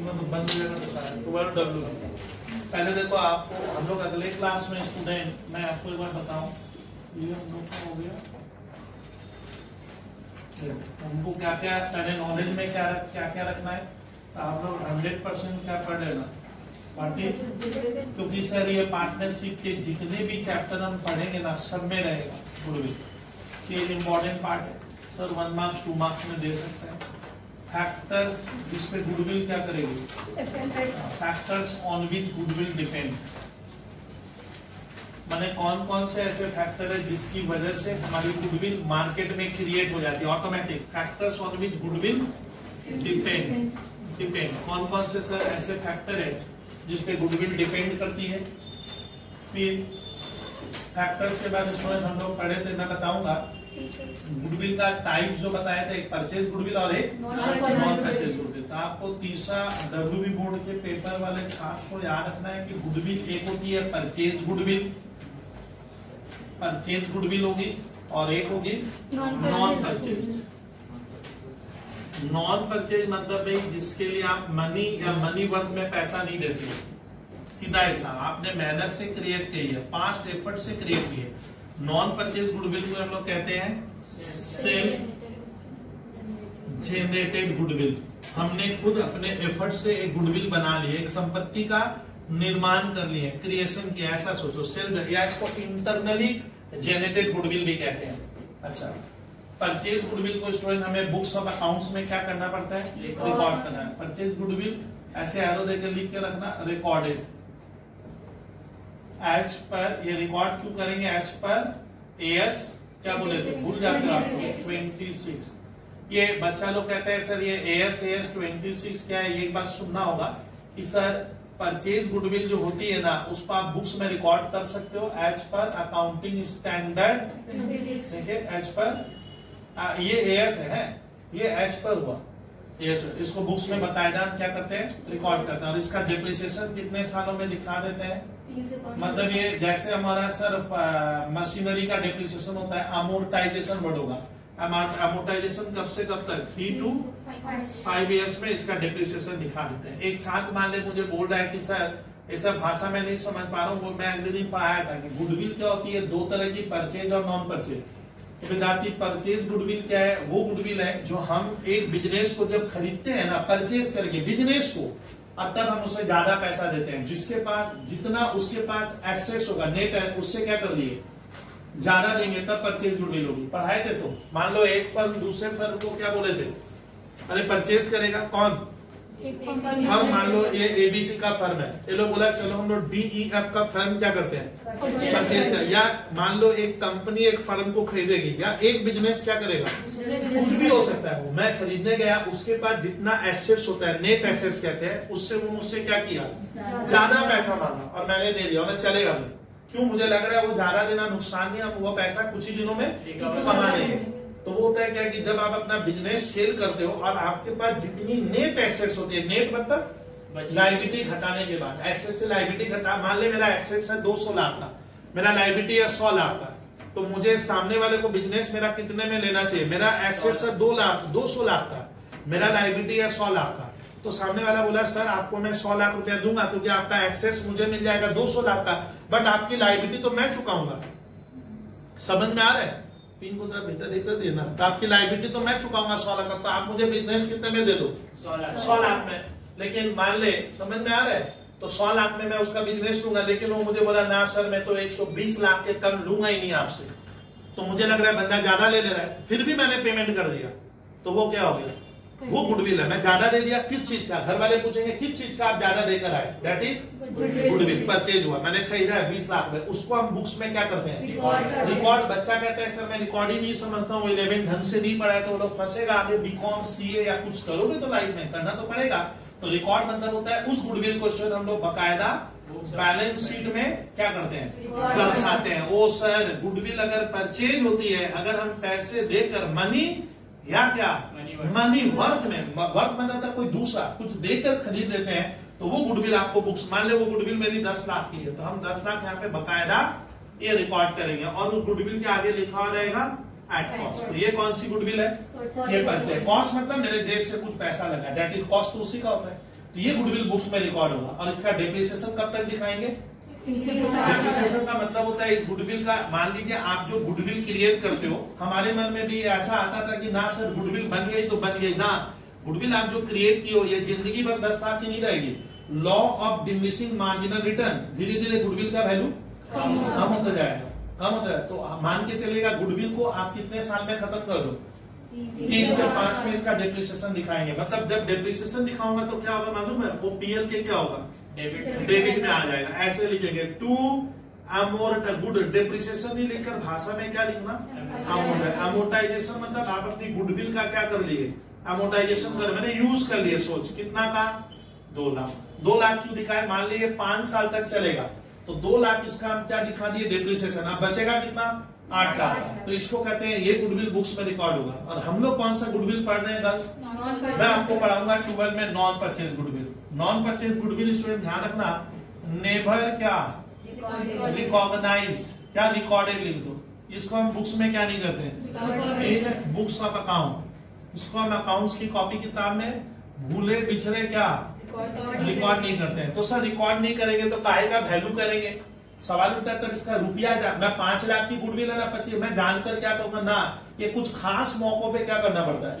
तो बंद हो जाएगा तो सारा 12W। पहले देखो आपको हम लोग अगले क्लास में स्टूडेंट मैं आपको एक बार बताऊं, ये हम लोग का हो गया, हमको क्या क्या पहले नॉलेज में क्या क्या रखना है, तो आप लोग 100% क्या पढ़ लेना क्योंकि सर ये पार्टनरशिप के जितने भी चैप्टर हम पढ़ेंगे ना सब में रहेगा गुडविल, ये इम्पोर्टेंट पार्ट है सर। 1 मार्क्स 2 मार्क्स में दे सकते हैं। फैक्टर्स जिस पे गुडविल क्या करेगी, factors on which goodwill depend, माने कौन कौन से ऐसे फैक्टर है जिसकी वजह से हमारी गुडविल मार्केट में क्रिएट हो जाती है automatic. Factors on which goodwill depend कौन कौन से सर ऐसे फैक्टर है जिसपे गुडविल डिपेंड करती है। फिर फैक्टर्स के बाद इसमें हम लोग पढ़े थे, मैं बताऊंगा गुडविल का टाइप जो बताया था, एक परचेज गुडविल और एक नॉन परचेज गुडविल। तो आपको तीसरा डब्ल्यूबी बोर्ड के पेपर वाले छात्र को याद रखना है कि गुडविल एक होती है परचेज गुडविल, परचेज गुडविल होगी, और एक होगी नॉन परचेज। नॉन परचेज मतलब भाई जिसके लिए आप मनी या मनी वर्थ में पैसा नहीं देते हो, सीधा ऐसा आपने मेहनत से क्रिएट की है, पास्ट एफर्ट से क्रिएट की है। नॉन परचेज गुडविल को हम लोग कहते हैं सेल्फ जेनरेटेड गुडविल। हमने खुद अपने एफर्ट से एक गुडविल बना ली है, एक संपत्ति का निर्माण कर लिया, क्रिएशन किया, ऐसा सोचो सेल्फ, या इसको इंटरनली जेनरेटेड गुडविल भी कहते हैं। अच्छा, परचेज गुडविल को स्टूडेंट हमें बुक्स ऑफ अकाउंट्स में क्या करना पड़ता है, रिकॉर्ड करना है। परचेज गुडविल ऐसे एरो देकर लिख के रखना, रिकॉर्डेड एज पर, ये रिकॉर्ड क्यों करेंगे, एज पर एएस क्या बोले थे, भूल जाते हो आपको 26। ये बच्चा लोग कहते हैं सर ये एएस 26 क्या है, ये एक बार सुनना होगा कि सर परचेज गुडविल जो होती है ना उसको आप बुक्स में रिकॉर्ड कर सकते हो एज पर अकाउंटिंग स्टैंडर्ड, देखिए एज पर, ये एएस है, ये एज पर हुआ, इसको बुक्स में बकायदा हम क्या करते हैं, रिकॉर्ड करते हैं। और इसका डिप्रिसिएशन कितने सालों में दिखा देते हैं, मतलब ये जैसे हमारा सर मशीनरी का डिप्रिसिएशन होता है, अमोर्टाइजेशन वर्ड होगा। अमोर्टाइजेशन कब से कब तक, 3 to 5 इयर्स में इसका डिप्रिसिएशन दिखा देते हैं। एक छात्र मान ले मुझे बोल रहा है कि सर ये सब भाषा में नहीं समझ पा रहा हूँ, मैं अगले दिन पढ़ाया था कि गुडविल क्या होती है, 2 तरह की, परचेज और नॉन परचेज। विद्यार्थी परचेज गुडविल क्या है, वो गुडविल है जो हम एक बिजनेस को जब खरीदते हैं ना, परचेज करके बिजनेस को, और तब हम उसे ज्यादा पैसा देते हैं, जिसके पास जितना उसके पास एसेट्स होगा नेट है उससे क्या कर दिए ज्यादा देंगे, तब परचेज गुडविल होगी। पढ़ाए थे तो मान लो एक फर्म दूसरे फर्म को क्या बोले थे, अरे परचेज करेगा कौन, हम मान लो ये एबीसी का फर्म है, ये लोग बोला चलो हम लोग डीईएफ का फर्म क्या करते हैं, परचेज कर। या मान लो एक कंपनी एक फर्म को खरीदेगी, या एक बिजनेस क्या करेगा, कुछ भी हो सकता है वो, मैं खरीदने गया, उसके पास जितना एसेट्स होता है, नेट एसेट्स कहते हैं, उससे वो मुझसे क्या किया, ज्यादा पैसा मांगा और मैंने दे दिया, उन्हें चलेगा नहीं, क्यों, मुझे लग रहा है वो ज्यादा देना नुकसान नहीं, हम वो पैसा कुछ ही दिनों में कमा लेंगे। तो वो होता है क्या कि जब आप अपना बिजनेस सेल करते हो और आपके पास जितनी नेट एसेट्स होती है, नेट मतलब लायबिलिटी घटाने के बाद, एसेट से लायबिलिटी घटा, मान ले मेरा एसेट्स है 200 लाख का, मेरा लायबिलिटी है 100 लाख का, तो मुझे सामने वाले को बिजनेस मेरा कितने में लेना चाहिए, मेरा एसेट्स है 200 लाख का, मेरा लायबिलिटी है 100 लाख का, तो सामने वाला बोला सर आपको मैं 100 लाख रुपया दूंगा क्योंकि आपका एसेट्स मुझे मिल जाएगा 200 लाख का, बट आपकी लायबिलिटी तो मैं चुकाऊंगा। समझ में आ रहा है, पिन को तरफ भीतर देकर देना, तो आपकी लायबिलिटी तो मैं चुकाऊंगा 100 लाख का, तो आप मुझे बिजनेस कितने में दे दो, 100 लाख में। लेकिन मान ले, समझ में आ रहा है, तो 100 लाख में मैं उसका बिजनेस लूंगा, लेकिन वो मुझे बोला ना सर मैं तो 120 लाख के कम लूंगा ही नहीं आपसे, तो मुझे लग रहा है बंदा ज्यादा ले रहा है, फिर भी मैंने पेमेंट कर दिया, तो वो क्या हो गया, वो गुडविल है। मैं ज्यादा दे दिया, किस चीज का, घर वाले पूछेंगे किस चीज का आप ज्यादा देकर आए, दैट इज गुडविल, परचेज हुआ, मैंने खरीदा है 20 लाख में, उसको हम बुक्स में क्या करते हैं, रिकॉर्ड। बच्चा कहता है सर मैं रिकॉर्ड ही नहीं समझता हूँ, 11 ढंग से नहीं पढ़ा है, तो वो लोग फंसेगा, आगे बीकॉम सीए या कुछ करोगे तो लाइफ में करना तो पड़ेगा। तो रिकॉर्ड मतलब होता है उस गुडविल को सर हम लोग बकायदा बैलेंस शीट में क्या करते हैं, दर्शाते हैं। ओ सर गुडविल अगर परचेज होती है, अगर हम पैसे देकर मनी या क्या मनी वर्थ में, वर्थ मतलब कोई दूसरा कुछ देकर खरीद लेते हैं, तो वो गुडविल आपको बुक्स, मान ले वो गुडविल मेरी 10 लाख की है, तो हम 10 लाख यहाँ पे बकायदा ये रिकॉर्ड करेंगे, और उस गुडविल के आगे लिखा हुआ रहेगा एट कॉस्ट। तो ये कौन सी गुडविल है, ये परचेज। कॉस्ट मतलब मेरे जेब से कुछ पैसा लगा, दैट इज कॉस्ट, तो उसी का होता है। तो ये गुडविल बुक्स में रिकॉर्ड होगा। और इसका डेप्रिसिएशन कब तक दिखाएंगे? डेप्रिसिएशन का मतलब होता है इस गुडविल का, मान लीजिए आप जो गुडविल क्रिएट करते हो, हमारे मन में भी ऐसा आता था कि ना सर गुडविल बन गई तो बन गई ना, गुडविल आप जो क्रिएट की हो ये जिंदगी भर दस्तार की नहीं रहेगी। Law of diminishing marginal return, धीरे धीरे गुडविल का वैल्यू कम होता जाएगा, कम होता है। तो मान के चलेगा गुडविल को आप कितने साल में खत्म कर दो? 3 से 5 में इसका डेप्रिसिएशन दिखाएंगे। मतलब जब डेप्रिसिएशन दिखाऊंगा तो क्या होगा मालूम है? वो पीएल के क्या होगा? डेबिट में आ जाएगा। ऐसे लिखेंगे टू अमोर्ट गुड, डेप्रिसिएशन ही लिखकर भाषा में क्या लिखना? अमोर्टाइजेशन। मतलब आप अपनी गुडविल का क्या कर लिए? अमोर्टाइजेशन कर, मैंने यूज कर लिए। सोच कितना का? 2 लाख। 2 लाख क्यों दिखाए? मान लीजिए 5 साल तक चलेगा तो 2 लाख इसका हम क्या दिखा दिए? डेप्रिसिएशन। अब बचेगा कितना? 8 लाख का। तो इसको कहते हैं ये गुडविल बुक्स में रिकॉर्ड होगा। और हम लोग कौन सा गुडविल पढ़ रहे हैं गर्ल्स? मैं आपको पढ़ाऊंगा 12 में non purchase goodwill. Non purchase goodwill student ध्यान रखना, नेवर क्या रिकॉग्नाइज्ड, क्या रिकॉर्डेड लिख दो। इसको हम बुक्स में क्या नहीं करते? इन बुक्स ऑफ अकाउंट, इसको हम अकाउंट्स की कॉपी किताब में भूले बिछड़े क्या रिकॉर्ड नहीं करते हैं। तो सर रिकॉर्ड नहीं करेंगे तो काहे का वैल्यू करेंगे? सवाल उठता है तब इसका रुपया मैं 5 लाख की गुडविल है ना 25, मैं जानकर क्या करूंगा ना, ये कुछ खास मौकों पे क्या करना पड़ता है?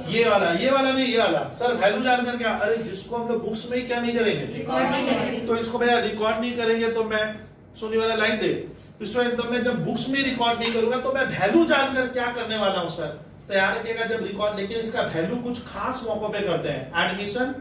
ये वाला नहीं, ये वाला। सर वैल्यू जानकर क्या? अरे जिसको हम लोग बुक्स में ही क्या नहीं करेंगे, तो इसको भैया रिकॉर्ड नहीं करेंगे तो मैं सुनी वाला लाइन दे, तो मैं जब बुक्स में रिकॉर्ड नहीं करूंगा तो मैं वैल्यू जानकर क्या करने वाला हूँ सर? तो याद रखिएगा जब रिकॉर्ड, लेकिन इसका वैल्यू कुछ खास मौकों पे करते हैं। एडमिशन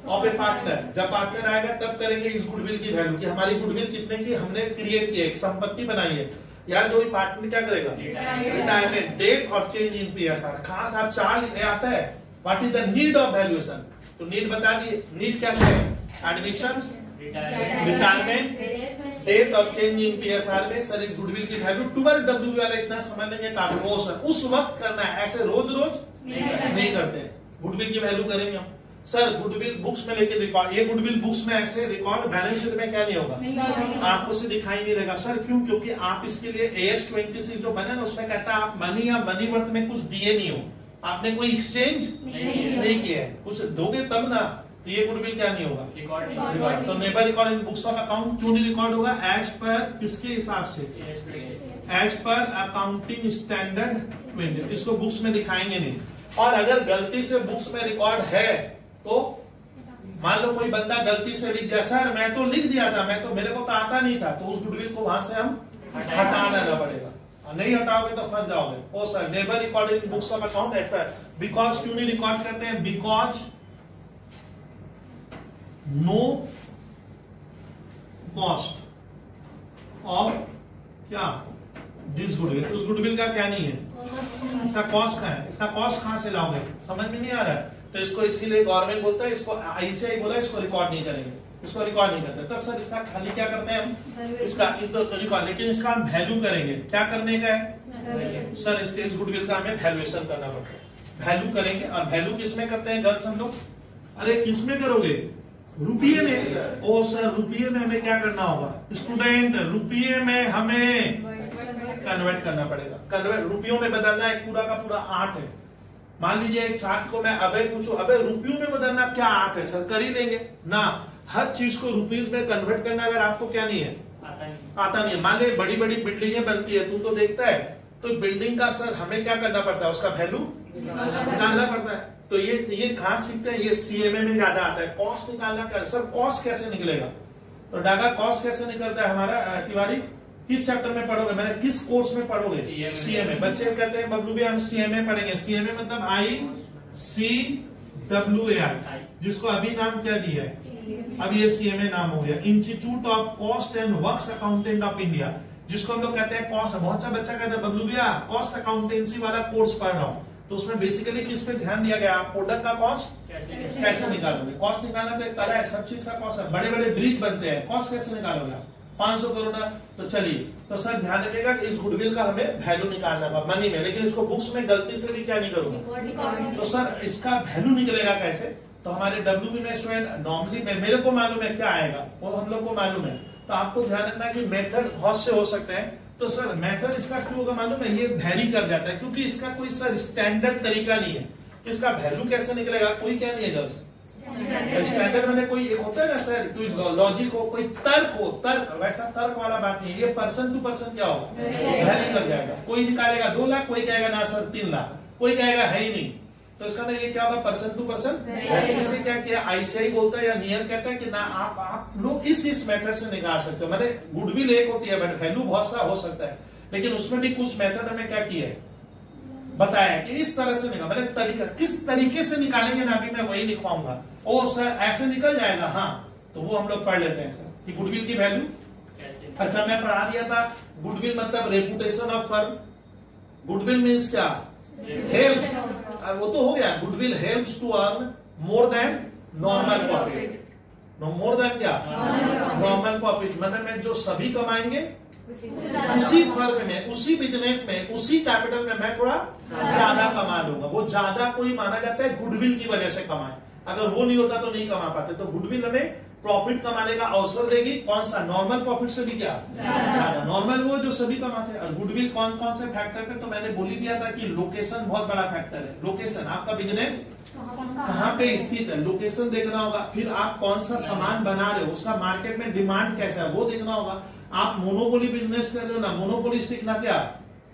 ऑफ ए पार्टनर, जब पार्टनर आएगा तब करेंगे इस गुडविल की वैल्यू कि हमारी गुडविल कितने की हमने क्रिएट की है, एक संपत्ति बनाई है। यार जो पार्टनर क्या करेगा? रिटायरमेंट, डेट और चेंज इन पीएसआर। खास आप 4 लिखे आता है, what is the need of valuation. तो नीड बता दिए, नीड क्या है? एडमिशन, रिटायरमेंट, डेट और चेंज इन पीएसआर में सर इस गुडविल की वैल्यू 12W वाला इतना समझ लेंगे काफी। वो सर उस वक्त करना है, ऐसे रोज रोज नहीं करते हैं। गुडविल की वैल्यू करेंगे हम सर गुडविल बुक्स में, लेके रिकॉर्ड, ये गुडविल बुक्स में ऐसे रिकॉर्ड बैलेंस शीट में क्या नहीं होगा? आपको से दिखाई नहीं देगा। सर क्यों? क्योंकि आप इसके लिए AS-26 जो बना ना उसमें कहता है आप मनी या मनी वर्थ में कुछ दिए नहीं हो, आपने कोई एक्सचेंज नहीं किया है, कुछ दोगे तब ना, तो ये गुडविल क्या नहीं होगा? रिकॉर्ड। तो never record in books of account. क्यों नहीं रिकॉर्ड होगा? एज पर किसके हिसाब से? As per accounting standard 20। इसको बुक्स में दिखाएंगे नहीं। और अगर गलती से बुक्स में रिकॉर्ड है तो मान लो कोई बंदा गलती से लिख दिया, सर मैं तो लिख दिया था, मैं तो मेरे को तो आता नहीं था, तो उस गुडविल को वहां से हम हटाना पड़ेगा। नहीं हटाओगे तो फंस जाओगे। Oh sir never record in books of account as per, because क्यों नहीं रिकॉर्ड करते हैं? बिकॉज नो कॉस्ट ऑफ क्या दिस गुडविल। उस गुडविल का क्या नहीं है? इसका कॉस्ट का है। इसका कॉस्ट कहां से लाओगे? समझ में नहीं आ रहा है। तो इसको इसीलिए गवर्नमेंट बोलता है, इसको आईसीआई बोला इसको रिकॉर्ड नहीं करेंगे, इसको रिकॉर्ड नहीं करते। तब सर इसका खाली क्या करते हैं हम? इसका रिकॉर्ड, लेकिन इसका हम वैल्यू करेंगे। क्या करने का है सर? इसके इस गुडविल का हमें वैल्यूएशन करना पड़ता है, वैल्यू करेंगे। और वैल्यू किसमें करते हैं गर्ल्स हम लोग? अरे किसमें करोगे? रुपये में। ओ सर रुपये में हमें क्या करना होगा? स्टूडेंट रुपये में हमें कन्वर्ट करना पड़ेगा। कन्वर्ट रुपयों में बदलना एक पूरा का पूरा आर्ट है। मान लीजिए एक चार्ट को मैं अबे पूछूं, अबे रुपयों में बदलना क्या आर्ट है सर? कर ही लेंगे ना। हर चीज को रुपीज में कन्वर्ट करना अगर आपको क्या नहीं है? आता नहीं है। मान लीजिए बड़ी बड़ी बिल्डिंगें बनती है, तू तो देखता है, तो बिल्डिंग का सर हमें क्या करना पड़ता है? उसका वैल्यू निकालना पड़ता है। तो ये कहां सीखते हैं? ये सीएमए में ज्यादा आता है। कॉस्ट निकालना क्या? सर कॉस्ट कैसे निकलेगा? तो डागा कॉस्ट कैसे निकलता है हमारा? तिवारी किस चैप्टर में पढ़ोगे? मैंने किस कोर्स में पढ़ोगे? सीएमए। बच्चे कहते हैं बबलू भी हम सीएमए पढ़ेंगे। सीएमए मतलब ICWAI, जिसको अभी नाम क्या दिया है? अब ये सीएमए नाम हो गया, institute of cost and works accountant of India, जिसको हम लोग कहते हैं कॉस्ट। बहुत सा बच्चा कहता है बबलू भैया कॉस्ट अकाउंटेंसी वाला कोर्स पढ़ रहा हूँ, तो उसमें बेसिकली किस पे ध्यान दिया गया? प्रोडक्ट का कॉस्ट कैसे निकालोगे? कॉस्ट निकालना तो एक तरह है, सब चीज का कॉस्ट है। बड़े बड़े ब्रिज बनते हैं, कॉस्ट कैसे निकालोगे? 500 करोड़। तो चलिए, तो सर ध्यान रखिएगा कि इस गुडविल का हमें वैल्यू निकालना होगा मनी में, लेकिन इसको बुक्स में गलती से भी क्या नहीं करूंगा। तो सर इसका वैल्यू निकलेगा कैसे? तो हमारे डब्ल्यूबी में स्टूडेंट नॉर्मली मेरे को मालूम है क्या आएगा, वो हम लोग को मालूम है। तो आपको ध्यान रखना कि मेथड बहुत से हो सकते हैं। तो सर मेथड इसका क्यों होगा मालूम है? ये वैरी कर जाता है, क्योंकि इसका कोई सर स्टैंडर्ड तरीका नहीं है। इसका वैल्यू कैसे निकलेगा? कोई क्या नहीं है गर्ल्स, स्टैंडर्ड मैंने कोई एक होता है ना सर, कोई लॉजिक हो, कोई तर्क हो, तर्क, वैसा तर्क वाला बात नहीं है। ये पर्सन टू पर्सन क्या होगा, वैरी कर जाएगा। कोई निकालेगा 2 लाख, कोई कहेगा ना सर 3 लाख, कोई कहेगा है ही नहीं। तो इसका ना ये क्या होगा, पर्सन टू पर्सन। इससे क्या किया, आईसीआई बोलता है या नियर कहता है कि ना आप लोग इस मेथड से निकाल सकते हो। मैंने गुडविल एक होती है बट वैल्यू बहुत सा हो सकता है, लेकिन उसमें भी कुछ मेथड हमें क्या किया है, बताया कि इस तरह से निकाल, मतलब तरीका किस तरीके से निकालेंगे ना, अभी मैं वही लिखवाऊंगा। ओ सर ऐसे निकल जाएगा, हाँ तो वो हम लोग पढ़ लेते हैं सर कि गुडविल की वैल्यू। अच्छा मैं पढ़ा दिया था गुडविल मतलब reputation of firm. Goodwill means क्या, हेल्प्स, वो तो हो गया। Goodwill helps to earn more than normal profit. More than क्या, नॉर्मल प्रॉफिट, मतलब मैं जो सभी कमाएंगे उसी फर्म में, उसी बिजनेस में, उसी कैपिटल में मैं थोड़ा ज्यादा कमा लूंगा। वो ज्यादा कोई माना जाता है गुडविल की वजह से कमाए, अगर वो नहीं होता तो नहीं कमा पाते। तो गुडविल हमें प्रॉफिट कमाने का अवसर देगी। कौन सा, नॉर्मल प्रॉफिट से भी क्या ज्यादा। नॉर्मल वो जो सभी कमाते हैं। और गुडविल कौन कौन से फैक्टर पे, तो मैंने बोल ही दिया था कि लोकेशन बहुत बड़ा फैक्टर है। लोकेशन, आपका बिजनेस कहाँ पे स्थित है, लोकेशन देखना होगा। फिर आप कौन सा सामान बना रहे हो, उसका मार्केट में डिमांड कैसा है वो देखना होगा। आप मोनोपोली बिजनेस कर रहे हो ना, मोनोपोलिस्टिक ना, क्या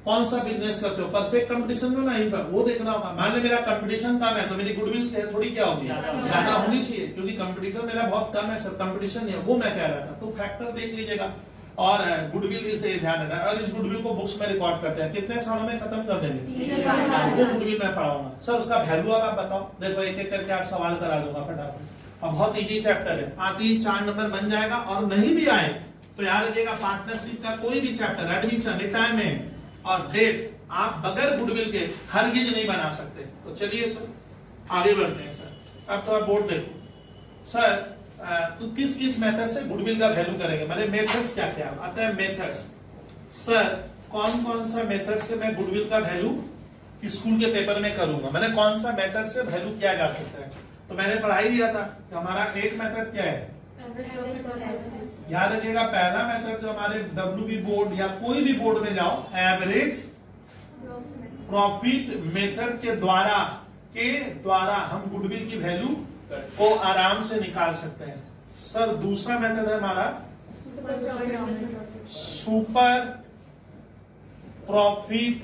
कौन सा बिजनेस करते हो, परफेक्ट कंपटीशन में ना, वो देखना होगा। मान लो मेरा कंपटीशन कम है तो मेरी गुडविल थोड़ी क्या होगी, ज्यादा होनी चाहिए, क्योंकि कंपटीशन मेरा बहुत कम है सर, कंपटीशन नहीं है, वो मैं कह रहा था। तो फैक्टर देख लीजिएगा। और गुडविल इसे ध्यान रखना। और इस गुडविल को बुक्स में रिकॉर्ड करते हैं, कितने सालों में खत्म कर देंगे, वो गुडविल मैं पढ़ाऊंगा सर। उसका वैल्यू आप बताओ, देखो एक एक करके आज सवाल करा दूंगा फटाफट। अब बहुत इजी चैप्टर है, आते ही 4 नंबर बन जाएगा। और नहीं भी आए तो याद रखिएगा, पार्टनरशिप का कोई भी चैप्टर, एडमिशन, रिटायरमेंट और डेथ, आप बगैर गुडविल के हरगिज नहीं बना सकते। तो चलिए सर आगे बढ़ते हैं सर। अब थोड़ा बोर्ड देखो सर, तो किस किस मेथड से गुडविल का वैल्यू करेंगे, मैंने मेथड्स क्या क्या आता है। मेथड्स सर, कौन कौन सा मेथड से मैं गुडविल का वैल्यू स्कूल के पेपर में करूंगा, मैंने कौन सा मेथड से वैल्यू किया जा सकता है। तो मैंने पढ़ाई दिया था कि हमारा एक मेथड क्या है, याद रखिएगा। पहला मेथड जो हमारे WB बोर्ड या कोई भी बोर्ड में जाओ, एवरेज प्रॉफिट मेथड के द्वारा हम गुडविल की वैल्यू को आराम से निकाल सकते हैं सर। दूसरा मेथड है हमारा super profit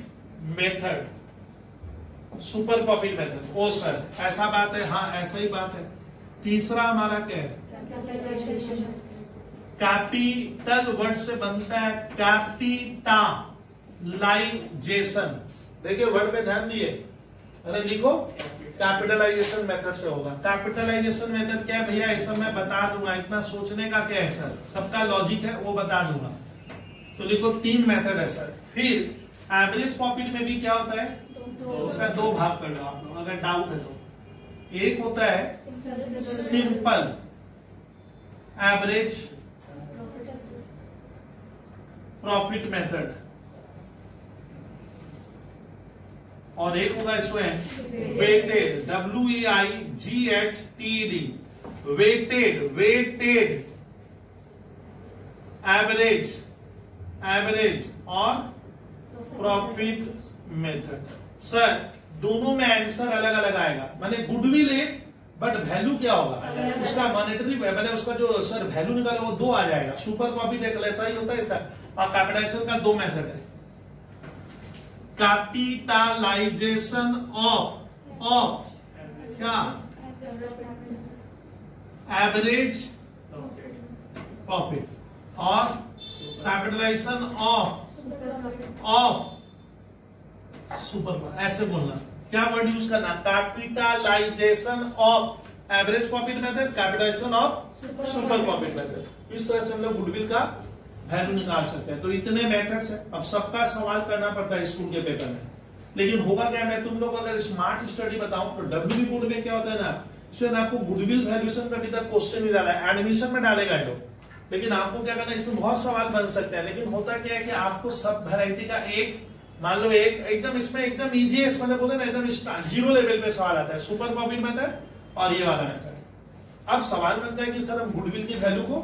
method. Super profit method, oh sir ऐसा बात है, हाँ ऐसा ही बात है। तीसरा हमारा क्या है, कैपिटल वर्ड से बनता है कैपिटालाइजेशन। देखिए वर्ड पे ध्यान दिए, अरे लिखो कैपिटलाइजेशन मेथड से होगा। कैपिटलाइजेशन मेथड क्या है भैया, ऐसा मैं बता दूंगा, इतना सोचने का क्या है सर, सबका लॉजिक है वो बता दूंगा। तो लिखो 3 मेथड है सर। फिर एवरेज प्रॉफिट में भी क्या होता है, उसका 2 भाग कर लो आप लोग अगर डाउट है तो। एक होता है सिंपल एवरेज प्रॉफिट मेथड और एक होगा student weighted, WEIGHTED, weighted average और प्रॉफिट मेथड। सर दोनों में आंसर अलग अलग आएगा, माने गुडविल एक बट वैल्यू क्या होगा उसका मॉनेटरी, मैंने उसका जो सर वैल्यू निकाला वो 2 आ जाएगा। सुपर प्रॉफिट एक लेता ही होता है सर। और कैपिटलाइजेशन का 2 मेथड है, कैपिटलाइजेशन ऑफ क्या, एवरेज प्रॉफिट और कैपिटलाइजेशन ऑफ सुपर। ऐसे बोलना, क्या वर्ड यूज करना, capitalization of average profit method, capitalization of super profit method. इस तरह से हम लोग गुडविल का वैल्यू निकाल सकते हैं। तो इतने मेथड्स है। अब सबका सवाल करना पड़ता है स्कूल के पेपर में, लेकिन होगा क्या, मैं तुम लोग अगर स्मार्ट स्टडी बताऊं तो WB बोर्ड में क्या होता है ना, इसमें आपको गुडविल वैल्यूएशन का अभी तक क्वेश्चन नहीं डाला है, एडमिशन में डालेगा ये लोग। लेकिन आपको क्या करना है, इसमें बहुत सवाल बन सकते हैं, लेकिन होता क्या है कि आपको सब वैरायटी का एक, मान लो एक एकदम इसमें एकदम इजी है, इसमें बोले ना एकदम 0 लेवल पे सवाल आता है, सुपर प्रॉफिट मेथड और ये वाला मेथड। अब सवाल बनता है कि सर हम गुडविल की वैल्यू को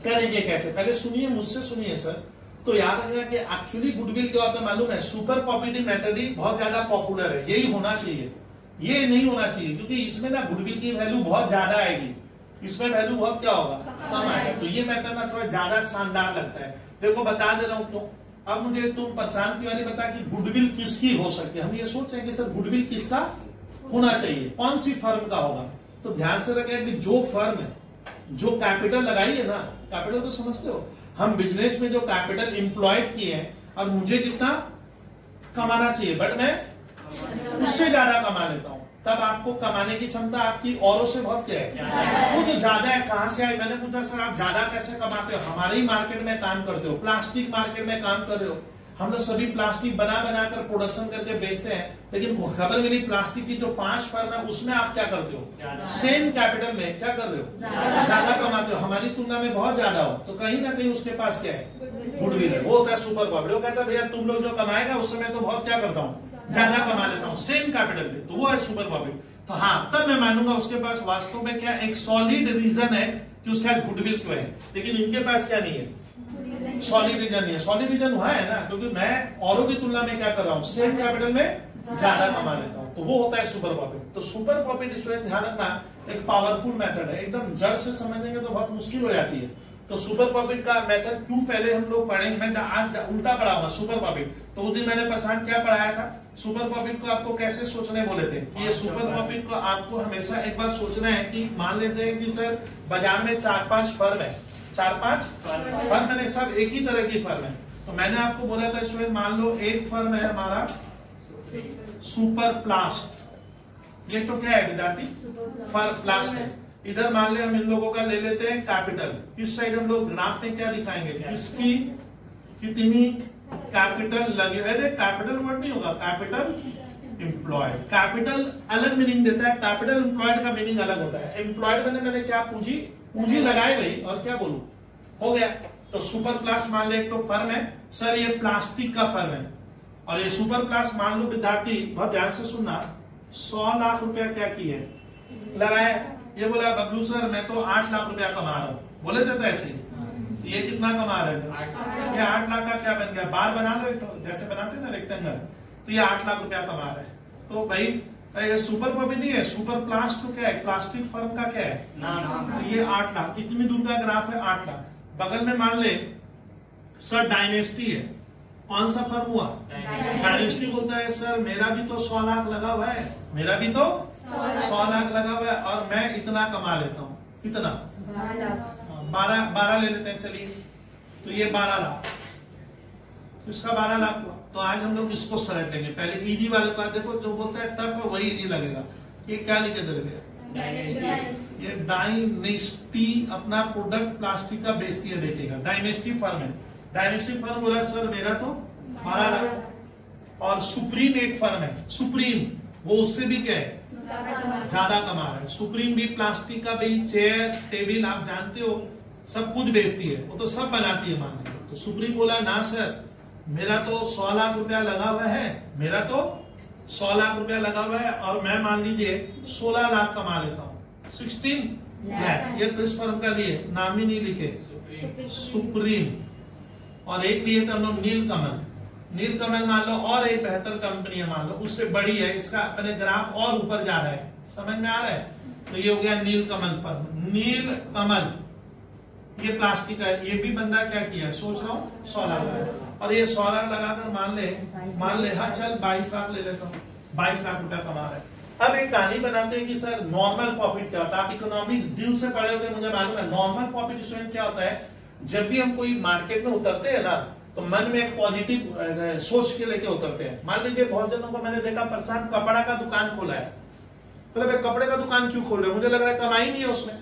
करेंगे कैसे। पहले सुनिए, मुझसे सुनिए सर। तो याद रखना कि एक्चुअली गुडविल क्या होता है मालूम है, सुपर प्रॉफिट मेथड ही बहुत ज्यादा पॉपुलर है, यही होना चाहिए। ये नहीं होना चाहिए, क्योंकि इसमें ना गुडविल की वैल्यू बहुत ज्यादा आएगी, इसमें वैल्यू बहुत क्या होगा, कम आएगा। तो ये मेथड ना थोड़ा ज्यादा शानदार लगता है। देखो बता दे रहा हूं क्यों। अब मुझे तुम प्रशांत तिवारी बता कि गुडविल किसकी हो सकती है। हम ये सोच रहे हैं कि सर गुडविल किसका होना चाहिए, कौन सी फर्म का होगा। तो ध्यान से रखें कि जो फर्म है, जो कैपिटल लगाई है ना, कैपिटल तो समझते हो, हम बिजनेस में जो कैपिटल इंप्लॉयड किए हैं और मुझे जितना कमाना चाहिए बट मैं उससे ज्यादा कमा लेता हूं, तब आपको कमाने की क्षमता आपकी औरों से बहुत क्या है, वो जो ज्यादा है कहां से आए। मैंने पूछा सर आप ज्यादा कैसे कमाते हो, हमारे ही मार्केट में काम करते हो, प्लास्टिक मार्केट में काम कर रहे हो, हम लोग सभी प्लास्टिक बना बना कर प्रोडक्शन करके बेचते हैं, लेकिन खबर मिली प्लास्टिक की जो 5 फर्म है उसमें आप क्या करते हो, सेम कैपिटल में क्या कर रहे हो, ज्यादा कमाते हो, हमारी तुलना में बहुत ज्यादा हो, तो कहीं ना कहीं उसके पास क्या है, गुडविल है। वो होता है सुपर प्रॉफिट। वो कहता है भैया तुम लोग जो कमाएगा उससे मैं तो बहुत क्या करता हूँ, ज्यादा कमा लेता हूँ सेम कैपिटल पे, तो वो है सुपर प्रॉफिट। तो हाँ, तब मैं मानूंगा उसके पास वास्तव में क्या एक सॉलिड रीजन है कि उसके पास गुडविल क्यों है। लेकिन इनके पास क्या नहीं है, सॉलिड रीजन नहीं है। सॉलिड रीजन हुआ है ना, क्योंकि मैं औरों की तुलना में क्या कर रहा हूँ, सेम कैपिटल में ज्यादा कमा लेता हूँ, तो वो होता है सुपर प्रॉफिट। तो सुपर प्रॉफिट स्टूडेंट ध्यान रखना एक पावरफुल मेथड है, एकदम जड़ से समझेंगे तो बहुत मुश्किल हो जाती है। तो सुपर प्रॉफिट का मेथड क्यों पहले हम लोग पढ़ेंगे, मैं आज उल्टा पढ़ाऊंगा सुपर प्रॉफिट। तो उस दिन मैंने प्रशांत क्या पढ़ाया था, सुपर प्रॉफिट को आपको कैसे सोचने बोले थे कि ये सुपर प्रॉफिट को आपको हमेशा एक बार सोचना है कि मान लेते हैं कि सर बाजार में 4-5 फर्म है, 4-5 फर्म मैंने सब एक ही तरह की फर्म है। तो मैंने आपको बोला था स्टूडेंट मान लो एक फर्म है हमारा सुपर प्लास्ट, ये तो क्या है विद्यार्थी, प्लास्ट है। इधर मान ले हम इन लोगों का ले लेते हैं कैपिटल, इस साइड हम लोग ग्राफ में क्या दिखाएंगे, किसकी कितनी कैपिटल लगे। अरे कैपिटल वर्ड नहीं होगा, कैपिटल एम्प्लॉयड। कैपिटल अलग मीनिंग देता है, कैपिटल एम्प्लॉयड का मीनिंग अलग होता है। एम्प्लॉयड मैंने क्या पूंजी, पूंजी लगाए गई और क्या बोलूं हो गया। तो सुपर प्लास्ट मान ले एक तो फर्म है, सर ये प्लास्टिक का फर्म है, और ये सुपर प्लास्ट मान लो विद्यार्थी बहुत ध्यान से सुनना, 100 लाख रुपया क्या की है, लगाए। ये बोला बबलू सर मैं तो 8 लाख रुपया कमा रहा हूँ, बोले थे तो ऐसे ही। ये कितना कमा रहे थे, ये 8 लाख का क्या बन गया, बार बना लो जैसे बनाते ना रेक्टेंगल, तो ये 8 लाख रुपया कमा रहे हैं। तो भाई ये सुपर प्रॉफिट नहीं है, सुपर प्लास्ट तो क्या है, प्लास्टिक फर्म का क्या है, तो ये 8 लाख, कितनी दूर का ग्राफ है 8 लाख। बगल में मान ले सर डायनेस्टी है, कौन सा फर्म हुआ, डायनेस्टी बोलता है सर मेरा भी तो 100 लाख लगा हुआ है, मेरा भी तो 100 लाख लगा हुआ है और मैं इतना कमा लेता हूँ, कितना 12 ले लेते हैं चलिए। तो ये 12 लाख, तो इसका 12 लाख हुआ। तो आज हम लोग इसको सरल लेंगे, पहले इजी वाले का देखो, जो बोलता है टफ है वही इजी लगेगा। ये क्या लिखे दे रहे, ये डायनेस्टी अपना प्रोडक्ट प्लास्टिक का बेचती है, देखिएगा डायनेस्टी फर्म है। डायनेस्टी फर्म बोला सर मेरा तो 12 लाख। और सुप्रीम एक फर्म है, सुप्रीम वो उससे भी क्या है, ज्यादा कमा रहा है। सुप्रीम भी प्लास्टिक का भी चेयर टेबल आप जानते हो सब कुछ बेचती है, वो तो सब बनाती है मान लीजिए। तो सुप्रीम बोला ना सर मेरा तो 100 लाख रुपया लगा हुआ है, मेरा तो 100 लाख रुपया लगा हुआ है और मैं मान लीजिए 16 लाख कमा लेता हूँ, 16 लाख। ये इस फर्म का लिए नाम ही नहीं लिखे, सुप्रीम। और एक लिए थे हम लोग नीलकमल, नीलकमल मान लो और एक बेहतर कंपनी है मान लो, उससे बड़ी है, इसका अपने ग्राफ और ऊपर जा रहा है, समझ में आ रहा है। तो ये हो गया नीलकमल पर, नीलकमल ये प्लास्टिक है। ये भी बंदा क्या किया सोच रहा हूँ 100 लाख, और ये 100 लाख लगाकर मान ले हाँ चल 22 लाख ले लेता हूँ, 22 लाख रुपया कमा रहा है। अब एक कहानी बनाते हैं कि सर नॉर्मल प्रॉफिट क्या होता है। आप इकोनॉमिक्स दिल से पढ़े होंगे, मुझे मालूम है। नॉर्मल प्रॉफिट स्टूडेंट क्या होता है, जब भी हम कोई मार्केट में उतरते हैं ना तो मन में एक पॉजिटिव सोच के लेके उतरते हैं। मान लीजिए बहुत जनों को मैंने देखा प्रशांत कपड़ा का दुकान खोला है, मतलब कपड़े का दुकान क्यों खोल रहे, मुझे लग रहा है कमाई नहीं है उसमें,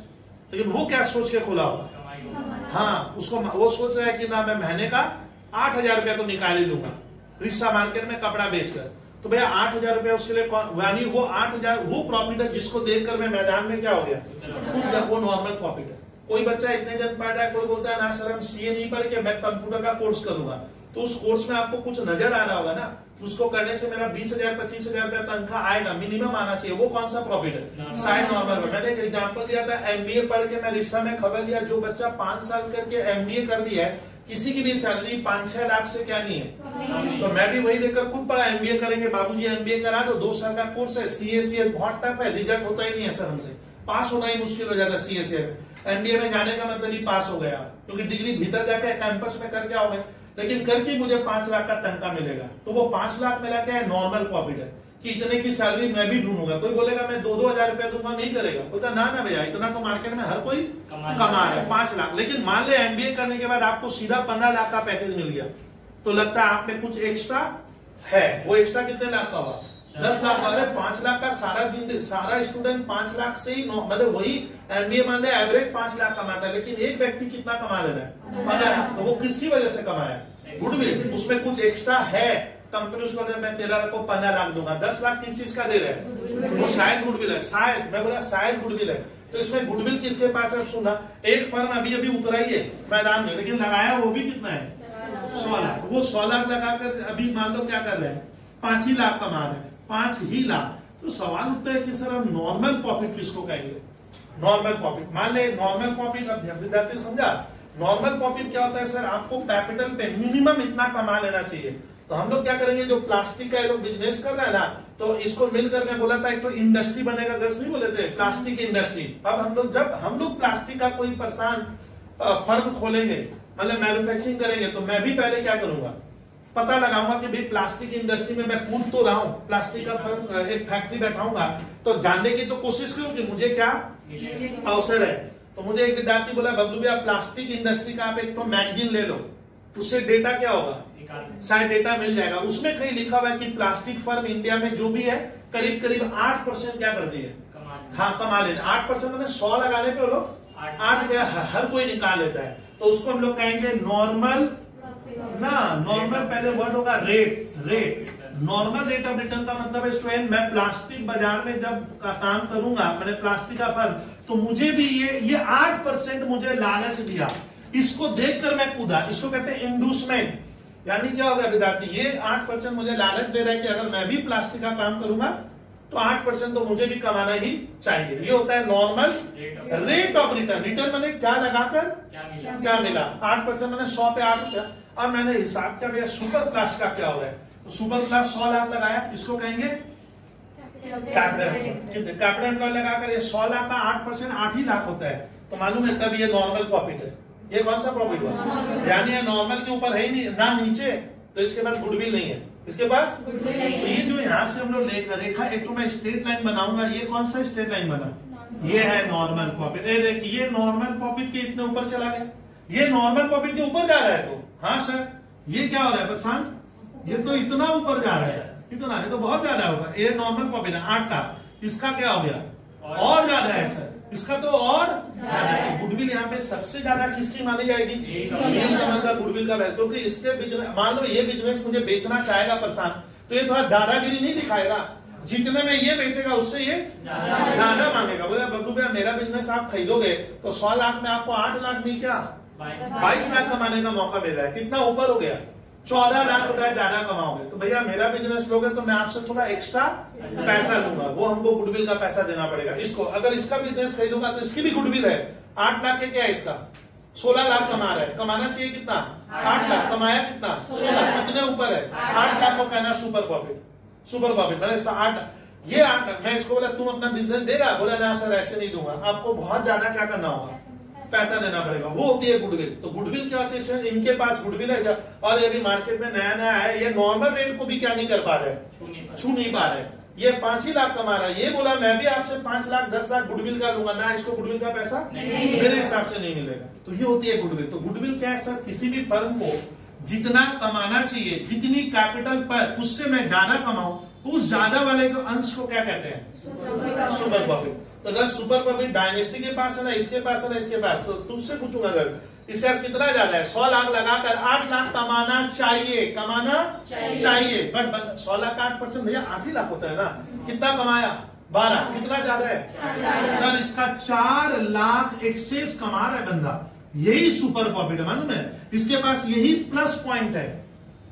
लेकिन वो क्या सोच के खोला होगा, हाँ उसको वो सोच रहा है कि ना मैं महीने का 8,000 रुपया तो निकाल ही लूंगा रिक्शा मार्केट में कपड़ा बेचकर। तो भैया 8,000 रुपया उसके लिए यानी वो 8,000 वो प्रॉफिट है जिसको देखकर मैं मैदान में क्या हो गया, वो नॉर्मल प्रॉफिट है। कोई बच्चा इतने जन पढ़ रहा है, कोई बोलता है ना सर हम सीए नहीं पढ़ के मैं कंप्यूटर का कोर्स करूंगा, तो उस कोर्स में आपको कुछ नजर आ रहा होगा ना, उसको करने से मेरा 20,000 25,000 रुपया तनख्वाह आएगा, मिनिमम आना चाहिए। वो कौन सा प्रॉफिट है? Side normal. मैंने एक एग्जांपल दिया था, एमबीए पढ़ के मैं रिश्ता में खबर लिया, जो बच्चा 5 साल करके एमबीए कर लिया है, किसी की भी सैलरी 5-6 लाख से क्या नहीं है। तो मैं भी वही देखकर खुद पढ़ा, एमबीए करेंगे बाबूजी, एमबीए करा दो, 2 साल का कोर्स है, सीए बहुत टफ है, रिजल्ट होता ही नहीं है सर हमसे, पास होना ही मुश्किल हो जाता है सीए में। एमबीए में जाने का मतलब ही पास हो गया, क्योंकि डिग्री भीतर जाके कैंपस में करके आओगे, लेकिन करके मुझे 5 लाख का तनख्वाह मिलेगा। तो वो 5 लाख मेरा क्या है? नॉर्मल प्रॉफिट है कि इतने की सैलरी मैं भी ढूंढूंगा। कोई बोलेगा मैं 2-2 हजार रुपया दूंगा, नहीं करेगा, बोलता ना भैया इतना तो मार्केट में हर कोई कमा रहा है 5 लाख। लेकिन मान ले एमबीए करने के बाद आपको सीधा 15 लाख का पैकेज मिल गया, तो लगता है आप में कुछ एक्स्ट्रा है। वो एक्स्ट्रा कितने लाख का होगा? 10 लाख का। 5 लाख का सारा स्टूडेंट 5 लाख से ही मतलब वही एमबीए मान ले एवरेज 5 लाख कमाता है, लेकिन एक व्यक्ति कितना कमा ले रहा है? 15 लाख। तो वो किसकी वजह से कमाया? गुडविल। उसमें कुछ एक्स्ट्रा है, कंपनी उसको मैं 13 लाख को 15 लाख दूंगा, 10 लाख किस चीज का दे रहे हैं? वो शायद गुडविल है, शायद, मैं बोला शायद गुडविल है। तो इसमें गुडविल किसके पास है? सुना, एक फर्म अभी अभी उतरा ही है मैदान में, लेकिन लगाया वो भी कितना है? 100 लाख। वो 100 लाख लगाकर अभी मान लो क्या कर रहे हैं? 5 ही लाख कमा रहे हैं, 5 ही लाख। तो सवाल उठता है कि सर हम नॉर्मल प्रॉफिट किसको कहेंगे? नॉर्मल प्रॉफिट मान ले, नॉर्मल प्रॉफिट अब विद्यार्थी समझा, नॉर्मल प्रॉफिट क्या होता है सर? आपको कैपिटल पे मिनिमम इतना कमा लेना चाहिए। तो हम लोग क्या करेंगे, जो प्लास्टिक का लोग बिजनेस कर रहे हैं ना, तो इसको मिलकर मैं बोला था एक तो इंडस्ट्री बनेगा, दस नहीं बोले थे, प्लास्टिक इंडस्ट्री। अब हम लोग प्लास्टिक का कोई परेशान फर्म खोलेंगे, मतलब मैन्युफैक्चरिंग करेंगे, तो मैं भी पहले क्या करूंगा, पता लगाऊंगा कि भाई प्लास्टिक इंडस्ट्री में मैं कूद तो रहा हूं, प्लास्टिक का फर्म एक फैक्ट्री बैठाऊंगा, तो जानने की तो कोशिश करूं कि मुझे क्या अवसर है। तो मुझे एक विद्यार्थी बोला, बबलू भैया प्लास्टिक इंडस्ट्री का आप एक तो मैगजीन ले लो, उससे डेटा क्या होगा, शायद डेटा मिल जाएगा। उसमें कहीं लिखा हुआ है कि प्लास्टिक फर्म इंडिया में जो भी है करीब करीब 8% क्या करती है, हाँ कमा लेते। 8% मैंने 100 लगाने पे लोग 8 पे हर कोई निकाल लेता है। तो उसको हम लोग कहेंगे नॉर्मल ना, नॉर्मल पहले वर्ड होगा rate. Normal rate of return का मतलब है स्टूडेंट, मैं प्लास्टिक बाजार में जब काम करूंगा, मैंने प्लास्टिक का फर्म, तो मुझे भी ये 8% मुझे लालच दिया, इसको देखकर मैं कूदा, इसको कहते हैं इंड्यूसमेंट। यानी क्या होगा विद्यार्थी, ये 8% मुझे लालच दे रहा है कि अगर मैं भी प्लास्टिक का काम करूंगा तो 8% तो मुझे भी कमाना ही चाहिए। ये होता है normal rate of return. Return मैंने क्या लगाकर क्या मिला, 8% मैंने 100 पे 8 रुपया। अब मैंने हिसाब किया भैया सुपर क्लास का क्या हो रहा है, तो सुपर क्लास 100 लाख लगाया, इसको कहेंगे कैपिटल एम्प्लॉय लगाकर ये 100 लाख का 8% 8 ही लाख होता है, तो मालूम है तब ये नॉर्मल प्रॉफिट है। ये कौन सा प्रॉफिट हुआ, यानी नॉर्मल के ऊपर है ही नहीं ना नीचे, तो इसके पास गुडविल नहीं है, इसके पास तो ये जो यहाँ से हम लोग रेखा एक तो मैं स्ट्रेट लाइन बनाऊंगा, ये कौन सा स्ट्रेट लाइन बना, ये है नॉर्मल प्रॉफिट। ये देखिए ये नॉर्मल प्रॉफिट के इतने ऊपर चला गया, ये नॉर्मल प्रॉफिट के ऊपर जा रहा है। तो हाँ सर ये क्या हो रहा है प्रशांत, ये तो इतना ऊपर जा रहा है, इतना, ये तो बहुत ज्यादा होगा। ये नॉर्मल प्रॉफिट है 8 लाख, इसका क्या हो गया और ज्यादा है सर, इसका तो और ज्यादा। गुडविल यहाँ पे सबसे ज्यादा किसकी मानी जाएगी, गुडविल का वैल्यू, क्योंकि इसके बिजनेस, मान लो ये बिजनेस मुझे बेचना चाहेगा प्रशांत, तो ये थोड़ा दादागिरी नहीं दिखाएगा, जितने में ये बेचेगा उससे ये ज्यादा मांगेगा। बोले बबलू भैया मेरा बिजनेस आप खरीदोगे तो 100 लाख में आपको 8 लाख नहीं क्या 22 लाख कमाने का मौका मिल रहा है, कितना ऊपर हो गया, 14 लाख रुपया ज्यादा कमाओगे। तो भैया मेरा बिजनेस लोगे तो मैं आपसे थोड़ा एक्स्ट्रा पैसा लूंगा, वो हमको गुडविल का पैसा देना पड़ेगा। इसको अगर इसका बिजनेस खरीदूंगा तो इसकी भी गुडविल है, 8 लाख के क्या है इसका 16 लाख कमा रहा है, कमाना चाहिए कितना 8 लाख, कमाया कितना 16, कितने ऊपर है 8 लाख को कहना सुपर प्रॉफिट। सुपर प्रॉफिट मैंने 8, ये 8 लाख, मैं इसको बोला तुम अपना बिजनेस देगा, बोला ना सर ऐसे नहीं दूंगा, आपको बहुत ज्यादा क्या करना होगा, पैसा देना पड़ेगा, वो होती है गुडविल। तो गुडविल क्या होती है, इनके पास गुडविल है, और ये भी मार्केट में नया नया है, ये नॉर्मल रेट को भी क्या नहीं कर पा रहे, छू नहीं पा रहे। ये 5 ही लाख कमा रहा है, ये बोला मैं भी आपसे 5 लाख 10 लाख गुडविल का लूंगा ना, इसको गुडविल का पैसा मेरे हिसाब से नहीं मिलेगा। तो ये होती है गुडविल। तो गुडविल क्या है सर, किसी भी फर्म को जितना कमाना चाहिए, जितनी कैपिटल पर उससे मैं ज्यादा कमाऊं, उस ज्यादा वाले को अंश को क्या कहते हैं, सुपर प्रॉफिट। तो अगर सुपर प्रॉफिट डायनेस्टी के पास है ना, इसके पास है ना, इसके पास, तो तुझसे पूछूंगा अगर इसके पास कितना ज्यादा है, 100 लाख लगाकर 8 लाख कमाना चाहिए, कमाना चाहिए, बट 100 लाख का 8% भैया 8 ही लाख होता है ना, कितना कमाया 12, कितना ज्यादा है सर, इसका 4 लाख एक्सेस कमा रहा है बंदा, यही सुपर प्रॉफिट है। मालूम है इसके पास यही प्लस पॉइंट है,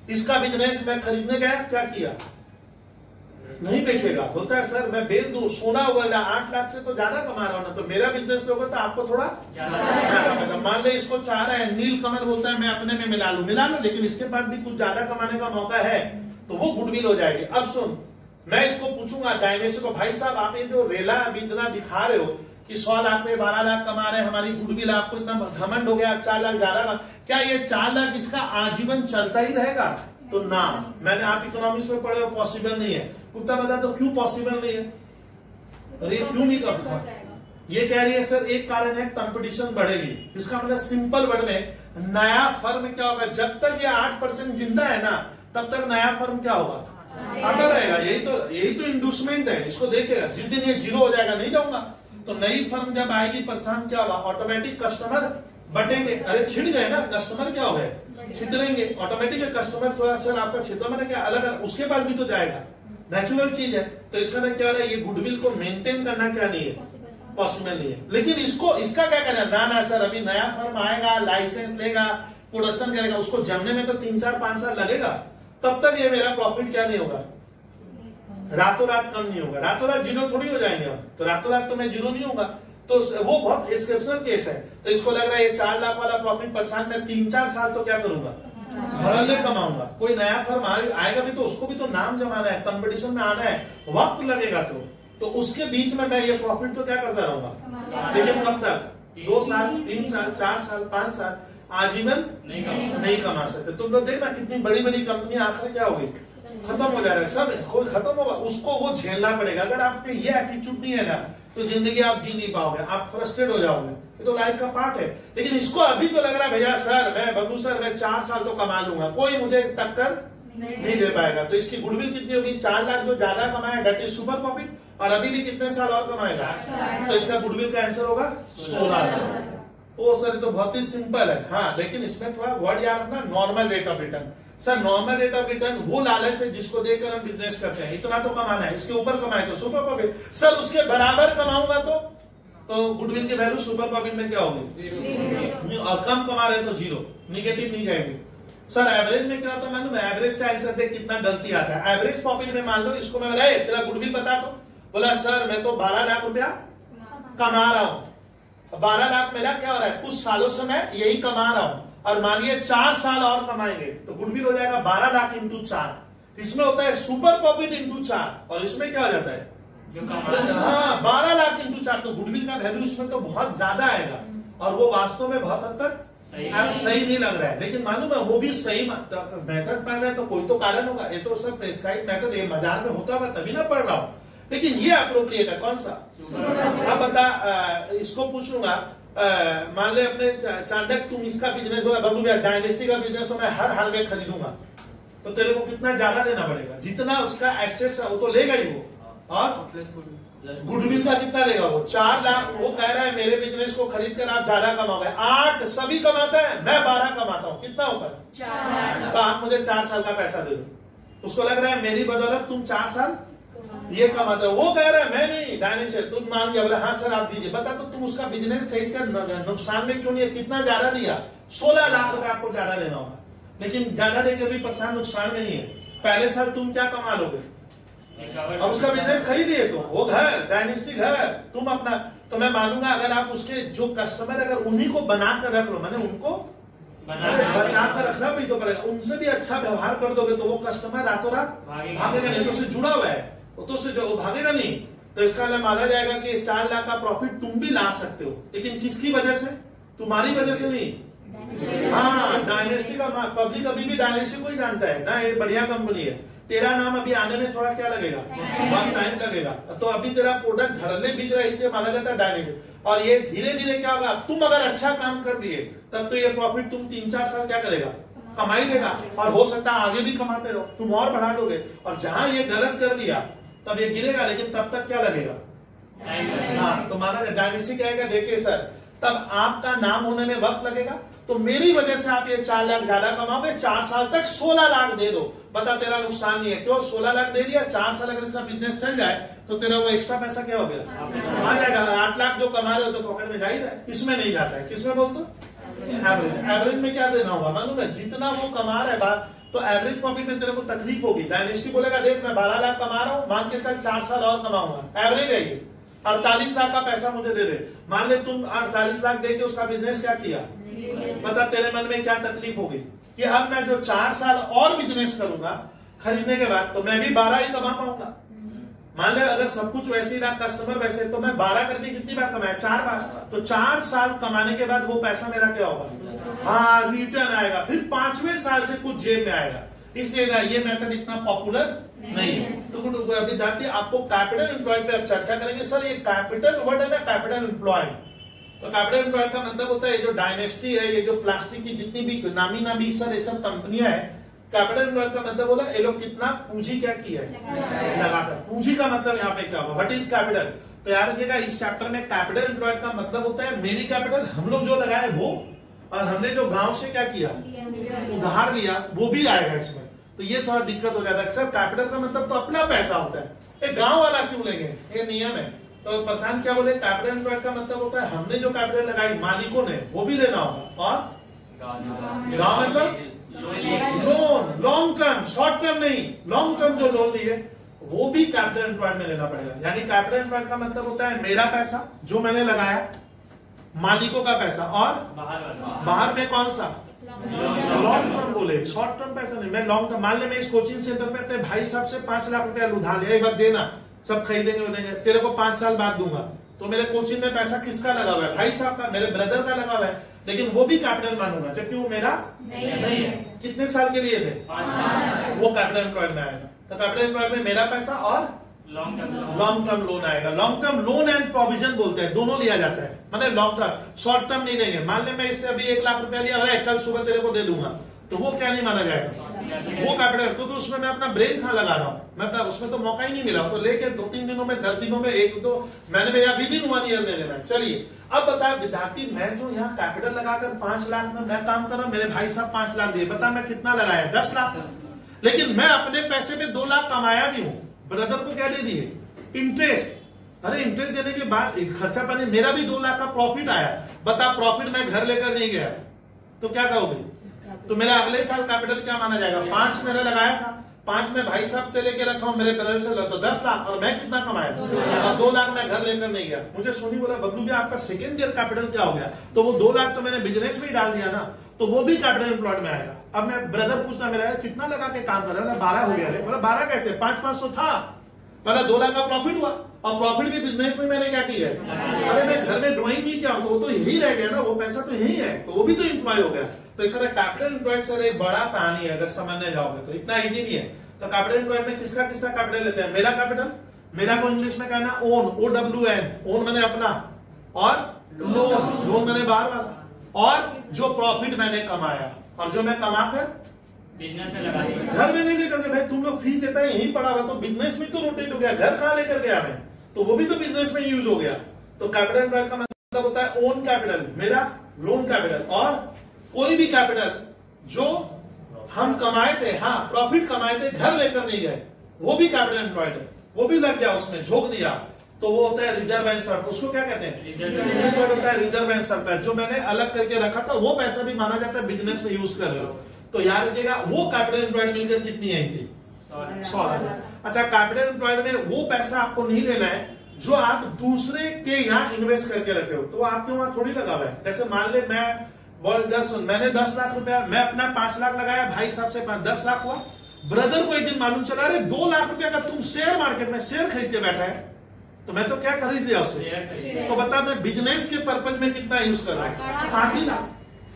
इसका बिजनेस मैं खरीदने गया, क्या किया, नहीं बेचेगा, बोलता है सर मैं बेच दूं, सोना होगा 8 लाख से तो ज्यादा कमा रहा हूं ना, तो मेरा बिजनेस लोगे तो आपको थोड़ा ज्यादा। मान ले इसको चाह रहा है, नीलकमल बोलता है मैं अपने में मिला लूं, लेकिन इसके पास भी कुछ ज्यादा कमाने का मौका है, तो वो गुडविल हो जाएगी। अब सुन, मैं इसको पूछूंगा डायनेस्टी को, भाई साहब आप ये जो रेला अभी इतना दिखा रहे हो कि 100 लाख में 12 लाख कमा रहे हैं, हमारी गुडविल, आपको इतना घमंड हो गया, आप 4 लाख ज्यादा का, क्या ये 4 लाख इसका आजीवन चलता ही रहेगा? तो ना, मैंने आप इकोनॉमिक्स में पढ़े हो, पॉसिबल नहीं है। कुत्ता बता तो क्यों पॉसिबल नहीं है? अरे क्यों नहीं कर सकता? ये कह रही है सर एक कारण है कंपटीशन बढ़ेगी। इसका मतलब सिंपल वर्ड में नया फर्म क्या होगा, जब तक ये 8% जिंदा है ना तब तक नया फर्म क्या होगा, आता रहेगा। यही तो इंडूसमेंट है, इसको देखेगा। जिस दिन ये 0 हो जाएगा नहीं जाऊंगा, तो नई फर्म जब आएगी परेशान क्या होगा, ऑटोमेटिक कस्टमर बटेंगे। अरे छिड़ गए ना कस्टमर, क्या हो गए, छितरेंगे ऑटोमेटिक। कस्टमर थोड़ा सर आपका क्षेत्र में क्या अलग, उसके पास भी तो जाएगा, नेचुरल चीज है। तो इसका ना क्या है, ये गुडविल को मेंटेन करना क्या नहीं है, पॉसिबल नहीं है। लेकिन इसका क्या करना, ना सर अभी नया फर्म आएगा, लाइसेंस लेगा, प्रोडक्शन करेगा, उसको जमने में तो 3-4-5 साल लगेगा, तब तक ये मेरा प्रॉफिट क्या नहीं होगा, रातों रात कम नहीं होगा। रातों रात 0 थोड़ी हो जाएंगे हम, तो रातों रात तो मैं 0 नहीं होगा। तो वो बहुत एक्सेप्शनल केस है। तो इसको लग रहा है ये 4 लाख वाला प्रॉफिट परेशान, मैं 3-4 साल तो क्या करूंगा, धड़ल्ले कमाऊंगा। कोई नया फर्म आएगा भी तो उसको भी तो नाम जमाना है, कंपटीशन में आना है, वक्त लगेगा। तो उसके बीच में मैं ये प्रॉफिट तो क्या करता रहूंगा, लेकिन कब तक, 2 साल, 3 साल, 4 साल, 5 साल, आजीवन नहीं कमा सकते। तुम लोग देखना कितनी बड़ी बड़ी कंपनी आखिर क्या होगी, खत्म हो जा रहा है, सब कोई खत्म होगा, उसको वो झेलना पड़ेगा। अगर आप पे ये एटीट्यूड नहीं है ना तो जिंदगी आप जी नहीं पाओगे, आप फ्रस्ट्रेट हो जाओगे। ये तो लाइफ का पार्ट है। लेकिन इसको अभी तो लग रहा है भैया सर मैं बब्लू सर मैं 4 साल तो कमा लूंगा, कोई मुझे टक्कर नहीं दे पाएगा। तो इसकी गुडविल कितनी होगी, 4 लाख जो ज्यादा कमाया डेट इज सुपर प्रॉफिट, और अभी भी कितने साल और कमाएगा, तो इसका गुडविल का आंसर होगा 16 लाख। ओ सर तो बहुत ही सिंपल है। हाँ, लेकिन इसमें थोड़ा वर्ड याद रखना, normal rate of return. Sir normal rate of return वो लालच है जिसको देखकर हम बिजनेस करते हैं, इतना तो कमाना है, इसके ऊपर कमाए तो सुपर प्रॉफिट। सर उसके बराबर कमाऊंगा तो गुडविल की वैल्यू सुपर प्रॉफिट में क्या होगी, और कम कमा रहे तो 0, निगेटिव नहीं जाएगी। सर एवरेज में क्या होता है मालूम है, एवरेज का आंसर देख कितना गलती आता है। एवरेज प्रॉफिट में मान लो इसको मैं बोला तेरा गुडविल बता, तो बोला सर मैं तो 12 लाख रुपया कमा रहा हूं। 12 लाख मेरा क्या हो रहा है, कुछ सालों से मैं यही कमा रहा हूं, और मानिए 4 साल और कमाएंगे तो गुडविल हो जाएगा 12 लाख इंटू 4। इसमें होता है सुपर प्रॉफिट इंटू 4, और इसमें क्या हो जाता है जो हाँ 12 लाख इंटू 4। तो गुडविल का वैल्यू इसमें तो बहुत ज्यादा आएगा, और वो वास्तव में बहुत हद तक सही नहीं लग रहा है। लेकिन मालूम है वो भी सही मेथड पढ़ रहे हैं तो कोई तो कारण होगा। ये तो सब प्रेस्क्राइब मेथड ये बाजार में होता होगा तभी ना पढ़ रहा हूं, लेकिन ये अप्रोप्रिएट है। कौन सा, अब बता, इसको पूछ लूंगा, मान ले अपने चाणक्य तुम इसका बिजनेस बोला बबलू भैया डायनेस्टी का बिजनेस तो मैं हर हाल में खरीदूंगा, तो तेरे को कितना ज्यादा देना पड़ेगा, जितना उसका एसेट्स है वो तो लेगा ही वो, और गुडविल का कितना लेगा वो 4 लाख। वो कह रहा है मेरे बिजनेस को खरीद कर आप ज्यादा कमाओगे, 8 सभी कमाते हैं, मैं 12 कमाता हूँ, कितना ऊपर 4। तो आप मुझे 4 साल का पैसा दे दो। उसको लग रहा है मेरी बदौलत तुम 4 साल ये कमाते हो। वो कह रहा है मैं नहीं, डायनेस्टी तुम मान गया, बोला हाँ सर आप दीजिए। बता तो तुम उसका बिजनेस खरीद कर नुकसान में क्यों नहीं है, कितना ज्यादा दिया, 16 लाख रुपए आपको ज्यादा देना होगा। लेकिन ज्यादा देकर भी परेशान नुकसान में नहीं है। पहले साल तुम क्या कमा लोगे, अब उसका बिजनेस खरीदिए तो वो घर डायनेस्टी घर तुम अपना। तो मैं मानूंगा अगर आप उसके जो कस्टमर अगर उन्हीं को बना कर रख लो, मैंने उनको बचा कर रखना भी तो पड़ेगा, उनसे भी अच्छा व्यवहार कर दोगे तो वो कस्टमर रातों रात भागेगा नहीं, तो उससे जुड़ा हुआ है तो उससे जो भागेगा नहीं। तो इसका माना जाएगा कि 4 लाख का प्रॉफिट तुम भी ला सकते हो, लेकिन किसकी वजह से, तुम्हारी वजह से नहीं। हाँ डायनेस्टी का पब्लिक अभी भी डायनेस्टी को ही जानता है ना, ये बढ़िया कंपनी है। तेरा नाम अभी आने में थोड़ा क्या लगेगा, बहुत टाइम लगेगा। तो अभी तेरा प्रोडक्ट धड़ल्ले बिक रहा है, इसलिए माना जाता है डायनेस्टी। और ये धीरे धीरे क्या होगा, तुम अगर अच्छा काम कर दिए तब तो ये प्रॉफिट तुम 3-4 साल क्या करेगा, कमाई लेगा, और हो सकता है आगे भी कमाते रहो, तुम और बढ़ा दोगे। और जहां ये गलत कर दिया तब ये गिरेगा, लेकिन तब तक क्या लगेगा, हाँ। तो माना जाए डायनेस्टी कहेगा देखिए सर तब आपका नाम होने में वक्त लगेगा, तो मेरी वजह से आप ये 4 लाख ज्यादा कमाओगे, 4 साल तक 16 लाख दे दो। बता तेरा नुकसान नहीं है, क्यों 16 लाख दे दिया, 4 साल अगर इसका बिजनेस चल जाए तो तेरा वो एक्स्ट्रा पैसा क्या हो गया, आ जाएगा। 8 लाख जो कमा रहे हो तो पॉकेट में जा ही रहा है, इसमें नहीं जाता है। किसमें बोल दो, एवरेज। एवरेज में क्या देना होगा मालूम है, जितना वो कमा रहा है तो एवरेज प्रॉफिट में तेरे को तकलीफ होगी। डायनेस्टी बोलेगा देख मैं 12 लाख कमा रहा हूं, मान के चल 4 साल और कमाऊंगा, एवरेज है ये, 48 लाख का पैसा मुझे दे दे। मान ले तुम 48 लाख दे के उसका बिजनेस क्या किया, बता तेरे मन में क्या तकलीफ होगी कि अब मैं जो 4 साल और बिजनेस करूंगा खरीदने के बाद तो मैं भी 12 ही कमा पाऊंगा। मान ले अगर सब कुछ वैसे ही रहा, कस्टमर वैसे, तो मैं 12 करके कितनी बार कमाया, 4 बार। तो 4 साल कमाने के बाद वो पैसा मेरा क्या होगा, हाँ रिटर्न आएगा, फिर 5वें साल से कुछ जेब में आएगा। इसलिए ना ये मेथड इतना पॉपुलर नहीं है। तो विद्यार्थी आपको कैपिटल एम्प्लॉयड पे अब चर्चा करेंगे। सर ये कैपिटल वर्ड है ना, कैपिटल एम्प्लॉयड, तो कैपिटल एम्प्लॉयड का मतलब होता है ये जो डायनेस्टी है, ये जो प्लास्टिक की जितनी भी नामी नामी सर ये सब कंपनियां है, कैपिटल एम्प्लॉयड का मतलब बोला ये लोग कितना पूंजी क्या की है लगाकर। पूंजी का मतलब यहाँ पे क्या होगा, व्हाट इज कैपिटल। तो याद रखिएगा इस चैप्टर में कैपिटल एम्प्लॉयड का मतलब होता है मेरी कैपिटल, हम लोग जो लगाए वो, और हमने जो गांव से क्या किया उधार लिया वो भी आएगा इसमें। तो ये थोड़ा दिक्कत हो जाता है सर, कैपिटल का मतलब तो अपना पैसा होता है, ये गांव वाला क्यों लेंगे, ये नियम है। तो प्रशांत क्या बोले, कैपिटल एम्प्लॉयड का मतलब होता है हमने जो कैपिटल लगाई मालिकों ने वो भी लेना होगा, और गांव मतलब loan, long term, short term नहीं, लॉन्ग टर्म जो लोन लिए वो भी कैपिटल एम्प्लॉयड में लेना पड़ेगा। यानी कैपिटल एम्प्लॉयड का मतलब होता है मेरा पैसा जो मैंने लगाया, मालिकों का पैसा, और बाहर में कौन सा लॉन्ग टर्म बोले, शॉर्ट टर्म पैसा नहीं। मैं लॉन्ग टर्म, मान ले मैं इस कोचिंग सेंटर पे अपने भाई साहब से 5 लाख रुपया उधार लिया, एक बार देना, सब खरीदेंगे देंगे, तेरे को 5 साल बाद दूंगा, तो मेरे कोचिंग में पैसा किसका लगा हुआ है, भाई साहब का, मेरे ब्रदर का लगा हुआ है, लेकिन वो भी कैपिटल मानूंगा जबकि वो मेरा नहीं है। कितने साल के लिए थे, 5 साल, वो कैपिटल एम्प्लॉयड में आएगा। तो कैपिटल एम्प्लॉयड में मेरा पैसा और लॉन्ग टर्म लोन आएगा। Long term loan and provision बोलते हैं, दोनों लिया जाता है, मतलब लॉन्ग टर्म, शॉर्ट टर्म नहीं लेंगे। मान ले मैं इससे अभी 1 लाख रुपया लिया, अरे कल सुबह तेरे को दे दूंगा, तो वो क्या नहीं माना जाएगा, वो कैपिटल, क्योंकि उसमें मैं अपना ब्रेन कहां लगा रहा हूं, मैं अपना उसमें तो मौका ही नहीं मिला, तो लेके 2-3 दिनों में, 10 दिनों में, एक तो मैंने भैया विदिन 1 ईयर दे देना। चलिए अब बताया विद्यार्थी, मैं जो यहाँ कैपिटल लगाकर 5 लाख में मैं काम कर रहा हूँ, मेरे भाई साहब 5 लाख दिए, बता मैं कितना लगाया, 10 लाख, लेकिन मैं अपने पैसे में 2 लाख कमाया भी हूँ, ब्रदर को क्या दे दिए, इंटरेस्ट। अरे इंटरेस्ट देने के बाद खर्चा पानी, मेरा भी 2 लाख का प्रॉफिट आया, बता प्रॉफिट मैं घर लेकर नहीं गया, तो क्या कहोगे, तो मेरा अगले साल कैपिटल क्या माना जाएगा, 5 मैंने लगाया था, 5 में भाई साहब से लेके रखा हूं, मेरे ब्रदर से लो, तो 10 लाख, और मैं कितना कमाया, और 2 लाख मैं घर लेकर नहीं गया। मुझे सोनी बोला बबलू भैया आपका सेकेंड ईयर कैपिटल क्या हो गया, तो वो 2 लाख तो मैंने बिजनेस में ही डाल दिया ना, तो वो भी कैपिटल एम्प्लॉयड में आएगा। अब मैं ब्रदर पूछना मेरा कितना लगा के काम कर रहा है, 12 हो गया, बोला 12 कैसे, 500 था, पहले 2 लाख का प्रॉफिट हुआ, और प्रॉफिट भी बिजनेस में मैंने क्या किया है, अरे मैं घर में ड्राइंग नहीं किया, तो वो तो यही रह गया ना, वो पैसा तो यही है, तो वो भी तो एम्प्लॉय हो गया। तो इस तरह कैपिटल एम्प्लॉयड सर एक बड़ा कहानी है, अगर समझने जाओगे तो इतना इजी नहीं है। तो कैपिटल एम्प्लॉयड में किसका किसका कैपिटल लेते हैं, मेरा कैपिटल, मेरा को इंग्लिश में कहना ओन, OWN, ओन मैंने अपना, और लोन, लोन मैंने बाहर वाला, और जो प्रॉफिट मैंने कमाया, और जो मैं कमाकर बिजनेस में लगा दिया, घर में नहीं लेकर के, भाई तुम लोग फीस देता है यही पड़ा हुआ, तो बिजनेस में तो रोटेट हो गया, घर कहां लेकर गया मैं, तो वो भी तो बिजनेस में यूज हो गया। तो कैपिटल एम्प्लॉयड का मतलब होता है ओन कैपिटल, मेरा लोन कैपिटल, और कोई भी कैपिटल जो हम कमाए थे, हाँ प्रॉफिट कमाए थे, घर लेकर नहीं गए, वो भी कैपिटल एम्प्लॉयड है, वो भी लग गया उसमें, झोंक दिया, तो वो होता है रिजर्व एंड सरप्लस। उसको क्या कहते हैं, इंग्लिश वर्ड होता है रिजर्व एंड सरप्लस, जो मैंने अलग करके रखा था वो पैसा भी माना जाता है बिजनेस में यूज कर रहे हो। तो याद रखिएगा वो कैपिटल एम्प्लॉयड मिलकर कितनी आएंगी, 100 लाख। अच्छा कैपिटल एम्प्लॉयड में वो पैसा आपको नहीं लेना है जो आप दूसरे के यहाँ इन्वेस्ट करके रखे हो, तो आपके वहां थोड़ी लगा हुआ है। जैसे मान ले मैंने 10 लाख रुपया, मैं अपना 5 लाख लगाया, भाई साहब से 10 लाख हुआ, ब्रदर को एक दिन मालूम चला अरे 2 लाख रुपया का तुम शेयर मार्केट में शेयर खरीद के बैठा है, तो मैं तो क्या खरीद लिया उससे, तो बता मैं बिजनेस के पर्पज में कितना यूज कर रहा हूँ, 8 लाख,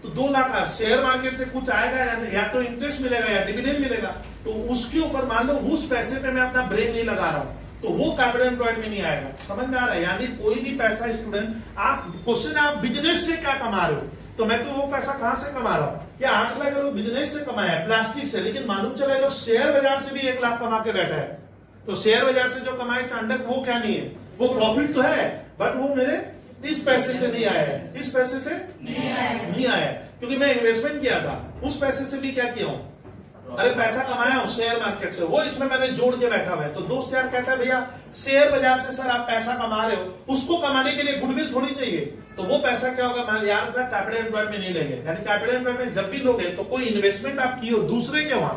तो 2 लाख का शेयर मार्केट से कुछ आएगा या तो इंटरेस्ट मिलेगा या डिविडेंड मिलेगा, तो उसके ऊपर मान लो उस पैसे पे मैं अपना ब्रेन नहीं लगा रहा हूं, तो वो कैपिटल एम्प्लॉयड में नहीं आएगा। समझ में आ रहा है, यानी कोई भी पैसा स्टूडेंट, आप क्वेश्चन आप बिजनेस से क्या कमा रहे हो, तो मैं तो वो पैसा कहां से कमा रहा हूं, या 8 लाख लोग बिजनेस से कमाया है प्लास्टिक से, लेकिन मालूम चला लोग शेयर बाजार से भी 1 लाख कमा के बैठा है, तो शेयर बाजार से जो कमाए चांडक वो क्या नहीं है, वो प्रॉफिट तो है बट वो मेरे इस पैसे से नहीं आया है, इस पैसे से नहीं आया है, क्योंकि मैं इन्वेस्टमेंट किया था, उस पैसे से भी क्या किया हूं, अरे पैसा कमाया हूं शेयर मार्केट से, वो इसमें मैंने जोड़ के बैठा हुआ है। तो दोस्त यार कहता है भैया शेयर बाजार से सर आप पैसा कमा रहे हो, उसको कमाने के लिए गुडविल थोड़ी चाहिए, तो वो पैसा क्या होगा, मान यार कैपिटल एम्प्लॉयड में नहीं लेंगे। यानी कैपिटल एम्प्लॉयड में जब भी लोगे तो कोई इन्वेस्टमेंट आप किए हो दूसरे के वहां,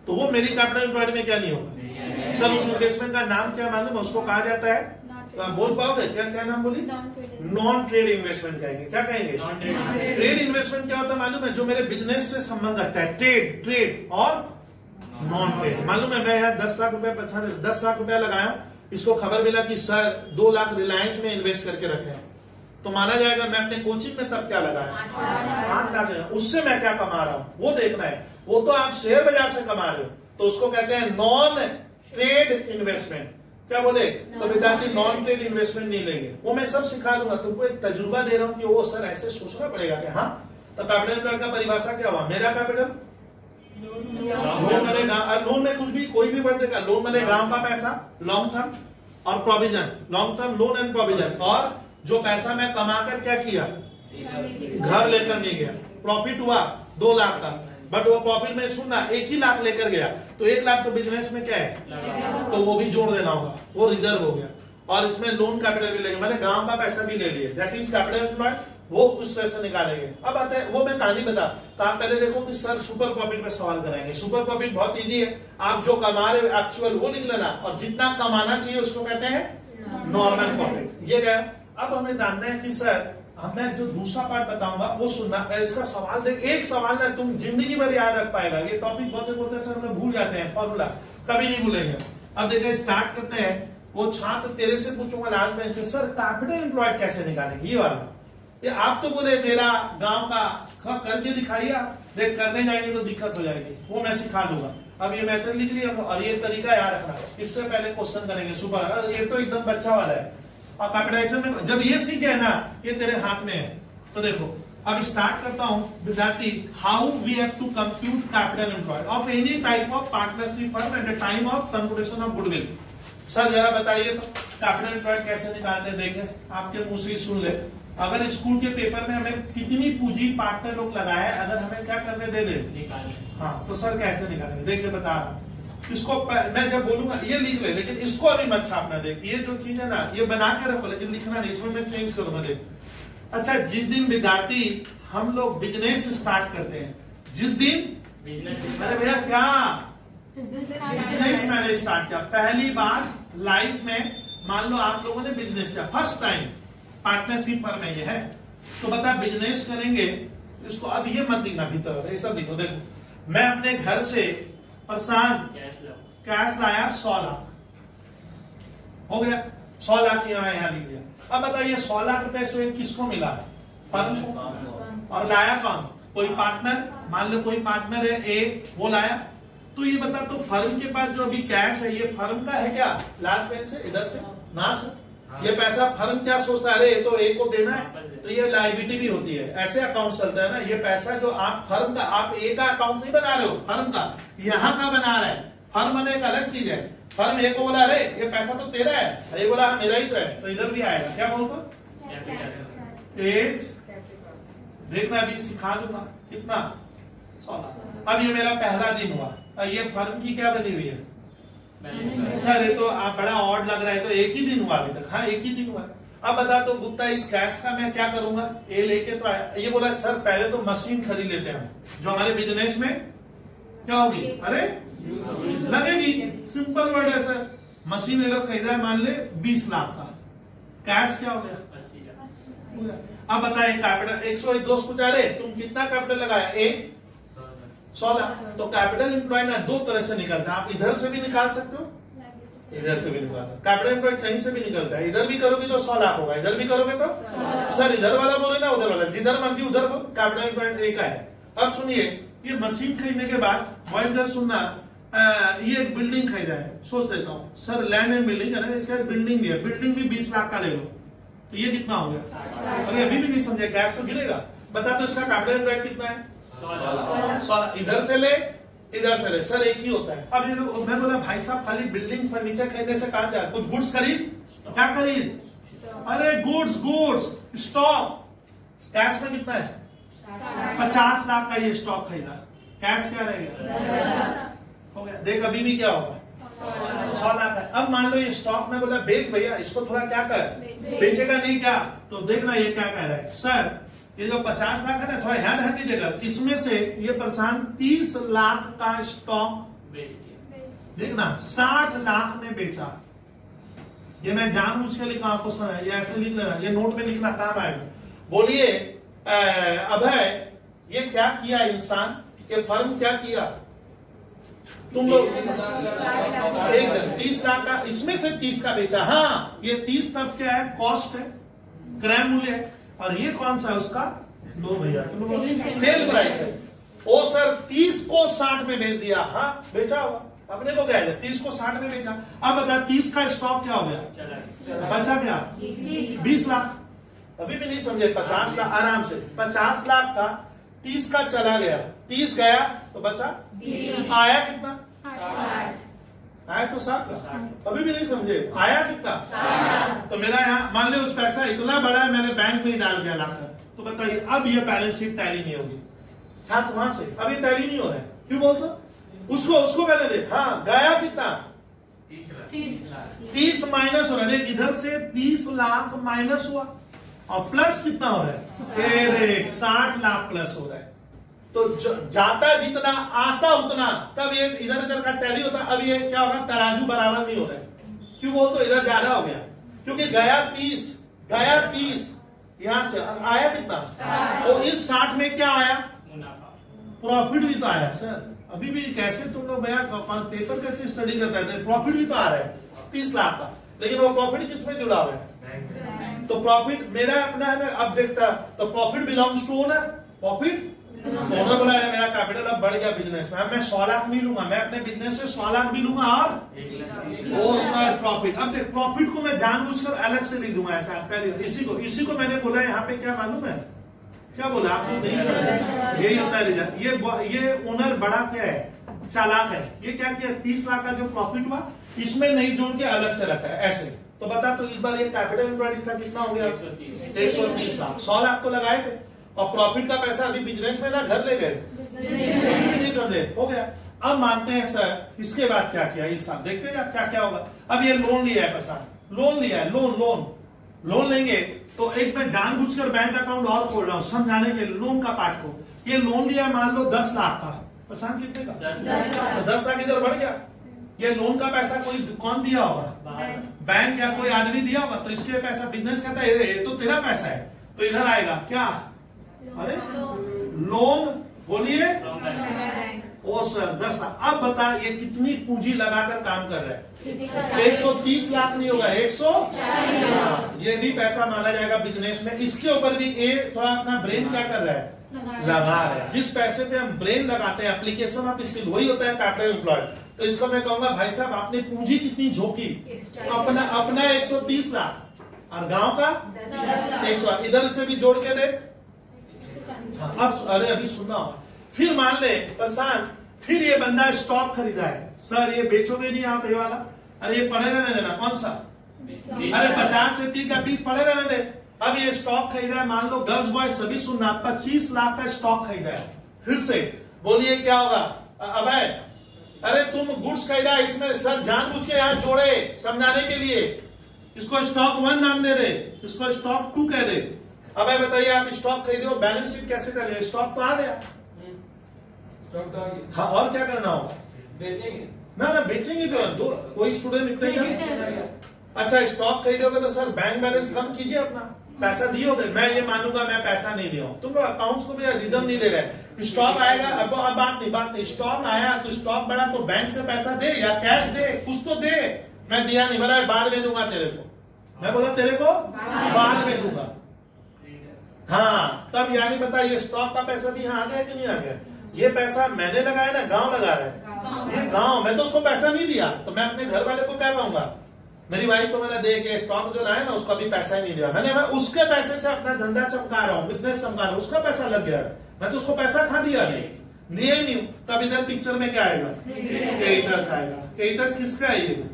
तो वो मेरी कैपिटल एम्प्लॉयड में क्या नहीं होगा सर। उस इन्वेस्टमेंट का नाम क्या मालूम है, उसको कहा जाता है, बोल पाओगे क्या क्या नाम बोली? नॉन ट्रेड इन्वेस्टमेंट कहेंगे। क्या कहेंगे? ट्रेड इन्वेस्टमेंट क्या होता है मालूम है? जो मेरे बिजनेस से संबंध रखता है, ट्रेड और नॉन ट्रेड। मालूम है मैं यहाँ 10 लाख रुपया 10 लाख रुपया लगाया, इसको खबर मिला कि सर 2 लाख रिलायंस में इन्वेस्ट करके रखे हैं, तो माना जाएगा मैं अपने कोचिंग में तब क्या लगाया 8 लाख, उससे मैं क्या कमा रहा हूं वो देखना है। वो तो आप शेयर बाजार से कमा रहे हो, तो उसको कहते हैं नॉन ट्रेड इन्वेस्टमेंट। क्या बोले? तो विद्यार्थी नॉन ट्रेड इन्वेस्टमेंट नहीं लेंगे, वो मैं सब सिखा दूंगा तुमको, एक तजुर्बा दे रहा हूं कि वो सर ऐसे सोचना पड़ेगा कि हाँ। तो कैपिटल का परिभाषा क्या हुआ? मेरा कैपिटल लोन मनेगा, और लोन में कुछ भी कोई भी वर्ड देगा, लोन मने गांव का पैसा लॉन्ग टर्म, और provision long term loan and provision, और जो पैसा मैं कमाकर क्या किया, घर लेकर नहीं गया, प्रॉफिट हुआ 2 लाख का, बट वो प्रॉफिट में सुनना 1 ही लाख लेकर गया, तो 1 लाख तो बिजनेस में क्या है, तो वो भी जोड़ देना होगा, वो रिजर्व हो गया। और इसमें लोन कैपिटल भी लेंगे, मैंने गांव का पैसा भी ले लिया, दैट इज कैपिटल एम्प्लॉयड, वो उस तरह से निकालेंगे। अब आते हैं, वो मैं कहानी बता, तो आप पहले देखो कि सर सुपर प्रॉफिट पे सवाल कराएंगे। सुपर प्रॉफिट बहुत इजी है, आप जो कमा रहे हो एक्चुअल वो लिख लेना, और जितना कमाना चाहिए उसको कहते हैं नॉर्मल प्रॉफिट। ये गया। अब हमें जानना है कि सर मैं जो दूसरा पार्ट बताऊंगा वो सुनना, इसका सवाल देख, एक सवाल ना तुम जिंदगी भर याद रख पाएगा। ये टॉपिक बोलते हैं सर हमें भूल जाते हैं, फॉर्मूला कभी नहीं भूलेंगे। अब देखिए स्टार्ट करते हैं। वो छात्र तेरे से पूछूंगा लास्ट बेंच से, सर कैपिटल एम्प्लॉयड कैसे निकालेंगे? ये वाला, ये आप तो बोले मेरा गांव का करके दिखाइए, देख करने जाएंगे तो दिक्कत हो जाएगी, वो मैं सिखा दूंगा। अब ये मेथड लिख लिया, और ये तरीका याद रखना। इससे पहले क्वेश्चन करेंगे सुपर, ये तो एकदम बच्चा वाला है, और कैपिटलाइजेशन में जब ये सीख गए ना, ये तेरे हाथ में है। तो देखो अब स्टार्ट करता हूं विद्यार्थी, how we have to compute capital employed of any type of partnership firm at the time of computation of goodwill. Sir जरा बताइए तो कैपिटल एम्प्लॉयड कैसे निकालते हैं? देखें आपके मुंह से सुन ले, अगर स्कूल के पेपर में हमें कितनी पूंजी पार्टनर लोग लगाए, अगर हमें क्या करने दे दे, हाँ, तो सर कैसे निकालेंगे? देखिए बता रहा हूं, इसको मैं जब बोलूंगा ये लिख ले, लेकिन इसको अभी मत छापना। देख ये जो चीज है ना, ये बना के रखो, लेकिन लिखना नहीं, इसमें मैं चेंज करूंगा। देख अच्छा, जिस दिन विद्यार्थी हम लोग बिजनेस स्टार्ट करते हैं, जिस दिन अरे भैया क्या बिजनेस मैंने स्टार्ट किया पहली बार लाइफ में, मान लो आप लोगों ने बिजनेस किया फर्स्ट टाइम, पार्टनरशिप पर में ये है, तो बता बिजनेस करेंगे इसको। अब ये मत लिखना भीतर, ये सब लिखो। देखो मैं अपने घर से प्रशांत कैश लाया 100 लाख, हो गया 100 लाख की मैं यहाँ लिख दिया। अब बताइए 100 लाख रुपए से किसको मिला? फर्म को। और लाया कौन? कोई पार्टनर, मान लो कोई पार्टनर है ए, वो लाया। तो ये बता, तो फर्म के पास जो अभी कैश है ये फर्म का है क्या? लास्ट बेंच से इधर से ना सर, ये पैसा फर्म क्या सोचता है, अरे ये तो ए को देना है, तो ये लायबिलिटी भी होती है। ऐसे अकाउंट चलता है ना, ये पैसा जो आप फर्म का, आप ए का अकाउंट नहीं बना रहे हो, फर्म का यहाँ का बना रहे हैं। फर्म बने एक अलग चीज है, फर्म ए को बोला अरे ये पैसा तो तेरा है, अरे बोला मेरा ही तो है, तो इधर भी आएगा। क्या बोलता? एज देखना अभी सिखा दूंगा कितना 100। अब ये मेरा पहला दिन हुआ, ये फर्म की क्या बनी हुई है सर? ये तो आप बड़ा ऑड लग रहा है, तो एक ही दिन हुआ अभी तक। हाँ एक ही दिन हुआ। अब बता तो गुप्ता, इस कैश का मैं क्या करूंगा? ए लेके तो आया, ये बोला सर पहले तो मशीन खरीद लेते हैं जो हमारे बिजनेस में क्या होगी, अरे लगेगी। सिंपल वर्ड है सर, मशीन ये लोग खरीदा है मान ले 20 लाख का, कैश क्या हो गया 80। अब बताए कैपिटल 101 दोस्त पूछा रहे तुम कितना कैपिटल लगाया? ए 100 लाख। तो कैपिटल एम्प्लॉयड ना दो तरह से निकलता है, आप इधर से भी निकाल सकते हो, इधर से भी निकालता है। कैपिटल एम्प्लॉयड कहीं से भी निकलता है, इधर भी करोगे तो 100 लाख होगा, इधर भी करोगे तो सर इधर वाला बोले ना उधर वाला, जिधर मर्जी उधर बोल, कैपिटल एम्प्लॉयड एक है। अब सुनिए, ये मशीन खरीदने के बाद वह इधर सुनना, ये एक बिल्डिंग खरीदा है, सोच देता हूँ सर लैंड एंड बिल्डिंग है ना, इसका बिल्डिंग भी है, बिल्डिंग भी 20 लाख का ले लो, तो ये कितना हो गया? अरे अभी भी नहीं समझे, कैश तो गिरेगा। बता तो इसका कैपिटल एम्प्लॉयड कितना है? 100। इधर से ले इधर से ले, सर एक ही होता है। अब ये लोग, मैं बोला भाई साहब खाली बिल्डिंग फर्नीचर खरीदने से काम जाए, कुछ गुड्स खरीद, क्या खरीद? अरे गुड्स स्टॉक। कैश में कितना है? 50 लाख का ये स्टॉक खरीदा, कैश क्या रहेगा? हो गया। देख अभी भी क्या होगा 100 लाख है। अब मान लो ये स्टॉक में बोला बेच भैया, इसको थोड़ा क्या कर, बेचेगा नहीं क्या? तो देखना ये क्या कह रहा है, सर ये जो 50 लाख है ना, थोड़ा ध्यान दीजिएगा, इसमें से ये प्रशांत 30 लाख का स्टॉक देखना 60 लाख में बेचा। ये मैं जानबूझ के लिखा आपको, ये ऐसे लिख लेना, ये नोट में लिखना काम आएगा। बोलिए अभय, ये क्या किया इंसान, ये फर्म क्या किया? तुम लोग 30 लाख का, इसमें से 30 का बेचा। हाँ, ये 30 तब क्या है, कॉस्ट है, क्रय मूल्य है, और ये कौन सा है उसका, दो भैया सेल प्राइस है। ओ सर 30 को 60 में बेच दिया। हाँ बेचा होगा, अपने को क्या है, 30 को 60 में बेचा। अब बता 30 का स्टॉक क्या हो गया, बचा क्या, 20 लाख। अभी भी नहीं समझे, 50 लाख आराम से, 50 लाख था, 30 का चला गया, 30 गया तो बचा 20। आया कितना, आया तो 60 लाख। अभी भी नहीं समझे, आया कितना, तो मेरा यहाँ मान लो उस पैसा इतना बड़ा है, मैंने बैंक में ही डाल दिया लाकर, तो बताइए अब ये बैलेंस शीट टैली नहीं होगी। छात्र वहां से अभी टैली नहीं हो रहा है, क्यों बोलते? उसको कहने दे। हाँ गया कितना, 30 माइनस हो रहा है, इधर से 30 लाख माइनस हुआ, और प्लस कितना हो रहा है, फिर 60 लाख प्लस हो रहा है। तो जाता जितना आता उतना, तब ये इधर इधर का टैली होता। अब ये क्या होगा, तराजू बराबर नहीं हो रहा है। क्यों बोल, तो इधर ज्यादा हो गया, क्योंकि गया 30 यहां से आया कितना, और इस 60 में क्या आया, प्रॉफिट भी तो आया। सर अभी भी कैसे तुम लोग भैया पेपर कैसे स्टडी करता है, प्रॉफिट भी तो आ रहा है 30 लाख का, लेकिन वो प्रॉफिट किसमें जुड़ा हुआ है, तो प्रॉफिट मेरा अपना है ना। अब देखता तो profit belongs to owner, profit owner बोला है मेरा कैपिटल अब बढ़ गया बिजनेस में, अब मैं 100 लाख नहीं लूंगा, मैं अपने बिजनेस से 100 लाख भी लूंगा, और वो सर प्रॉफिट। अब देख प्रॉफिट को मैं जानबूझकर अलग से लिख दूंगा ऐसा, पहले इसी को मैंने बोला यहाँ पे, क्या मालूम है क्या बोला आपको, नहीं समझ, यही होता है रिजल्ट। ये ओनर बड़ा क्या है, चालाक है। ये क्या किया, 30 लाख का जो प्रॉफिट हुआ इसमें नहीं जोड़ के अलग से रखा है ऐसे। तो बता, तो इस बार ये कैपिटल एम्प्लॉयड था कितना हो गया, 130 लाख। 100 लाख तो लगाए थे, और प्रॉफिट का पैसा अभी बिजनेस में ना घर ले गए, नहीं समझे, हो गया। अब मानते हैं सर इसके बाद क्या किया, इस साल देखते हैं क्या क्या होगा। अब ये लोन लिया है पैसा, लोन लिया है, लोन लेंगे तो एक मैं जानबूझकर बैंक अकाउंट और खोल रहा हूं समझाने के लोन का पार्ट को। ये लोन लिया मान लो 10 लाख का, प्रशांत कितने का, 10 लाख इधर बढ़ गया। ये लोन का पैसा कोई कौन दिया होगा, बैंक या कोई आदमी दिया होगा, तो इसके पैसा बिजनेस कहता है ये तो तेरा पैसा है, तो इधर आएगा क्या, अरे लोन बोलिए, ओ सर 10 लाख। अब बता ये कितनी पूंजी लगाकर काम कर रहा है, 130 लाख नहीं होगा, 140। ये भी पैसा माना जाएगा बिजनेस में। इसके ऊपर भी ये थोड़ा अपना ब्रेन क्या कर रहा है, लगा रहा है। जिस पैसे पे हम ब्रेन लगाते हैं, एप्लीकेशन ऑफ स्किल, वही होता है कैपिटल एम्प्लॉयड। तो इसको मैं कहूंगा भाई साहब आपने पूंजी कितनी झोंकी, अपना 130 लाख, और गांव का 100, इधर से भी जोड़ के दे। अब अरे अभी सुनना होगा, फिर मान ले प्रशांत, फिर ये बंदा स्टॉक खरीदा है, सर ये बेचोगे नहीं आप ये वाला, अरे ये पड़े रहने देना, कौन सा, अरे 50 से 30 का 20 पड़े रहने दे। अब ये स्टॉक खरीदा है, मान लो गर्ल्स बॉय सभी सुनना, 25 लाख का स्टॉक खरीदा है। फिर से बोलिए क्या होगा, अबे अरे तुम गुड्स खरीदा, इसमें सर जानबूझ के यहाँ जोड़े समझाने के लिए, इसको स्टॉक 1 नाम दे रहे, इसको स्टॉक 2 कह दे। अब बताइए आप स्टॉक खरीदे हो, बैलेंस शीट कैसे करें, स्टॉक तो आ गया, स्टॉक तो आ गया, हाँ और क्या करना होगा, बेचेंगे ना कोई स्टूडेंट लिखते हैं। अच्छा स्टॉक खरीदोगे तो सर बैंक बैलेंस कम कीजिए अपना, पैसा दिए होगे, मैं ये मानूंगा मैं पैसा नहीं दिया हूं, तुम लोग अकाउंट्स को भी रिदम नहीं दे रहे। स्टॉक आएगा, अब बात नहीं, स्टॉक आया तो स्टॉक बढ़ा तो बैंक से पैसा दे या कैश दे, कुछ तो दे। मैं दिया नहीं, बोला बाद में दूंगा तेरे को, मैं बोला तेरे को बाद में दूंगा। हाँ तब यानी बता, ये स्टॉक का पैसा भी यहाँ आ गया कि नहीं आ गया, ये पैसा मैंने लगाया ना, गांव लगा रहा है, ये गांव, मैं तो उसको पैसा नहीं दिया, तो मैं अपने घर वाले को क्या कहूंगा, मेरी वाइफ को मैंने दे के स्टॉक जो लाया ना उसका भी पैसा ही नहीं दिया, मैं उसके पैसे से अपना धंधा चमका रहा हूँ, बिजनेस चमका रहा हूँ, उसका पैसा लग गया, मैं तो उसको पैसा कहाँ दिया, दिया ही नहीं। तब इधर पिक्चर में क्या आएगा, क्रेडिटर्स आएगा। क्रेडिटर्स किसका है, ये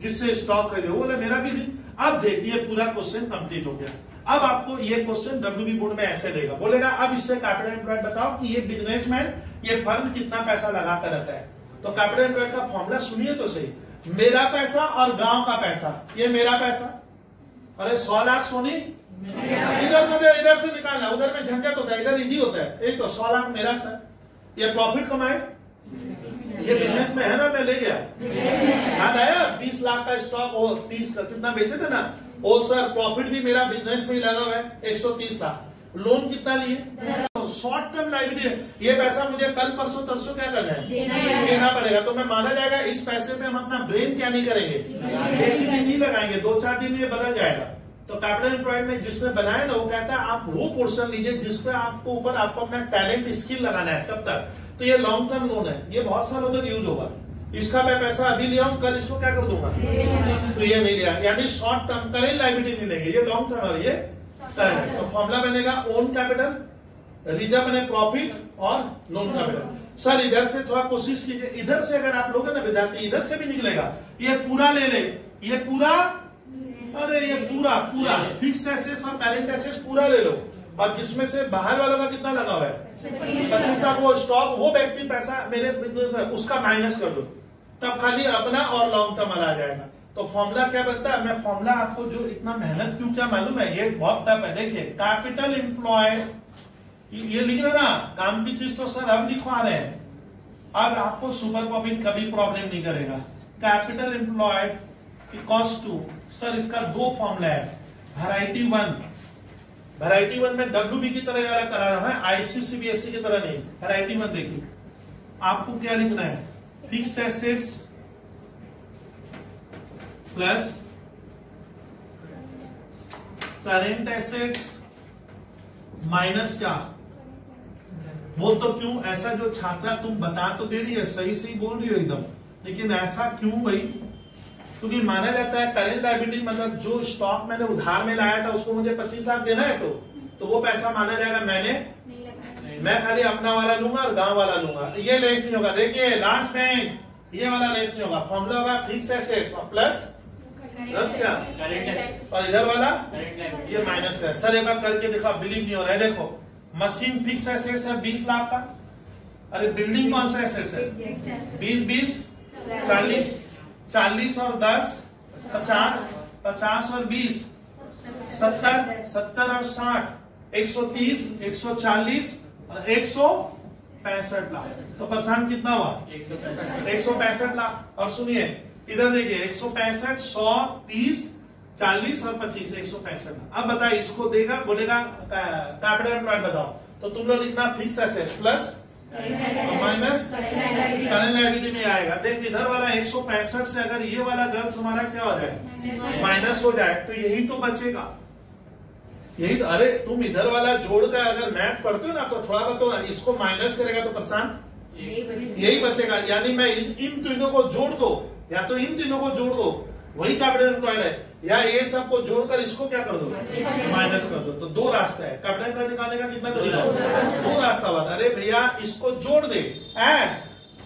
जिससे स्टॉक खरीदे, वो बोले मेरा भी नहीं। अब देखिए पूरा क्वेश्चन कंप्लीट हो गया। अब आपको ये क्वेश्चन डब्ल्यूबी बोर्ड में ऐसे देगा, बोलेगा अब इससे कैपिटल एम्प्लॉयड बताओ कि ये बिजनेसमैन ये फर्म कितना पैसा लगा कर रखा है। तो कैपिटल एम्प्लॉयड का फॉर्मूला सुनिए तो सही, मेरा पैसा और गांव का पैसा, ये मेरा पैसा। अरे 100 लाख सोनी इधर मुझे इधर से निकालना, उधर में झंझट होता है, इधर इजी होता है। एक तो 100 लाख मेरा सर, ये प्रॉफिट कमाए, ये बिजनेस में है ना, मैं ले गया, याद आया 20 लाख का स्टॉक, वो 30 का कितना बेचे थे ना, ओ सर प्रॉफिट भी मेरा बिजनेस में ही लगा हुआ है 130 लाख। लोन कितना लिए? शॉर्ट टर्म लायबिलिटी, ये पैसा मुझे कल परसों तरसों क्या करना है, देना पड़ेगा। तो मैं माना जाएगा इस पैसे पे हम अपना ब्रेन क्या नहीं करेंगे, बेसिकली नहीं लगाएंगे, 2-4 दिन में ये बदल जाएगा। तो कैपिटल एम्प्लॉयड में जिसने बनाया ना, वो कहता है आप वो पोर्शन लीजिए जिसपे आपको ऊपर आपको अपना टैलेंट स्किल लगाना है। कब तक? तो ये लॉन्ग टर्म लोन है, ये बहुत सालों तक यूज होगा। इसका मैं पैसा अभी लिया हूं, कल इसको क्या कर दूंगा, तो ये नहीं लिया, यानी शॉर्ट टर्म करेंट लायबिलिटी नहीं लेंगे, ये लॉन्ग टर्म है, ये करंट। तो फॉर्मूला बनेगा ओन कैपिटल, रिजर्व बने प्रॉफिट और लोन कैपिटल। सर इधर से थोड़ा कोशिश कीजिए, इधर से अगर आप लोग ना विद्यार्थी, इधर से भी निकलेगा, ये पूरा ले ले, ये पूरा, अरे ये पूरा पूरा फिक्स एसेट्स और करेंट एसेट्स पूरा ले लो, और जिसमें से बाहर वालों का कितना लगा हुआ है 25 लाख, वो स्टॉक, वो व्यक्ति पैसा मेरे बिजनेस में, उसका माइनस कर दो, तब खाली अपना और लॉन्ग टर्म आ जाएगा। तो फॉर्मूला क्या बनता है, मैं फॉर्मूला आपको जो इतना मेहनत क्यों क्या मालूम है, ये बहुत टफ है। देखिए कैपिटल एम्प्लॉयड, ये लिख रहे ना, काम की चीज तो सर अब लिखवा रहे हैं, अब आपको सुपर प्रॉफिट कभी प्रॉब्लम नहीं करेगा। Capital employed equals to, sir इसका 2 फॉर्मूला है, वैरायटी 1, वैरायटी 1 में WB की तरह वाला करा रहा है, ICCBSE की तरह नहीं। वैरायटी 1 देखिए, आपको क्या लिखना है, fix assets plus current assets minus क्या, वो तो क्यों ऐसा, जो छात्रा तुम बता तो दे रही है, सही सही बोल रही हो एकदम, लेकिन ऐसा क्यों भाई, क्योंकि माना जाता है करेंट लायबिलिटी मतलब जो स्टॉक मैंने उधार में लाया था उसको मुझे 25 लाख देना है, तो वो पैसा माना जाएगा मैं खाली अपना वाला लूंगा और गांव वाला लूंगा, ये लेस नहीं होगा। देखिए लास्ट में ये वाला लेस नहीं होगा, फॉर्मूला होगा फिक्स एसेट्स प्लस क्या, और इधर वाला ये माइनस का है। सर एक बार करके देखो, बिलीव नहीं हो रहा है। देखो मशीन फिक्स एसेट्स है 20 लाख का, अरे बिल्डिंग कौन सा एसेट्स है, 20 40 40 और 10 50 50 और 20 70 और 60 130 140 और 165 लाख। तो परसेंट कितना हुआ, 165 लाख। और सुनिए इधर देखिए 165 100 30 40 और 25 165 लाख। अब बताइए इसको देगा, बोलेगा कैपिटल एम्प्लॉयड बताओ, तो तुम लोग लिखना fix assets plus minus current liability में आएगा। देख इधर वाला 165 से अगर ये वाला गर्ल्स हमारा क्या हो जाए, माइनस हो जाए, तो यही तो बचेगा, यही तो। अरे तुम इधर वाला जोड़ कर अगर मैथ पढ़ते हो ना, तो थोड़ा बताओ ना, इसको माइनस करेगा तो परेशान यही बचेगा, यानी मैं इन तीनों को जोड़ दो, या तो इन तीनों को जोड़ दो, वही कैपिटल एम्प्लॉयड है, या ये सबको जोड़कर इसको क्या कर दो, माइनस कर दो। तो 2 रास्ता है कैपिटल एम्प्लॉयड निकालने का, कितना तरीका, 2 रास्ता हुआ। अरे भैया इसको जोड़ दे ऐड,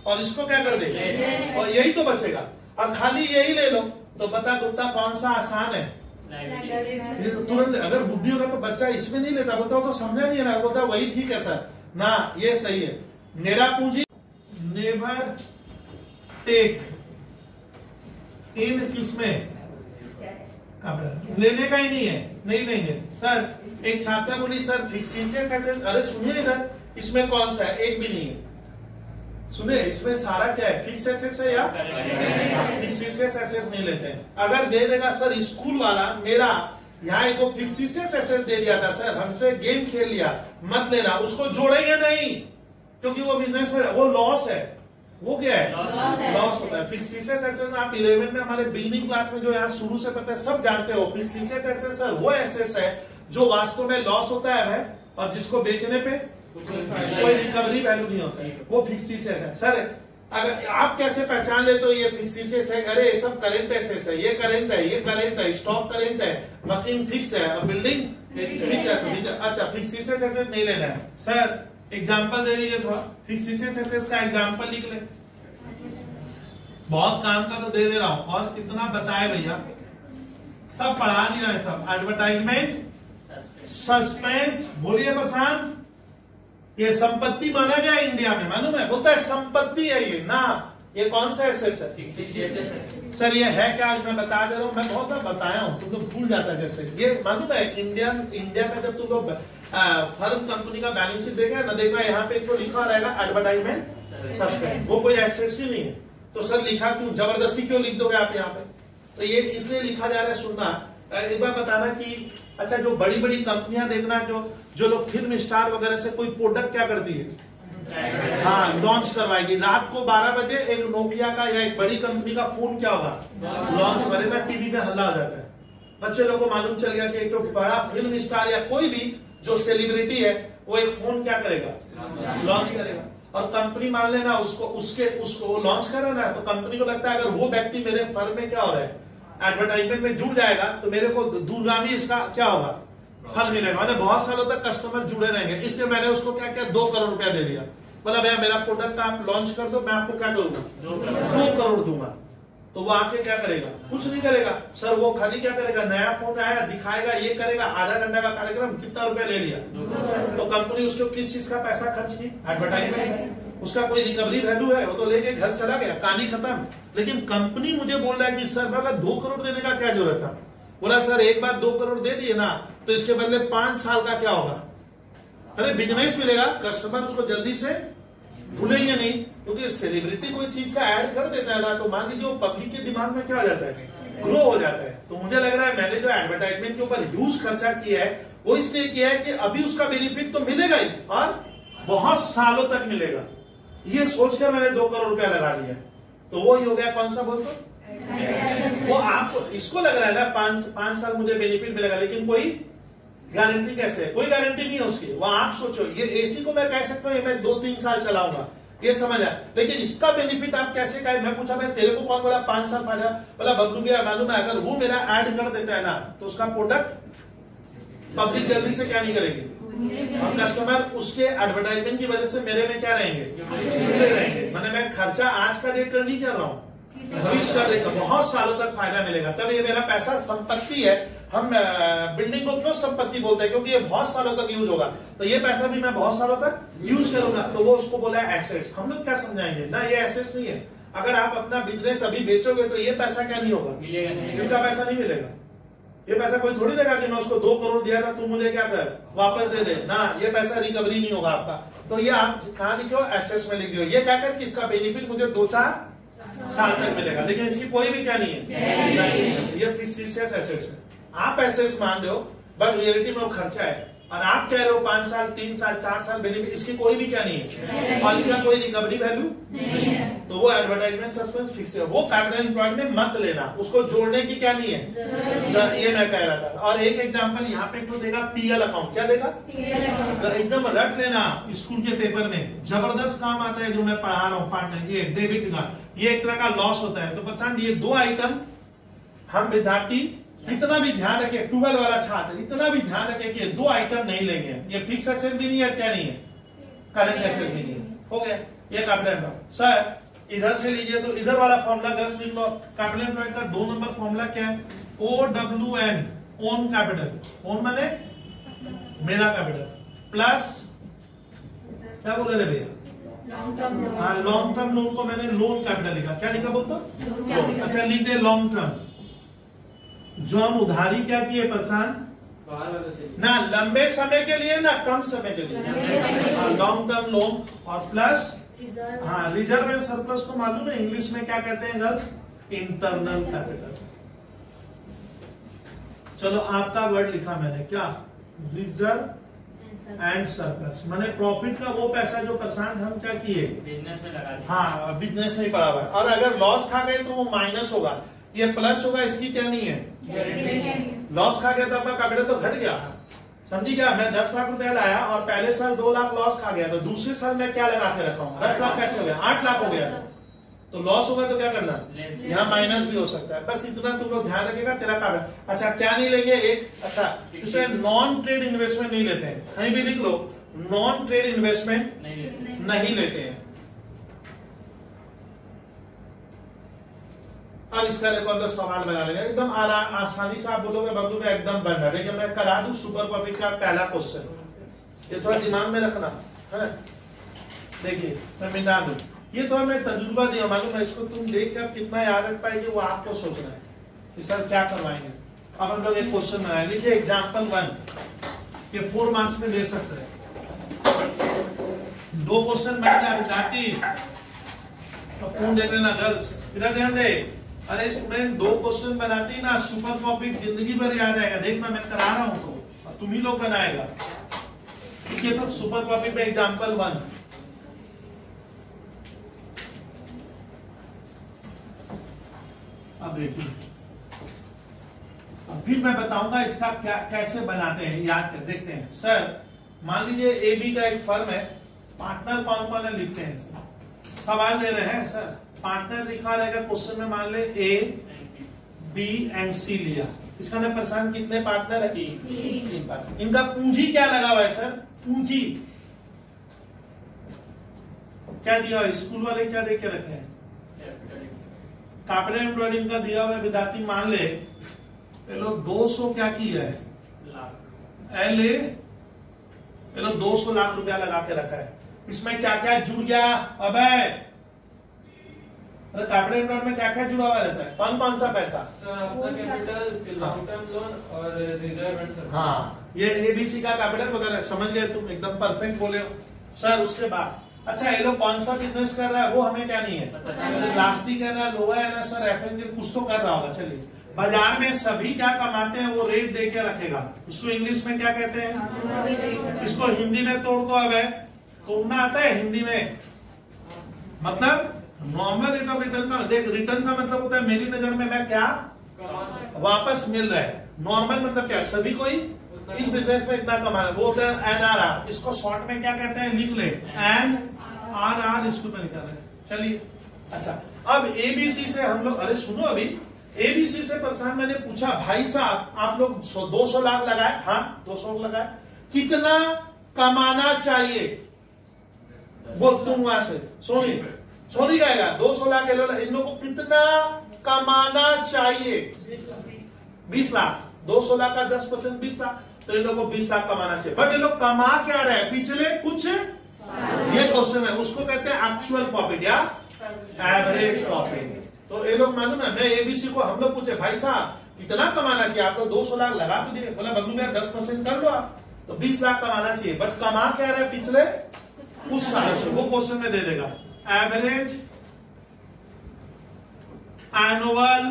और इसको क्या कर दे, और यही तो बचेगा, और खाली यही ले लो। तो बता गुप्ता कौन सा आसान है, तुरंत अगर बुद्धि होगा तो बच्चा इसमें नहीं लेता, बोलता तो समझा नहीं है ना, बोलता वही ठीक है सर ना, ये सही है। मेरा पूंजी नेवर टेक इन, किसमें, लेने का ही नहीं है, नहीं लेंगे। सर एक छात्रा बोली सर फिक्स एसेट्स, अरे सुनिए इधर इसमें कौन सा है, एक भी नहीं है, सुनिए इसमें सारा क्या है, फिक्स एसेट्स है या फिक्स एसेट्स नहीं लेते हैं। अगर दे देगा सर स्कूल वाला, मेरा यहाँ एक फिक्स एसेट्स दे दिया था सर, हमसे गेम खेल लिया, मत लेना, उसको जोड़ेंगे नहीं, क्योंकि वो बिजनेस में वो लॉस है, वो क्या है, लॉस होता है। फिक्स एसेट्स आप 11 में हमारे बिगिनिंग क्लास में जो यहाँ शुरू से पढ़ते हैं सब जानते हो, फिक्स एसेट्स सर वो एसेट्स है जो वास्तव में लॉस होता है भाई, और जिसको बेचने पे कोई रिकवरी वैल्यू नहीं होता है, वो फिक्स एसेट है। सर अगर आप कैसे पहचान ले तो ये फिक्स एसेट्स है, अरे ये सब करेंट एसेट्स है, ये करंट है, ये करंट है, स्टॉक करंट है, मशीन फिक्स है और बिल्डिंग फिक्स है। अच्छा फिक्स एसेट्स नहीं लेना है। सर एग्जाम्पल दे दीजिए थोड़ा, फिक्स एसेट्स का एग्जाम्पल लिख ले, बहुत काम का तो दे रहा हूं, और कितना बताए भैया, सब पढ़ा दिया है, सब एडवर्टाइजमेंट, सस्पेंस, बोलिए प्रशांत, ये संपत्ति माना गया इंडिया में, मालूम है, बोलता है संपत्ति है ये ना, ये कौन सा एसेट्स है, सर ये है क्या, आज मैं बता दे रहा हूँ, मैं बहुत बार बताया हूँ, तुम लोग भूल जाता है। जैसे ये मालूम है इंडिया का जब तुम लोग फर्म कंपनी का बैलेंस शीट देखा है ना, देखा यहाँ पे एक तो लिखा रहेगा एडवर्टाइजमेंट सस्पेंड, वो कोई एसेट्स ही नहीं है। तो सर लिखा क्यों, जबरदस्ती क्यों लिख दोगे आप यहाँ पे? तो ये इसलिए लिखा जा रहा है, सुनना एक बार बताना कि अच्छा जो बड़ी बड़ी कंपनियां देखना, जो लोग फिल्म स्टार वगैरह से कोई प्रोडक्ट क्या करती है, हाँ लॉन्च करवाएगी। रात को 12 बजे एक नोकिया का या एक बड़ी कंपनी का फोन क्या होगा, लॉन्च करेगा, टीवी पे हल्ला हो जाता है। बच्चे लोग को मालूम चल गया कि एक तो बड़ा फिल्म स्टार या कोई भी जो सेलिब्रिटी है वो एक फोन क्या करेगा, लॉन्च करेगा। और कंपनी मान लेना उसको लॉन्च कर रहा है, तो कंपनी को लगता है अगर वो व्यक्ति मेरे फर्म में क्या हो रहा है, एडवर्टाइजमेंट में जुड़ जाएगा, तो मेरे को दूरगामी इसका क्या होगा, फल मिलेगा। मैंने बहुत सालों तक कस्टमर जुड़े रहेंगे, इसलिए मैंने उसको क्या किया, 2 करोड़ रुपया दे दिया। बोला भैया मेरा प्रोडक्ट आप लॉन्च कर दो, मैं आपको क्या करूंगा, 2 करोड़ दूंगा। तो वो आके क्या करेगा, कुछ नहीं करेगा सर, वो खाली क्या करेगा, नया फोन आया दिखाएगा, ये करेगा, आधा घंटा का कार्यक्रम, कितना रुपया ले लिया। तो कंपनी उसको किस चीज का पैसा खर्च की, एडवर्टाइजमेंट, उसका कोई रिकवरी वैल्यू है, वो तो लेके घर चला गया, कहानी खत्म। लेकिन कंपनी मुझे बोल रहा है कि सर बोला 2 करोड़ देने का क्या जरूरत था। बोला सर एक बार 2 करोड़ दे दिए ना, तो इसके बदले 5 साल का क्या होगा, अरे बिजनेस मिलेगा, कस्टमर उसको जल्दी से भूलेंगे नहीं। क्योंकि सेलिब्रिटी कोई चीज का ऐड कर देता है ना, तो मान लीजिए वो पब्लिक के दिमाग में क्या हो जाता है, ग्रो हो जाता है। तो मुझे लग रहा है मैंने जो एडवर्टाइजमेंट के ऊपर ह्यूज खर्चा किया है, वो इसलिए किया है कि अभी उसका बेनिफिट तो मिलेगा ही और बहुत सालों तक मिलेगा, ये सोचकर मैंने 2 करोड़ रुपया लगा लिया। तो वो ही हो गया, कौन सा बोलते, वो आपको इसको लग रहा है ना 5 साल मुझे बेनिफिट मिलेगा, लेकिन कोई गारंटी कैसे है, कोई गारंटी नहीं है उसकी। वो आप सोचो, ये एसी को मैं कह सकता हूँ मैं 2-3 साल चलाऊंगा, ये समझ आया, लेकिन इसका बेनिफिट आप कैसे कहें। मैं पूछा मैं तेरे को कौन बोला 5 साल फायदा, बोला बबलू भैया मालूम है, अगर वो मेरा ऐड कर देता है ना, तो उसका प्रोडक्ट पब्लिक जल्दी से क्या नहीं करेगी, और कस्टमर उसके एडवर्टाइजमेंट की वजह से मेरे में क्या रहेंगे, जुड़े रहेंगे। मैंने मैं खर्चा आज का देख कर नहीं कर रहा हूँ, भविष्य का देख, बहुत सालों तक फायदा मिलेगा। तब ये मेरा पैसा संपत्ति है। हम बिल्डिंग को क्यों संपत्ति बोलते हैं, क्योंकि ये बहुत सालों तक यूज होगा, तो ये पैसा भी मैं बहुत सालों तक यूज करूंगा, तो वो उसको बोला एसेट्स। हम लोग क्या समझाएंगे ना, ये एसेट्स नहीं है। अगर आप अपना बिजनेस अभी बेचोगे तो ये पैसा क्या नहीं होगा, इसका पैसा नहीं मिलेगा। ये पैसा कोई थोड़ी देगा कि मैं उसको 2 करोड़ दिया था, तू मुझे क्या कर वापस दे दे ना, ये पैसा रिकवरी नहीं होगा आपका। तो ये आप कहां लिखो, एसेट्स में लिख दियो, ये क्या कर कि इसका बेनिफिट मुझे 2-4 साल तक मिलेगा, लेकिन इसकी कोई भी क्या नहीं है, ये फिक्स्ड एसेट्स है। आप एसेट्स मान रहे हो, बट रियलिटी में वो खर्चा है, और आप कह रहे हो 5 साल 3 साल 4 साल बेनिफिट, इसकी कोई भी क्या नहीं है, और इसका कोई रिकवरी वैल्यू नहीं है। तो वो एडवर्टाइजमेंट सस्पेंस फिक्स है, वो कैपिटल एम्प्लॉयड में मत लेना, उसको जोड़ने की क्या नहीं है, ये मैं कह रहा था। और एक एग्जांपल यहाँ पे तो देगा पीएल अकाउंट, क्या देगा, एकदम रट लेना, स्कूल के पेपर में जबरदस्त काम आता है, जो मैं पढ़ा रहा हूँ पार्टनर, ये डेबिट का, ये एक तरह का लॉस होता है। तो प्रशांत ये 2 आइटम हम विद्यार्थी इतना भी ध्यान रखे, 12 वाला छात्र इतना भी ध्यान रखे कि ये 2 आइटम नहीं लेंगे, ये फिक्स एसेट भी नहीं है, क्या नहीं है, करंट एसेट भी नहीं है। हो गया ये कैपिटल एम्प्लॉयड। सर इधर से लीजिए तो इधर वाला फॉर्मूला गर्ल्स लिख लो, कैपिटल एम्प्लॉयड का 2 नंबर फॉर्मूला क्या है, OWN, ओन कैपिटल, ओन माने मेरा कैपिटल, प्लस क्या बोले रे भैया, लॉन्ग टर्म लोन को मैंने लोन कैपिटल लिखा, क्या लिखा बोलते, अच्छा लिख दे लॉन्ग टर्म, जो हम उधारी क्या किए प्रशांत, ना लंबे समय के लिए ना कम समय के लिए, लॉन्ग टर्म लोन, और प्लस हाँ रिजर्व एंड सरप्लस को मालूम है इंग्लिश में क्या कहते हैं गर्ल्स, इंटरनल कैपिटल। चलो आपका वर्ड लिखा मैंने क्या, रिजर्व एंड सरप्लस, माने प्रॉफिट का वो पैसा जो प्रशांत हम क्या किए, बिजनेस में लगा दिया, हाँ बिजनेस में पड़ा हुआ है। और अगर लॉस खा गए तो वो माइनस होगा, ये प्लस होगा, इसकी क्या नहीं है, लॉस खा गया तो आपका कैपिटल तो घट गया, समझी क्या। मैं 10 लाख रुपया लाया और पहले साल 2 लाख लॉस खा गया, तो दूसरे साल मैं क्या लगा के रखा हूँ, 10 लाख कैसे हो गया, 8 लाख हो गया, तो लॉस होगा तो क्या करना, यहाँ माइनस भी हो सकता है। बस इतना तुम लोग ध्यान रखेगा तेरा कैपिटल। अच्छा क्या नहीं लेंगे, एक अच्छा इसमें नॉन ट्रेड इन्वेस्टमेंट नहीं लेते हैं, कहीं भी लिख लो, नॉन ट्रेड इन्वेस्टमेंट नहीं लेते हैं। अब इसका रिकॉर्ड सवाल बना लेगा, एकदम आसानी से आप बोलोगे बबलू में एकदम बन रहा है, लेकिन मैं करा दूं सुपर पब्लिक का पहला क्वेश्चन, ये थोड़ा दिमाग में रखना है। देखिए मैं मिटा दूं, ये तो मैं तजुर्बा दिया, मालूम है इसको तुम देख कर कितना याद रख पाएंगे वो आपको सोचना है कि सर क्या करवाएंगे। अब हम लोग एक क्वेश्चन बनाए, लिखिए एग्जाम्पल 1, ये 4 मार्क्स में दे सकते हैं। 2 क्वेश्चन मैंने विद्यार्थी तो कौन दे देना गर्ल्स, इधर ध्यान दे। अरे स्टूडेंट 2 क्वेश्चन बनाती ना सुपर कॉपी जिंदगी भर याद आएगा। देखना मैं करा रहा हूं तो तुम ही लोग बनाएगा। ठीक है, तो सुपर कॉपी पे एग्जाम्पल 1, अब देखिए, अब फिर मैं बताऊंगा इसका क्या कैसे बनाते हैं, याद कर देखते हैं। सर मान लीजिए AB का एक फर्म है, पार्टनर कौन कौन है लिखते हैं सर। सवाल दे रहे हैं सर, पार्टनर लिखा रहेगा क्वेश्चन में, मान ले A, B एंड C लिया। इसका ना परेशान कितने पार्टनर है? 3 पार्टनर। इनका पूंजी क्या लगा हुआ है सर? पूंजी क्या दिया हुआ है? स्कूल वाले क्या दे के रखे हैं? कैपिटल एम्प्लॉयड इनका दिया हुआ है विद्यार्थी, मान ले ये लोग 200 क्या किया है? LA ये लोग 200 लाख रुपया लगा के रखा है। इसमें क्या क्या जुड़ गया? अबे कैपिटल एम्प्लॉयड में क्या क्या जुड़ा हुआ रहता है? कौन कौन सा पैसा? सर आपका कैपिटल, लॉन्ग टर्म लोन और रिजर्व एंड सर। हाँ, ये ABC का कैपिटल वगैरह समझ गए तुम, एकदम परफेक्ट बोले हो सर। उसके बाद अच्छा ये लोग कौन सा बिजनेस कर रहा है वो हमें क्या नहीं है, प्लास्टिक है ना, लोहा है ना सर, FNG कुछ तो कर रहा होगा। चलिए, बाजार में सभी क्या कमाते हैं वो रेट दे के रखेगा। उसको इंग्लिश में क्या कहते हैं? इसको हिंदी में तोड़ दो। अब तोड़ना आता है हिंदी में, मतलब नॉर्मल रेट ऑफ रिटर्न का। देख, रिटर्न का मतलब होता है मेरी नजर में मैं क्या वापस मिल रहा है। नॉर्मल मतलब क्या? सभी कोई इस बिजनेस में इतना कमा रहा है, वो होता है NRR। इसको शॉर्ट में क्या कहते हैं? लिख ले, NRR इसको में लिखा है। चलिए, अच्छा अब ABC से हम लोग, अरे सुनो, अभी ABC से परेशान मैंने पूछा, भाई साहब आप लोग 200 लाख लगाए? हाँ 200 लगाए, कितना कमाना चाहिए? बोल तुम वहां से सोनी गाएगा। 200 लाख इन लोगों को कितना कमाना चाहिए? 20 लाख। 200 लाख का 10% 20 लाख, तो इन लोगों को 20 लाख कमाना चाहिए। बट ये लोग कमा क्या रहे हैं पिछले कुछ? ये क्वेश्चन है, उसको कहते हैं एक्चुअल प्रॉफिट या एवरेज प्रॉफिट। तो ये लोग मालूम है, मैं ABC को हम लोग पूछे भाई साहब कितना कमाना चाहिए? आप लोग 200 लाख लगा तो दिए, बोला बगलू में 10% कर लो आप, तो 20 लाख कमाना चाहिए। बट कमा क्या रहे पिछले कुछ सालों से, वो क्वेश्चन में दे देगा। Average annual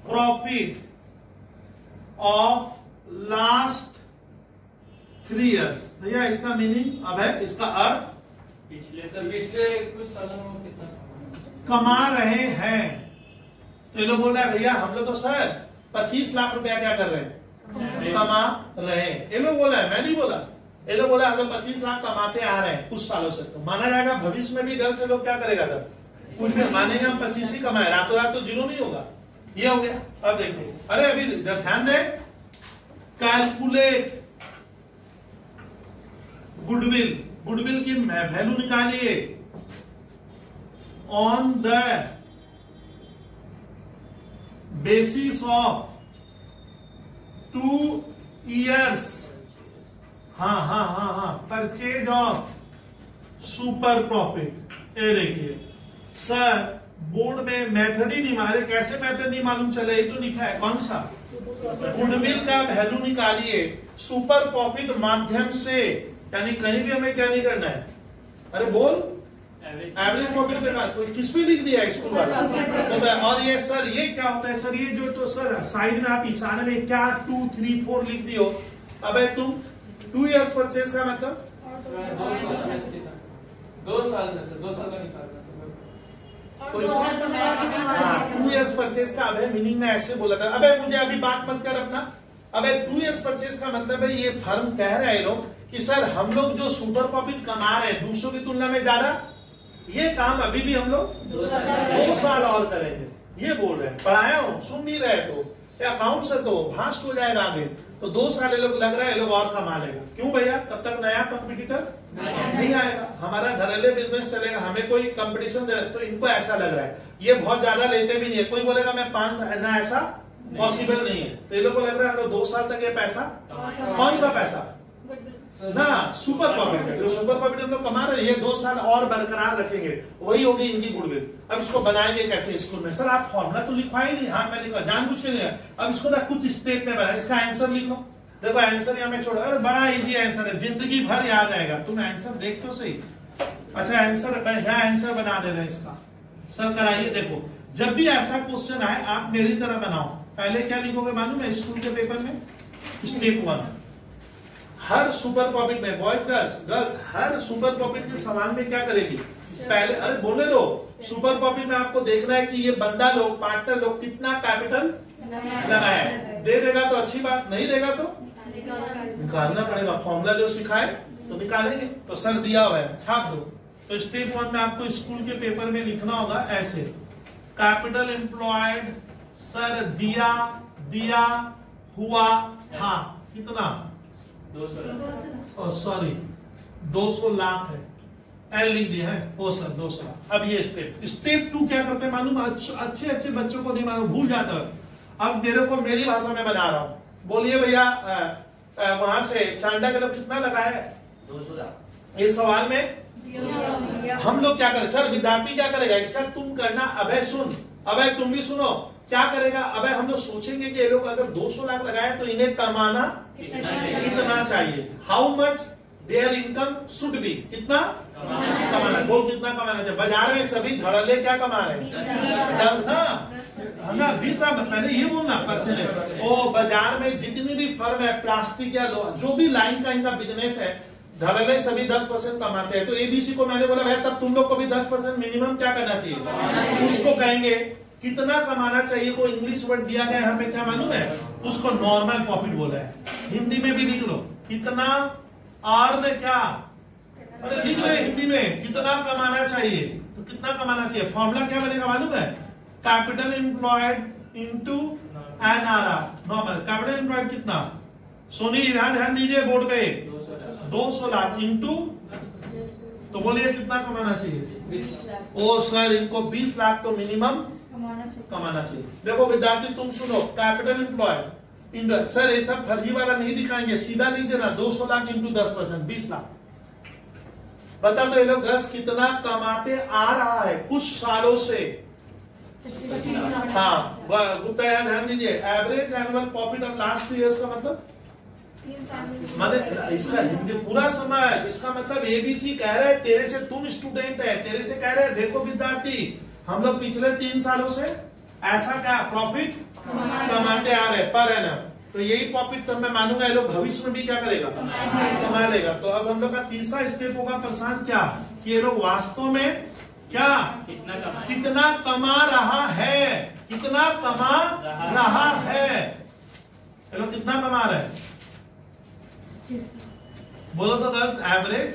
profit of last 3 years. भैया इसका मीनिंग अब है, इसका अर्थ पिछले कुछ सालों में कितना कमा रहे हैं। तो ये लोग बोल रहे हैं भैया हम लोग तो सर 25 लाख रुपया क्या कर रहे हैं? कमा रहे हैं। ये लोग बोला है, मैं नहीं बोला। ये लोग बोला हम लोग 25 लाख कमाते आ रहे हैं कुछ सालों से। तो माना जाएगा भविष्य में भी घर से लोग क्या करेगा? तब कुछ भी मानेगा हम 25 ही कमाए, रातों रात तो जीरो नहीं होगा। ये हो गया। अब देखिए, अरे अभी ध्यान दे, कैलकुलेट गुडविल की वैल्यू निकालिए on the basis of 2 years। हाँ परचेज ऑफ सुपर प्रॉफिट। ये देखिए सर, बोर्ड में मेथड ही नहीं मारे, कैसे मेथड नहीं मालूम चले? ये तो लिखा है कौन सा? गुडविल का वैल्यू निकालिए सुपर प्रॉफिट माध्यम से, यानी कहीं भी हमें क्या नहीं करना है। अरे बोल, एवरेज प्रॉफिट पे किस पे लिख दिया स्कूल वाला? और ये सर ये क्या होता है सर? ये जो तो सर साइड में आप इशारे में क्या 2, 3, 4 लिख दियो। अबे तुम 2 years परचेज का मतलब 2 साल में से 2 साल का निकालना सर। 2 years परचेज का अबे मीनिंग में ऐसे बोला था। अबे मुझे अभी बात मत कर अपना। अबे 2 years परचेज का मतलब है, ये फर्म कह रहे हैं लोग कि सर हम लोग जो सुपर प्रॉफिट कमा रहे हैं दूसरों की तुलना में ज्यादा, ये काम अभी भी हम लोग 2 साल और करेंगे। ये बोल रहे हैं, पढ़ाया हूं सुन नहीं रहे तो अकाउंट से तो भास्ट हो जाएगा आगे। तो 2 साल लोग लग रहा है लोग और कमा लेगा। क्यों भैया? तब तक नया कंपटीटर नहीं आएगा, हमारा धड़ल्ले बिजनेस चलेगा, हमें कोई कंपटीशन दे। तो इनको ऐसा लग रहा है ये बहुत ज्यादा लेते भी नहीं है। कोई बोलेगा मैं 5 साल, ना ऐसा पॉसिबल नहीं है। तो ये लोग को लग रहा है हम लोग 2 साल तक ये पैसा, कौन सा पैसा? ना सुपर प्रॉफिट है। जो सुपर प्रॉफिट हम लोग कमा रहे हैं ये 2 साल और बरकरार रखेंगे, वही होगी इनकी गुडविल। अब इसको बनाएंगे कैसे स्कूल में? सर आप फॉर्मूला तो लिखवाए नहीं। हाँ मैं लिखवा जानबूझ के नहीं। अब इसको ना कुछ स्टेप में बनाए, इसका आंसर लिख लो। देखो आंसर यहाँ में छोड़ो, अरे बड़ा इजी आंसर है, जिंदगी भर याद आएगा। तुम आंसर देख तो सही। अच्छा आंसर यहाँ आंसर बना दे रहे इसका। सर कराइए। देखो जब भी ऐसा क्वेश्चन आए आप मेरी तरह बनाओ। पहले क्या लिखोगे मालूम है स्कूल के पेपर में? स्टेप 1 हर सुपर प्रॉफिट में बॉयज गर्ल्स हर सुपर प्रॉफिट के सवाल में क्या करेगी? पहले अरे बोले लो सुपर प्रॉफिट में आपको देखना है कि ये बंदा लोग पार्टनर लोग कितना कैपिटल लगाया है। दे देगा तो अच्छी बात, नहीं देगा तो निकालना पड़ेगा। फॉर्मूला जो सिखाए तो निकालेंगे। तो सर दिया हुआ है छाप दो। तो स्टेप 1 में आपको स्कूल के पेपर में लिखना होगा ऐसे, कैपिटल एम्प्लॉयड सर दिया हुआ था कितना? 200 सॉरी 200 लाख है, एल लिख दिया है। ओ सर 200 लाख। अब ये स्टेप 2 क्या करते हैं मालूम? अच्छे बच्चों को नहीं मालूम, भूल जाता है। अब मेरे को मेरी भाषा में बना रहा हूं। बोलिए भैया वहां से चांडा के लोग कितना लगाया है? 200 लाख। इस सवाल में हम लोग क्या करें? सर विद्यार्थी क्या करेगा इसका? तुम करना। अभय सुन, अभय तुम भी सुनो। क्या करेगा अभय? हम लोग सोचेंगे कि ये लोग अगर 200 लाख लगाए तो इन्हें कमाना कितना चाहिए? How much there income should be? कितना कमाना? बोल कितना कमाना चाहिए? बाजार में सभी धड़ल्ले क्या कमा रहे हैं ना 20 लाख। मैंने ये बोलना परसेंट। ओ बाजार में जितनी भी फर्म है प्लास्टिक या जो भी लाइन का इनका बिजनेस है धड़ल्ले सभी 10% कमाते हैं। तो एबीसी को मैंने बोला भाई तब तुम लोग को भी 10% मिनिमम क्या करना चाहिए? उसको कहेंगे कितना कमाना चाहिए। को इंग्लिश वर्ड दिया गया यहाँ पे क्या मालूम है? उसको नॉर्मल प्रॉफिट बोला है। हिंदी में भी लिख लो कितना अर्न क्या? अरे लिख लो हिंदी में कितना कमाना चाहिए। तो कितना कमाना चाहिए? फॉर्मूला क्या बनेगा मालूम है? Capital employed into NRR normal. Capital employed कितना? सोनी ध्यान दीजिए बोर्ड पे। 200 लाख इंटू, तो बोलिए कितना कमाना चाहिए? ओ सर इनको 20 लाख तो मिनिमम कमाना चाहिए। देखो विद्यार्थी तुम सुनो, कैपिटल एम्प्लॉयड इंटू, सर ये सब फर्जी वाला नहीं दिखाएंगे, सीधा लिख देना 200 लाख इंटू 10% 20 लाख। बता तो ये लोग गर्ल्स कितना कमाते आ रहा है कुछ सालों से? हाँ गुप्ता यार ध्यान दीजिए। Average annual profit of last 2 years का मतलब माने इसका हिंदी पूरा समय है। इसका मतलब एबीसी कह रहे हैं तेरे से तुम स्टूडेंट है, तेरे से कह रहे हैं देखो विद्यार्थी हम लोग पिछले 3 सालों से ऐसा क्या प्रॉफिट कमाते आ रहे पर एनम। तो यही प्रॉफिट तो मैं मानूंगा ये लोग भविष्य में भी क्या करेगा? कमा लेगा। तो अब हम लोग का तीसरा स्टेप होगा प्रशांत क्या कि ये लोग वास्तव में क्या कितना कमा रहा है? कितना कमा रहा है? ये लोग कितना कमा रहे हैं? बोलो तो गर्ल्स एवरेज।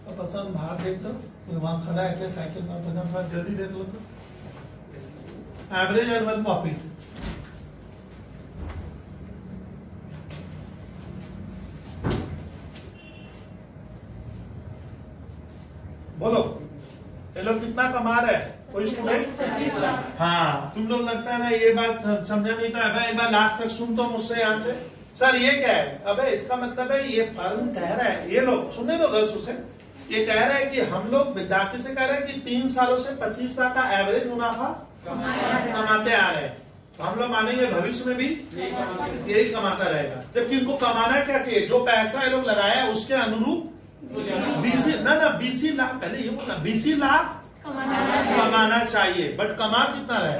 तो पसंद बाहर देख दो वहां खड़ा है क्या साइकिल में? पसंद जल्दी देख लो तो एवरेज एनुअल प्रॉफिट बोलो ये लोग कितना कमा रहे हैं? कोई स्टूडेंट? हाँ तुम लोग लगता है ना ये बात समझा नहीं था। अबे एक बार लास्ट तक सुन तो मुझसे यहाँ से। सर ये क्या है? अबे इसका मतलब है ये फर्म कह रहा है, ये लोग सुनने दो गर्ल्स उसे, ये कह रहे हैं कि हम लोग विद्यार्थी से कह रहे हैं कि 3 सालों से 25 लाख का एवरेज मुनाफा कमाते आ रहे हैं। तो हम लोग मानेंगे भविष्य में भी यही कमाता रहेगा। जबकि इनको कमाना क्या चाहिए? जो पैसा ये लोग लगाया है उसके अनुरूप 20 लाख पहले ये बोला 20 लाख कमाना चाहिए। बट कमा कितना रहा है?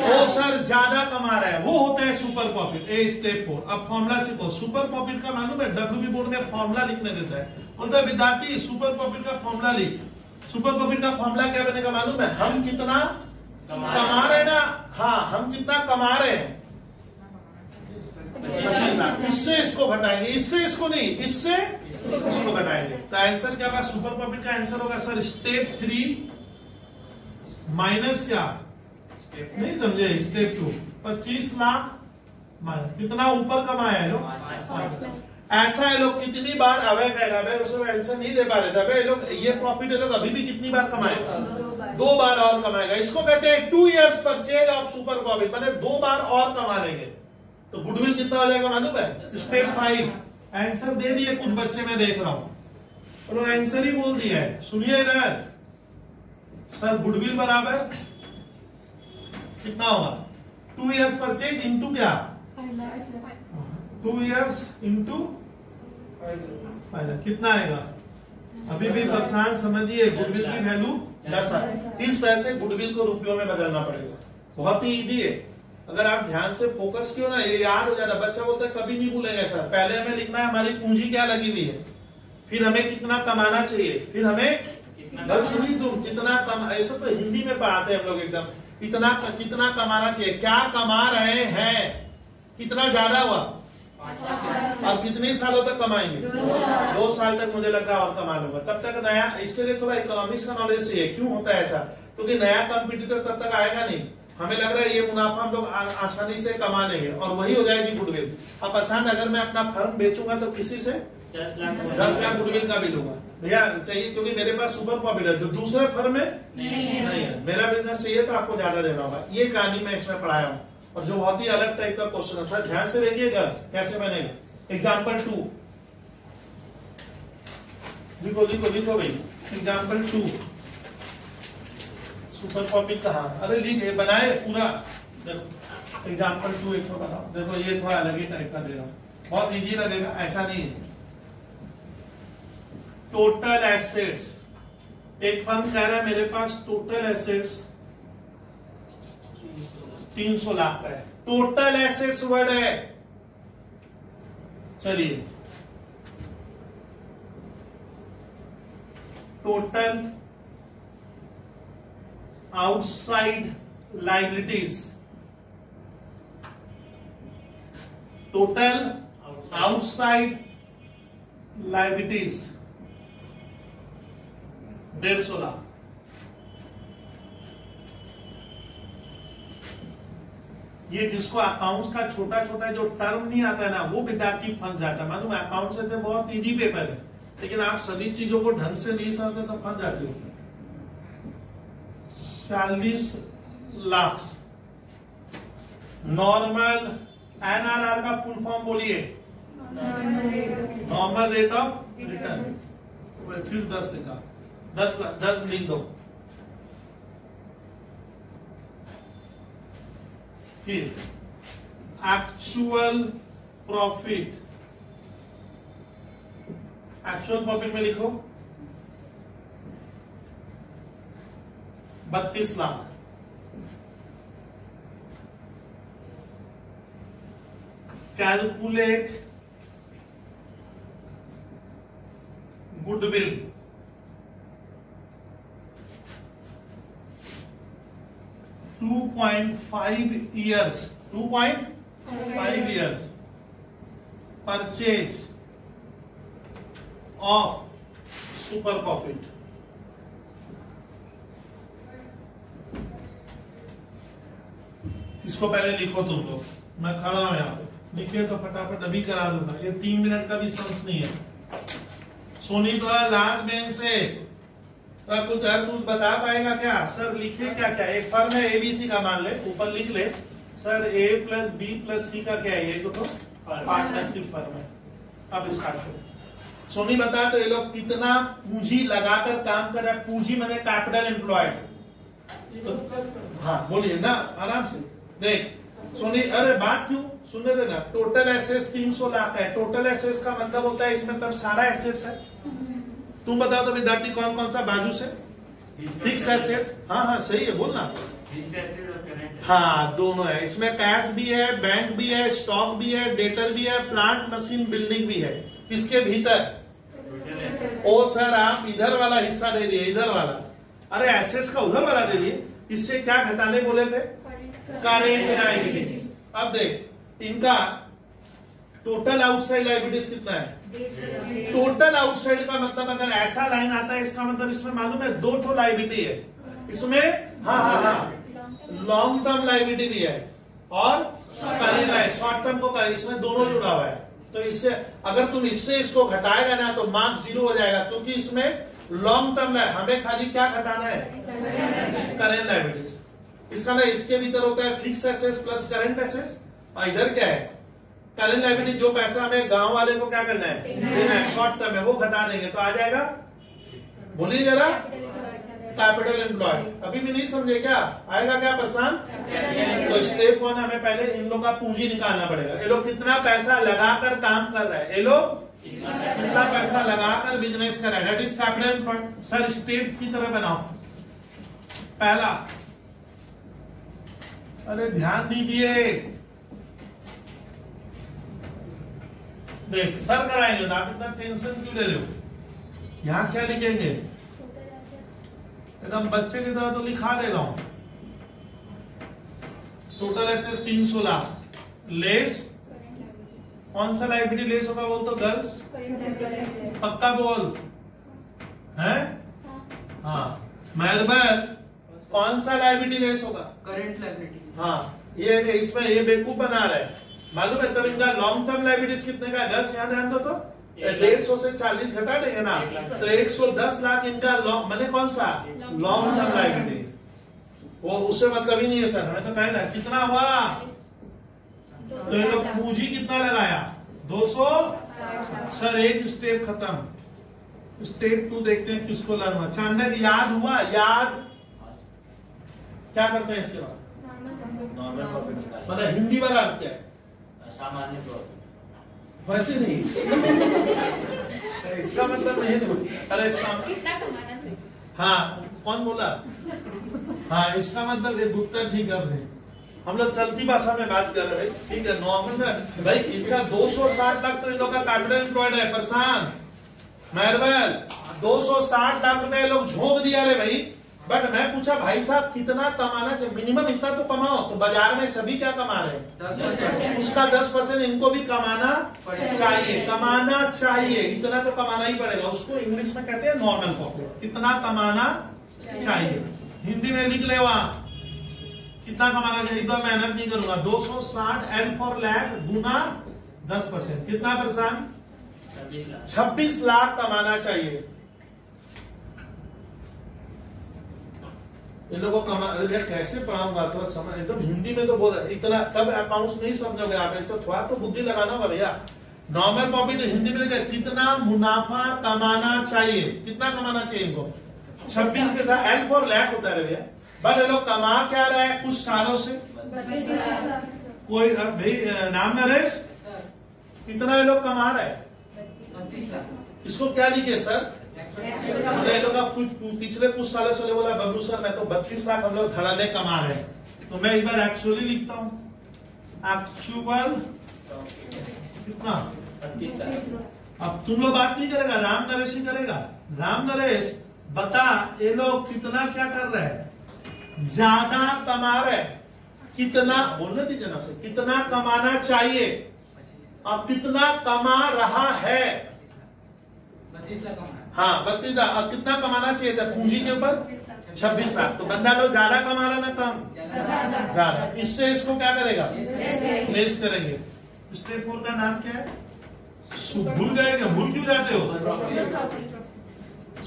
वो सर ज्यादा कमा रहा है, वो होता है सुपर प्रॉफिट। A step 4। अब फॉर्मूला सीखो। सुपर प्रॉफिट का मालूम है डब्ल्यूबी बोर्ड में फॉर्मूला लिखने देता है। बोलता है विद्यार्थी सुपर प्रॉफिट का फॉर्मूला लिख। सुपर प्रॉफिट का फॉर्मूला क्या बनेगा मालूम है? हम कितना कमा रहे ना, हाँ हम कितना कमा रहे हैं 25 लाख। इससे इसको घटाएंगे, इससे इसको नहीं, इससे इसको घटाएंगे। तो आंसर क्या होगा? सुपर प्रॉफिट का आंसर होगा सर स्टेप 3 माइनस क्या? नहीं समझे? स्टेप 2 25 लाख माइनस कितना ऊपर कमाया है लोग? ऐसा है लोग कितनी बार अभय कहेगा, अभय उसको आंसर नहीं दे पा रहे थे। अभय लोग ये प्रॉफिट है लोग अभी भी कितनी बार कमाएगा? 2 बार और कमाएगा। इसको कहते हैं 2 years purchase of super profit, मैंने 2 बार और कमा लेंगे। तो गुडविल कितना हो जाएगा मालूम है? स्टेप 5। आंसर दे दिए कुछ बच्चे, मैं देख रहा हूं और आंसर ही बोल दिया है। सुनिए इधर सर, गुडविल बराबर कितना होगा? 2 years परचेज इंटू क्या? 2 years इंटू 5 कितना आएगा? अभी भी परेशान समझिए, गुडविल की वैल्यू 10 है। इस तरह से गुडविल को रुपयों में बदलना पड़ेगा। बहुत ही इजी है, अगर आप ध्यान से फोकस किया ना ये याद हो जाता। बच्चा बोलता है कभी नहीं भूलेगा सर। पहले हमें लिखना है हमारी पूंजी क्या लगी हुई है, फिर हमें कितना कमाना चाहिए, फिर हमें गल सुनी तुम कितना ऐसा तो हिंदी में पढ़ाते हैं हम लोग एकदम, कितना कमाना चाहिए, क्या कमा रहे हैं, कितना ज्यादा हुआ और कितने सालों तक कमाएंगे? 2 साल तक मुझे लग रहा है और कमा लूंगा। तब तक नया, इसके लिए थोड़ा इकोनॉमिक्स का नॉलेज चाहिए। क्यों होता है ऐसा? क्योंकि नया कंपटीटर तब तक आएगा नहीं। हमें लग रहा है ये मुनाफा हम लोग आसानी से कमा लेंगे और वही हो जाएगी गुडविल। अब आसान, अगर मैं अपना फर्म बेचूंगा तो किसी से 10 लाख गुडविल का भी लूंगा भैया चाहिए, क्योंकि मेरे पास सुपर प्रॉफिट है जो दूसरे फर्म में नहीं है। मेरा बिजनेस चाहिए तो आपको ज्यादा देना होगा। ये कहानी मैं इसमें पढ़ाया हूँ और जो बहुत ही अलग टाइप का क्वेश्चन था, ध्यान से देखिएगा कैसे बनेगा। एग्जाम्पल 2 लिखो लिखो लिखो भाई। एग्जाम्पल 2 सुपर प्रॉफिट कहा? अरे लिखे बनाए पूरा। देखो एग्जाम्पल 2 एक बनाओ। देखो ये थोड़ा अलग ही टाइप का दे रहा हूं, बहुत इजी लगेगा, ऐसा नहीं है। टोटल एसेट्स, एक फर्म कह रहा है मेरे पास टोटल एसेट्स 300 लाख का है। टोटल एसेट्स वर्ड है। चलिए total outside liabilities, total outside liabilities 150 lakh. ये जिसको अकाउंट्स का छोटा छोटा जो टर्म नहीं आता है ना, वो विद्यार्थी फंस जाता है। मालूम है अकाउंट से तो बहुत इजी पेपर है, लेकिन आप सभी चीजों को ढंग से नहीं समझते तो फंस जाते हो। 40 लाख नॉर्मल, एनआरआर का फुल फॉर्म बोलिए, नॉर्मल रेट ऑफ रिटर्न। फिर 10 लिखा, 10 लिख दो। फिर एक्चुअल प्रॉफिट, एक्चुअल प्रॉफिट में लिखो 32 lakh. Calculate goodwill, $2.5 years, 2.5 years purchase of super profit। इसको पहले लिखो तुम लोग, मैं खड़ा हूं यहाँ पे, लिखिए तो फटाफट अभी करा दूंगा। ये 3 मिनट का भी सेंस नहीं है। सोनी थोड़ा लास्ट बेंच से कुछ हर कुछ बता पाएगा क्या? सर लिखे क्या क्या? एक फर्म है एबीसी का, मान ले, ऊपर लिख ले सर A + B + C का क्या है? ये तो पार्टनरशिप फर्म है। अब स्टार्ट करो। सोनी बता तो ये लोग कितना पूंजी लगाकर काम कर रहे हैं। पूंजी मैंने कैपिटल एम्प्लॉयड। हाँ बोलिए ना आराम से। देख सोनी, अरे बात क्यों सुनने देना। टोटल एसेट्स 300 लाख है। टोटल एसेट्स का मतलब होता है इसमें तब सारा एसेट्स है। तुम बताओ तो विद्यार्थी कौन कौन सा बाजू से? Fix assets. हाँ हाँ सही है, बोलना। हाँ दोनों है इसमें। कैश भी है, बैंक भी है, स्टॉक भी है, डेटर भी है, प्लांट मशीन बिल्डिंग भी है। किसके भीतर? ओ सर आप इधर वाला हिस्सा दे दिए, इधर वाला। अरे एसेट्स का उधर वाला दे दिए। इससे क्या घटाने बोले थे? Current liability. अब देख इनका टोटल आउटसाइड लायबिलिटीज कितना है? टोटल आउटसाइड का मतलब अगर ऐसा लाइन आता है इसका मतलब इसमें मालूम है 2 ठो लायबिलिटी है इसमें। हाँ लॉन्ग टर्म लायबिलिटी भी है और करेंट लायबिलिटी, शॉर्ट टर्म को इसमें दोनों जुड़ा हुआ है। तो इससे अगर तुम इससे इसको घटाएगा ना तो मार्क्स 0 हो जाएगा, क्योंकि इसमें लॉन्ग टर्म हमें खाली क्या घटाना है? Current liabilities. इसका ना इसके भीतर होता है fix assets plus current assets, और इधर क्या है? करंट लायबिलिटी जो पैसा हमें गांव वाले को क्या करना है, देना है शॉर्ट टर्म में, वो घटा देंगे तो आ जाएगा। बोलिए जरा, कैपिटल एम्प्लॉयड। अभी भी नहीं समझे क्या? आएगा क्या परेशान? तो स्टेप 1 हमें पहले इन लोगों का पूंजी निकालना पड़ेगा। ये लोग कितना पैसा लगाकर काम कर रहे हैं, ये लोग कितना पैसा लगाकर बिजनेस कर रहे हैं, that is capital employed. Sir step की तरह बनाओ। पहला, अरे ध्यान दीजिए, देख सर कराएंगे तो आप इतना टेंशन क्यों ले रहे हो? यहां क्या लिखेंगे? एकदम बच्चे की तरह तो लिखा ले रहा हूं। टोटल ऐसे 300 लाख लेस, कौन सा लायबिलिटी लेस होगा बोल तो गर्ल्स? पक्का बोल है? हाँ मेहरबान, कौन सा लायबिलिटी लेस होगा? Current liability. हाँ ये इसमें ये बेवकूफ बना रहे हैं, मालूम है? तब इनका लॉन्ग टर्म लायबिलिटीज कितने का? गर्ल्स यहाँ ध्यान दो तो 150 से 40 घटा देंगे ना, तो 110 लाख इनका मैंने कौन सा लॉन्ग टर्म लायबिलिटी, वो उससे मतलब ही नहीं है सर। हमें तो कहना कितना हुआ, तो ये लोग पूंजी कितना लगाया? 200। सर एक स्टेप खत्म। स्टेप 2 देखते हैं किसको लर्न हुआ। चाणक्य याद हुआ? याद क्या करते हैं इसके बाद? नॉर्मल प्रॉफिट निकालेंगे। मतलब हिंदी वाला अर्थ क्या है? सामान्य प्रॉफिट। वैसे नहीं इसका मतलब नहीं। अरे हाँ कौन बोला? हाँ इसका मतलब ये गुप्ता ठीक है। हम लोग चलती भाषा में बात कर रहे हैं, ठीक है नॉर्मल में भाई। इसका 260 लाख तो इन लोग का कैपिटल एम्प्लॉयड है। परेशान मेहरबान 260 लाख रुपए लोग झोंक दिया रे भाई। बट मैं पूछा भाई साहब कितना कमाना चाहिए? मिनिमम इतना तो कमाओ। तो बाजार में सभी क्या कमा रहे हैं? 10%। उसका 10% इनको भी कमाना चाहिए। कमाना चाहिए, इतना तो कमाना ही पड़ेगा। उसको इंग्लिश में कहते हैं नॉर्मल प्रॉफिट। इतना कमाना चाहिए, हिंदी में लिख ले वहां कितना कमाना चाहिए। इतना मेहनत नहीं करूंगा। 260 L फॉर लाख गुना 10%, कितना परसेंट? 26 लाख कमाना चाहिए। इन लोगों को कैसे पढ़ाऊंगा? तो समझ एकदम हिंदी में तो बोल रहे इतना, तब अकाउंट्स नहीं समझोगे आप। तो थोड़ा तो बुद्धि लगाना होगा भैया। नॉर्मल प्रॉफिट हिंदी में लिखा कितना मुनाफा कमाना चाहिए, कितना कमाना चाहिए इनको? 26 के साथ L फॉर लाख होता है भैया। बट ये लोग कमा क्या रहे हैं कुछ सालों से? कोई भाई नाम नरेश, कितना ये लोग कमा रहे हैं? 32 लाख। इसको क्या लिखे सर? ये लोग पिछले कुछ सालों से बोला बबलू सर मैं तो 32 लाख हम लोग धड़ाधड़ कमा रहे हैं। तो मैं एक बार एक्चुअली लिखता हूं। एक्चुअल कितना? 32 लाख। अब तुम लोग बात नहीं करेगा, राम नरेश ही करेगा। राम नरेश बता ये लोग कितना क्या कर रहे हैं? ज्यादा कमा रहे। कितना बोलने दीजिए ना से, कितना कमाना चाहिए और कितना कमा रहा है? 32 लाख। हाँ 32 लाख। और कितना कमाना चाहिए था पूंजी के ऊपर? 26 लाख। तो बंदा लोग ज्यादा कमा रहा ना कम? ज्यादा। इससे इसको क्या करेगा? लेस करेंगे। स्टेप 4 का नाम क्या है? भूल गए क्या? भूल क्यों जाते हो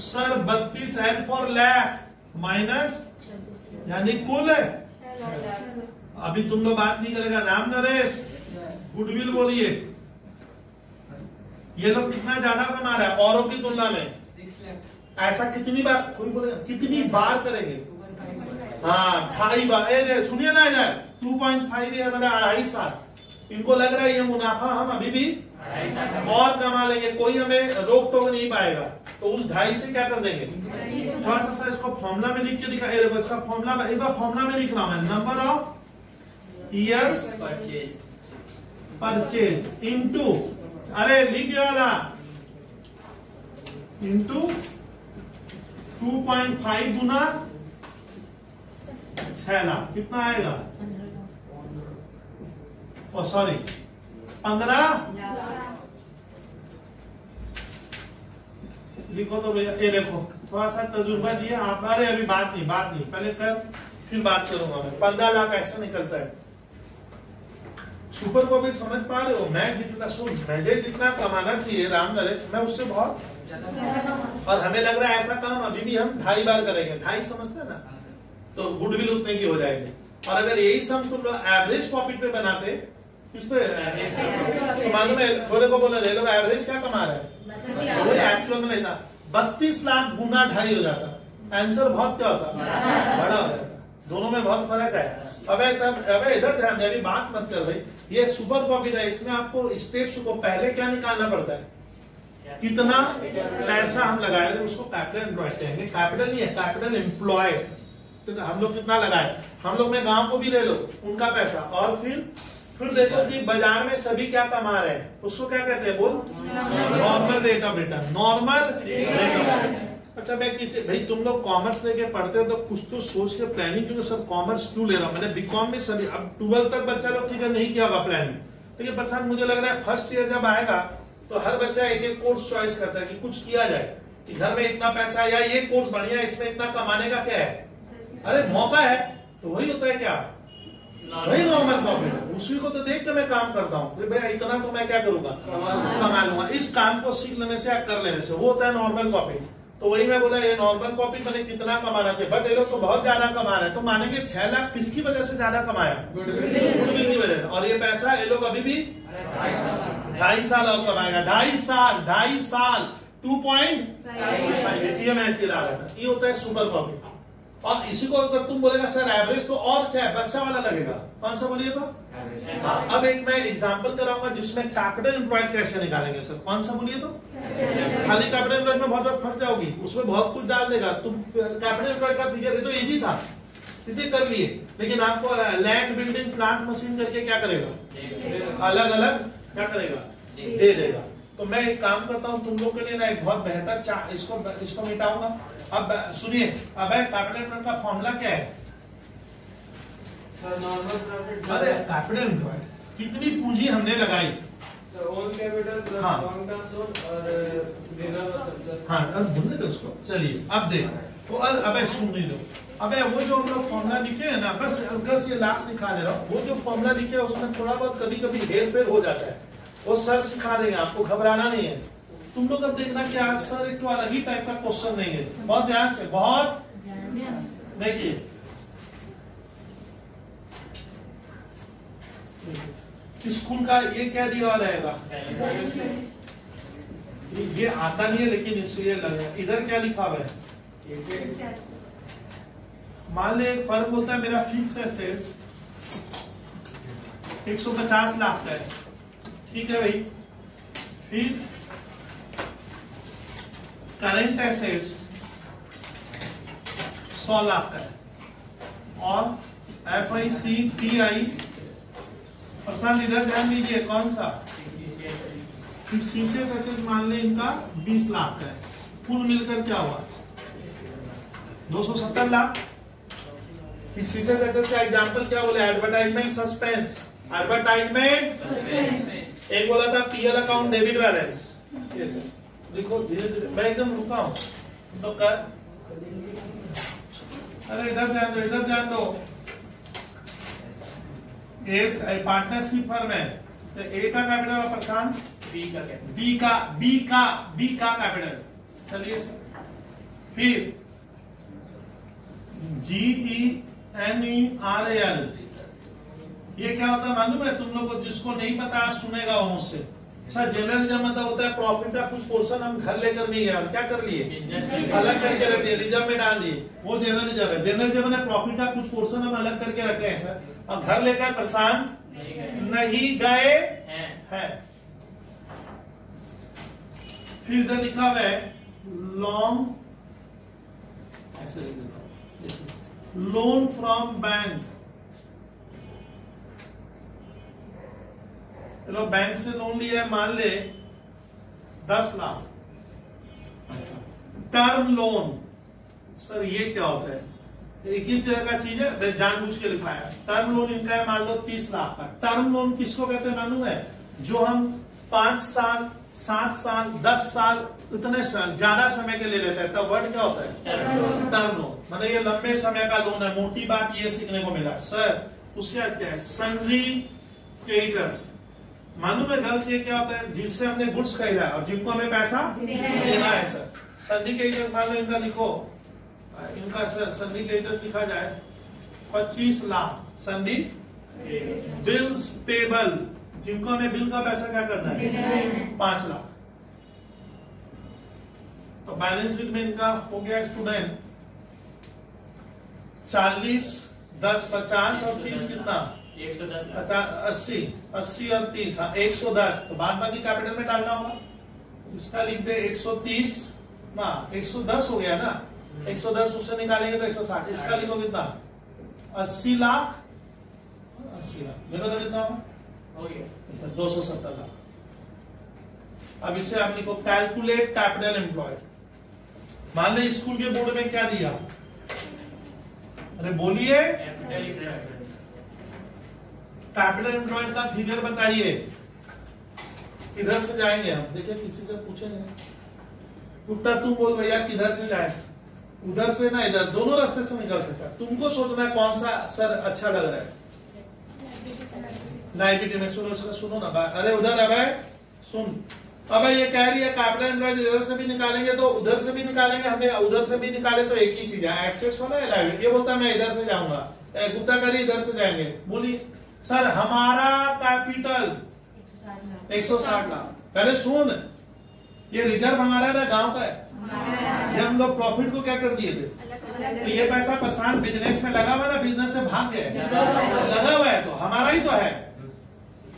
sir? 32 L for lakh minus यानी कुल है। अभी तुम लोग बात नहीं करेगा। राम नरेश गुडविल बोलिए। ये लोग कितना ज्यादा कमा रहा है औरों की तुलना में? 6 लाख। ऐसा कितनी बार कोई बोलेगा? कितनी बार करेंगे? हाँ 2.5 बार। सुनिए ना यार 2.5 है मतलब 2.5 साल। इनको लग रहा है ये मुनाफा हम अभी भी और कमा लेंगे, कोई हमें रोक टोक नहीं पाएगा। तो उस 2.5 से क्या कर देंगे? थोड़ा सा इसको फॉर्मूला में लिख के दिखा। देखो इसका फॉर्मूला एक बार फॉर्मूला में लिख रहा हूं मैं। Number of years purchase into, अरे लिख वाला, इनटू 2.5 गुना 6 लाख। कितना आएगा? ओ सॉरी 15 लिखो तो भैया। ये देखो थोड़ा सा तजुर्बा दिया आप। अरे अभी बात नहीं पहले कर फिर बात करूंगा मैं। 15 लाख ऐसा निकलता है। सुपर प्रॉफिट समझ पा रहे हो? मैं जितना मुझे जितना कमाना चाहिए राम नरेश, मैं उससे बहुत और हमें लग रहा है ऐसा काम अभी भी हम 2.5 बार करेंगे। 2.5 समझते हैं ना? तो गुडविल उतने की हो जाएगी। और अगर यही सम तुम लोग एवरेज प्रॉफिट पे बनाते किस पे? तो मालूम है थोड़े को बोले लोग एवरेज क्या कमा रहे हैं, वही एक्चुअल में लेता 32 लाख गुना 2.5 हो जाता, आंसर बहुत क्या होता, बड़ा हो जाता। दोनों में बहुत फर्क है। अबे इधर ध्यान दे, अभी बात मत कर भाई, ये सुपर प्रॉफिट है, इसमें आपको स्टेप्स को पहले क्या निकालना पड़ता है, कितना पैसा हम लगाए, उसको कैपिटल एम्प्लॉयड कहेंगे। कैपिटल नहीं है, कैपिटल एम्प्लॉयड। तो हम लोग कितना लगाए, हम लोग में गांव को भी ले लो उनका पैसा, और फिर देखो कि बाजार में सभी क्या कमा रहे हैं, उसको क्या कहते हैं, बोल, normal rate of return, normal rate of return. अच्छा मैं किसी भाई तुम लोग कॉमर्स लेके पढ़ते हो तो कुछ तो सोच के प्लानिंग, क्योंकि सब कॉमर्स क्यों ले रहा हूं मैंने, बीकॉम में सभी, अब 12 तक बच्चा लोग ठीक है नहीं किया होगा प्लानिंग, लेकिन प्रशांत मुझे लग रहा है फर्स्ट ईयर जब आएगा तो हर बच्चा एक एक कोर्स चॉइस करता है कि कुछ किया जाए, कि घर में इतना पैसा या ये कोर्स बढ़िया है, इसमें इतना कमाने का क्या है, अरे मौका है, तो वही होता है क्या, वही नॉर्मल प्रॉफिट है। उसी को तो देख के मैं काम करता हूँ, भैया इतना तो मैं क्या करूंगा, कमा लूंगा, इस काम को सीख लेने से या कर लेने से, वो होता है नॉर्मल प्रॉफिट। तो वही मैं बोला ये नॉर्मल प्रॉफिट मैंने कितना कमाना चाहिए, बट ये लोग तो बहुत ज्यादा कमा रहे हैं, तो मानेंगे 6 लाख किसकी वजह से ज्यादा कमाया, गुडविल की वजह से, और ये पैसा ये लोग अभी भी 2.5 साल और कमाएगा, 2.5 साल 2.5 ये मैं चिल्ला रहा था, ये होता है सुपर प्रॉफिट। और इसी को अगर तुम बोलेगा सर एवरेज, तो और क्या है, बच्चा वाला लगेगा, कौन सा बोलिए तो, हाँ। अब एक मैं एग्जांपल कराऊंगा जिसमें कैपिटल एम्प्लॉयड कैसे निकालेंगे सर, कौन सा बोलिए तो, खाली कैपिटल एम्प्लॉयड में बहुत फंस जाओगी, उसमें बहुत कुछ डाल देगा, तुम कैपिटल एम्प्लॉयड का फिगर तो इजी था इसे कर लिए, लेकिन आपको लैंड बिल्डिंग प्लांट मशीन करके क्या करेगा, अलग अलग क्या करेगा, दे देगा। तो मैं एक काम करता हूँ तुम लोग के लिए ना एक बहुत बेहतर इसको मिटाऊंगा। अब सुनिए, अब कैपिटल एम्प्लॉयड का फॉर्मूला क्या है, नॉर्मल प्रॉफिट, अरे कैपिटल एम्प्लॉयड कितनी पूंजी हमने लगाई, ओन कैपिटल प्लस हाँ। लॉन्ग टर्म लोन और रिजर्व, हाँ अब बोलने दो उसको, चलिए अब देख, तो अबे सुन नहीं लो, अबे वो जो हम लोग फॉर्मूला लिखे है ना, बस अगर ये लास्ट लिखा दे रहा हूँ, वो जो फॉर्मूला लिखे है उसमें थोड़ा बहुत कभी कभी हेर फेर हो जाता है, वो सर सिखा देंगे, आपको घबराना नहीं है। तुम लोग अब देखना कि आज सर एक तो अलग ही टाइप का क्वेश्चन देंगे, बहुत ध्यान से, बहुत देखिए, स्कूल का ये क्या दिया हुआ रहेगा, ये आता नहीं है लेकिन इसको ये लगे, इधर क्या लिखा हुआ है, मान ले एक फर्म बोलता है मेरा फिक्स एसेट्स 150 लाख का है, ठीक है भाई, फिर करंट एसेट्स 100 लाख का है, और FICTI, प्रशांत इधर ध्यान दीजिए, कौन सा, सीसीएस एसेट मान ले इनका 20 लाख का है, कुल मिलकर क्या हुआ 270 लाख। सीसीएस एसेट का एग्जांपल क्या बोले, एडवर्टाइजमेंट सस्पेंस, एडवर्टाइजमेंट, एक बोला था पीएल अकाउंट डेबिट बैलेंस, ये सर लिखो धीरे धीरे, मैं एकदम रुका हूं तो कर, अरे इधर ध्यान दो, इधर ध्यान दो, पार्टनरशिप फर्म है, ए का कैपिटल और प्रशांत बी का कैपिटल, चलिए सर, फिर GENERAL, ये क्या होता है मालूम है तुम लोग को, जिसको नहीं पता सुनेगा वो मुझसे, सर जनरलिज्म मतलब होता है प्रॉफिट का कुछ पोर्शन हम घर लेकर नहीं गए, क्या कर लिए, अलग करके रख दिए, रिजर्व में डाल दिए, वो जनरलिज्म है। जनरलिज्म में प्रॉफिट का कुछ पोर्शन हम अलग करके रखे हैं सर, और घर लेकर परेशान नहीं गए हैं। फिर इधर लिखा हुआ है लॉन्ग, ऐसे लिख देता हूं, लोन फ्रॉम बैंक, चलो बैंक से लोन लिया है मान ले 10 लाख, अच्छा टर्म लोन, सर ये क्या होता है, एक ही तरह का चीज है, जानबूझ के लिखा है, टर्म लोन इनका है मान लो 30 लाख का। टर्म लोन किसको कहते हैं मालूम है, जो हम 5 साल 7 साल 10 साल इतने साल ज्यादा समय के लिए लेते हैं, तब वर्ड क्या होता है, टर्म लोन, मतलब ये लंबे समय का लोन है। मोटी बात ये सीखने को मिला सर, उसके क्या है, सन्ड्री क्रेडिटर्स, मालूम है गर्ल्स ये क्या होता है, जिससे हमने गुड्स खरीदा और जिनको हमें पैसा देना है सर, सन्ड्री क्रेडिटर्स मान लो इनका लिखो, इनका सन्ड्री क्रेडिटर्स लिखा जाए 25 लाख, सन्ड्री बिल्स पेबल जिनको हमें बिल का पैसा क्या करना है 5 लाख। तो बैलेंस शीट में इनका हो गया स्टूडेंट 40, 10, 50 और 30 कितना 110 लाख। 80, 80 और 30, हाँ 110। तो बाद बाकी कैपिटल में डालना होगा। इसका लिख दे 130 ना 110 हो गया ना, 110 उससे निकालेंगे तो 160। इसका लिखो कितना 80 लाख, 80 लाख देखो तो कितना होगा हो गया 270 लाख। अब इससे आप लिखो कैलकुलेट कैपिटल एम्प्लॉयड। मान ली स्कूल के बोर्ड में क्या दिया, अरे बोलिए कैपिटल एम्प्लॉयड का फिगर बताइए। किधर से जाएंगे हम, देखिए किसी से पूछेंगे, गुप्ता तू बोल भैया किधर से जाए, उधर से ना इधर, दोनों रास्ते से निकल सकता है। तुमको सोचना है कौन सा सर अच्छा लग रहा है। लाइबिलिटी में सुनो ना, अरे उधर है भाई सुन। अब ये कह रही है कैपिटल एम्प्लॉयड इधर से भी निकालेंगे तो उधर से भी निकालेंगे, हमने उधर से भी निकाले तो एक ही चीज है, एसेट्स वाला है लाइबिलिटी। ये बोलता है मैं इधर से जाऊंगा, गुप्ता कह रही इधर से जाएंगे। बोलिए सर हमारा कैपिटल 160 लाख। पहले सुन, ये रिजर्व हमारा ना गांव का है, ये हम लोग प्रॉफिट को क्या कर दिए थे, तो ये पैसा परेशान बिजनेस में लगा हुआ ना, बिजनेस से भाग गया लगा हुआ है तो हमारा ही तो है।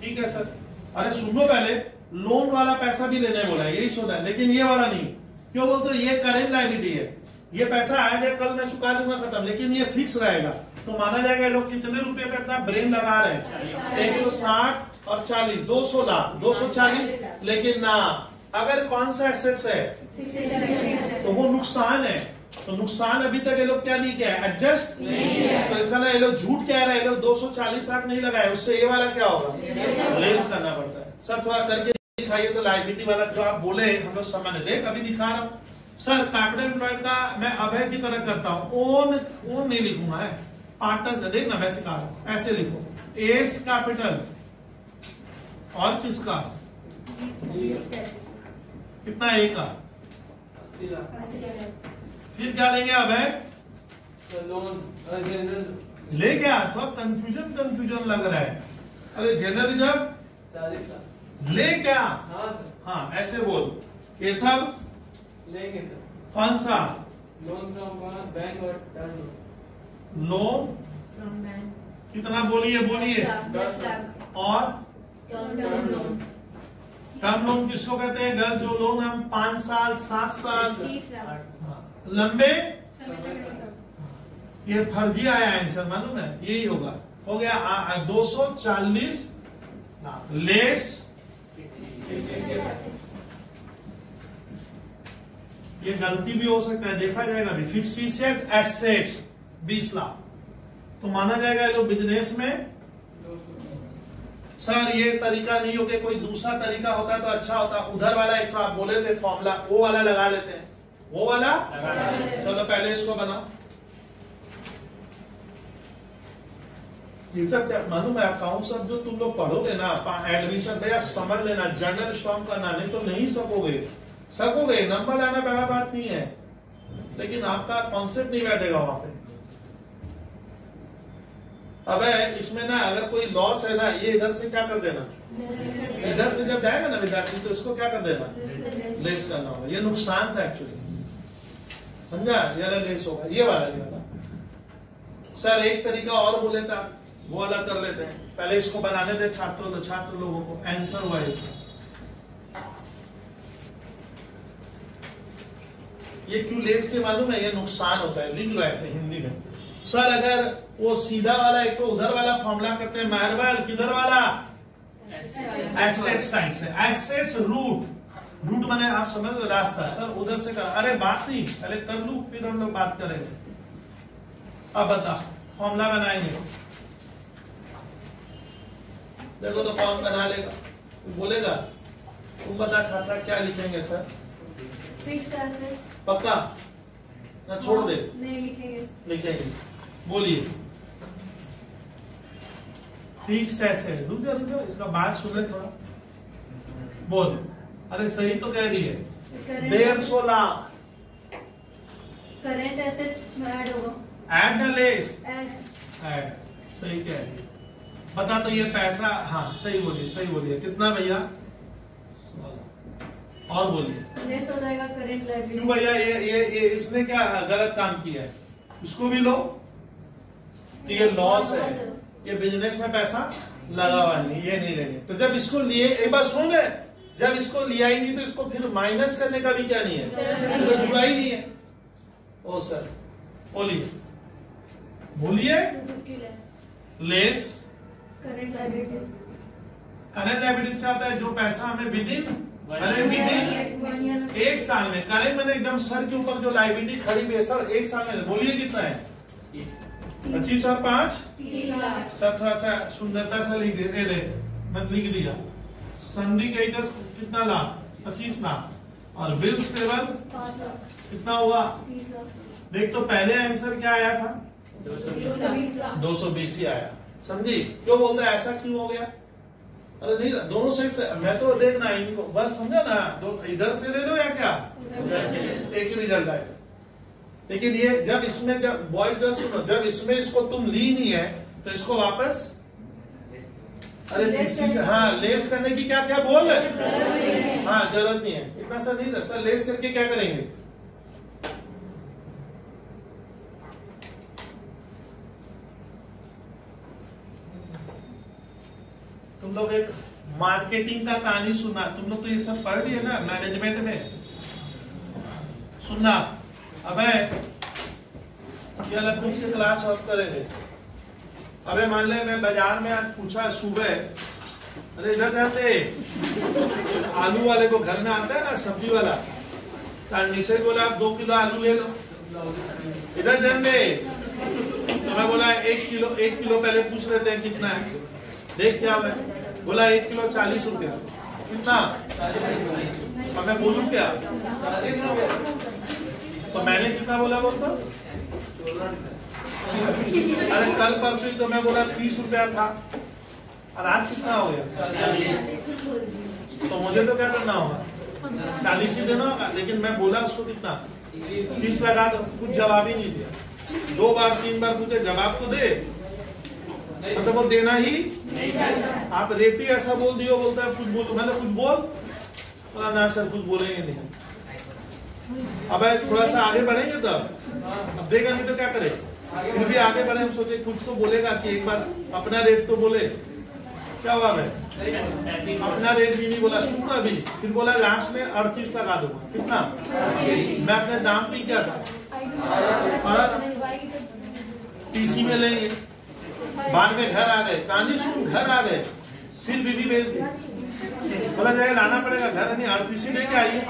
ठीक है सर, अरे सुनो पहले लोन वाला पैसा भी लेने बोला है, यही सुना है, लेकिन ये वाला नहीं। क्यों बोलते, ये करेंट लायबिलिटी है, ये पैसा आएगा कल मैं चुका दूंगा खत्म, लेकिन ये फिक्स रहेगा। तो माना जाएगा ये लोग कितने रुपए पे अपना ब्रेन लगा रहे हैं, 160 और 40, 200 लाख, 240। लेकिन ना अगर कौन सा एसेट्स है तो वो नुकसान है, तो नुकसान अभी तक ये लोग क्या नहीं किया है, एडजस्ट। तो इसका ना ये लोग झूठ कह रहे हैं, ये लोग 240 लाख नहीं लगाए, उससे ये वाला क्या होगा, लेस करना पड़ता है। सर थोड़ा करके दिखाइए तो लायबिलिटी वाला जो आप बोले हम लोग समझ देख, अभी दिखा रहा हूँ। सर कैपिटल एम्प्लॉयड का मैं अभय की तरह करता हूँ, ओन नहीं लिखूंगा है, पार्टनर्स का देखना मैं सिखा रहा हूँ, ऐसे लिखो एस कैपिटल और किसका कितना ए का, फिर क्या लेंगे अभय जनरल ले गया, थोड़ा कंफ्यूजन लग रहा है। अरे जनरल रिजर्व 40 लाख ले क्या, हाँ सर, हाँ ऐसे बोल, ये सब लेंगे सर। कौन सा लोन फ्रॉम बैंक और टर्म लोन कितना बोलिए 10 लाख और टर्म लोन टर्म लोन किसको कहते हैं, घर जो लोन हम 5 साल 7 साल 30 लाख हाँ, लंबे, ये फर्जी आया आंसर मालूम है, यही होगा, हो गया 240 लाख लेस। ये गलती भी हो सकता है, देखा जाएगा भी। फिक्स्ड एसेट्स 20 लाख, तो माना जाएगा ये लोग बिजनेस में। सर ये तरीका नहीं होगा, कोई दूसरा तरीका होता तो अच्छा होता। उधर वाला एक तो आप बोले थे फॉर्मूला, वो वाला लगा लेते हैं, वो वाला चलो पहले इसको बनाओ। ये सब मालूम है अकाउंट सब जो तुम लोग पढ़ोगे ना एडमिशन भैया समझ लेना, जर्नल स्ट्रॉन्ग करना, नहीं तो नहीं सकोगे। नंबर लाना बड़ा बात नहीं है, लेकिन आपका कॉन्सेप्ट नहीं बैठेगा वहां पे। अब इसमें ना अगर कोई लॉस है ना, ये इधर से क्या कर देना, इधर से जब जाएगा ना विद्यार्थी तो इसको क्या कर देना, लेस करना होगा। ये नुकसान था एक्चुअली, समझा, ये वाला लेस होगा, ये वाला। सर एक तरीका और बोले था, वो वाला कर लेते हैं, पहले इसको बनाने दे छात्र लोगों को। आंसर हुआ इसका, ये क्यों लेस के मालूम है, ये नुकसान होता है, लिख लो ऐसे हिंदी में। सर अगर वो सीधा वाला एक तो उधर वाला फॉर्मूला करते हैं मार्बल, किधर वाला एसेट साइड से, एसेट्स रूट माने आप समझ लो रास्ता। सर उधर से कर, अरे बात नहीं, पहले कर लू फिर हम लोग बात करेंगे। अब बता फॉर्मूला बनाएंगे, देखो तो कौन बना लेगा, बोलेगा तुम बता छात्रा क्या लिखेंगे सर, फिक्स्ड एसेट्स पक्का ना छोड़ दे, नहीं लिखेंगे। बोलिए फिक्स्ड एसेट, रुक जाओ इसका बात सुन ले थोड़ा, बोल। अरे सही तो कह रही है, 150 लाख करेंट एसेट्स में ऐड होगा, ऐड न लेस, ऐड ऐड, सही कह रही है। बता तो ये पैसा, हाँ सही बोलिए कितना भैया, और बोलिए लेस हो जाएगा करंट लायबिलिटी। क्यों भैया, ये इसने क्या गलत काम किया है, इसको भी लो तो ये लॉस है, ये बिजनेस में पैसा लगा हुआ नहीं, ये नहीं लेंगे। तो जब इसको लिए, एक बार सुन रहे, जब इसको लिया ही नहीं तो इसको फिर माइनस करने का भी क्या नहीं है, तो जुड़ा ही नहीं है। ओ सर बोलिए, बोलिए 250 less current liability. Current liabilities का आता है जो पैसा हमें विदिन, अरे विदिन एक साल में, करंट मैंने एकदम सर के ऊपर जो लायबिलिटी खड़ी हुई है सर, एक साल में, बोलिए कितना है, 25 और 5 30 लाख। सब थोड़ा सा सुंदरता से लिख दे, मैं लिख दिया। सिंडिकेटर्स कितना लाख, 25 लाख, और बिल्स पेबल 5 लाख, कितना हुआ, 30 लाख, देख तो पहले आंसर क्या आया था, 220 लाख। 220 ही आया, समझी क्यों बोलते हैं ऐसा क्यों हो गया। अरे नहीं, दोनों साइड से मैं तो देखना इनको बस, समझा ना, इधर से ले लो या क्या, एक ही रिजल्ट आएगा। लेकिन ये जब इसमें, जब बॉयज गर्ल सुनो, जब इसमें इसको तुम ली नहीं है तो इसको वापस, अरे किसी, हाँ लेस करने की क्या क्या बोल रहे, हाँ जरूरत नहीं है, इतना सा नहीं था सर, लेस करके क्या करेंगे, तुम लोग एक मार्केटिंग का कहानी सुना, तुम लोग तो ये सब पढ़ रही है ना मैनेजमेंट में, सुनना। अबे क्या लगभग से क्लास ऑफ करे थे, अबे मान ले मैं बाजार में आज पूछा सुबह, अरे इधर जाते आलू वाले को घर में आता है ना सब्जी वाला, से बोला आप 2 किलो आलू ले लो, इधर जाएंगे तो मैं बोला 1 किलो पहले पूछ लेते हैं कितना है, देख क्या है, बोला 1 किलो 40 रुपया, कितना, अब मैं बोलूं क्या, तो मैंने कितना बोला बोलता, अरे कल परसों तो मैं बोला 30 रुपया था, और आज कितना हो गया, तो मुझे तो क्या करना होगा, 40 ही देना होगा। लेकिन मैं बोला उसको कितना, 30 लगा दो, कुछ जवाब ही नहीं दिया, 2 बार 3 बार पूछे, जवाब तो दे, मतलब वो देना ही, आप रेट ही ऐसा बोल दियो, बोलता है कुछ बोल, मैंने कुछ बोल, बोला ना सर कुछ बोलेंगे नहीं। अब थोड़ा सा आगे बढ़ेंगे तो अब देगा नहीं तो क्या करे, फिर भी आगे बढ़े, हम सोचे कुछ तो बोलेगा कि एक बार अपना रेट तो बोले, क्या हुआ है, अपना रेट भी नहीं बोला, सुनना अभी, फिर बोला लास्ट में 38 लगा दूंगा, कितना, मैं अपने दाम पे क्या था, टीसी में लेंगे, बाद में घर आ गए, कहानी सुन, घर आ गए, फिर बीवी भेज दी, बोला जाएगा लाना पड़ेगा घर, नहीं 38 लेके आई,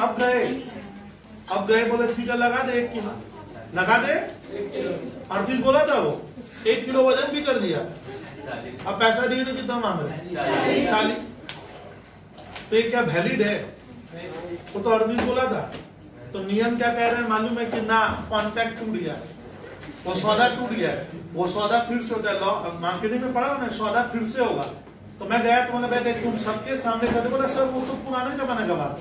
अब गए बोले ठीक है लगा दे 1 किलो, लगा दे 38 बोला था वो, 1 किलो वजन भी कर दिया, अब पैसा दिए तो कितना मांग रहे, 40, तो ये क्या वैलिड है, वो तो 38 बोला था, तो नियम क्या कह रहे हैं मालूम है कि ना, कॉन्ट्रैक्ट टूट गया, वो सौदा टूट गया, वो सौदा फिर से होता है, लॉ मार्केटिंग में पढ़ा ना, सौदा फिर से होगा। तो मैं गया तो मैंने बैठे तुम सबके सामने करते, बोला सर वो तो पुराने जमाने का बात,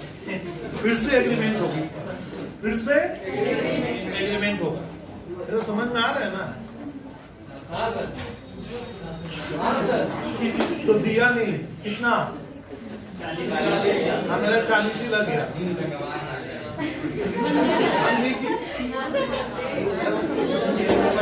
फिर से एग्रीमेंट होगी, फिर से एग्रीमेंट होगा, ये तो समझ में आ रहा है ना, तो दिया नहीं, कितना, हाँ मेरा 40 ही लग गया, ये सब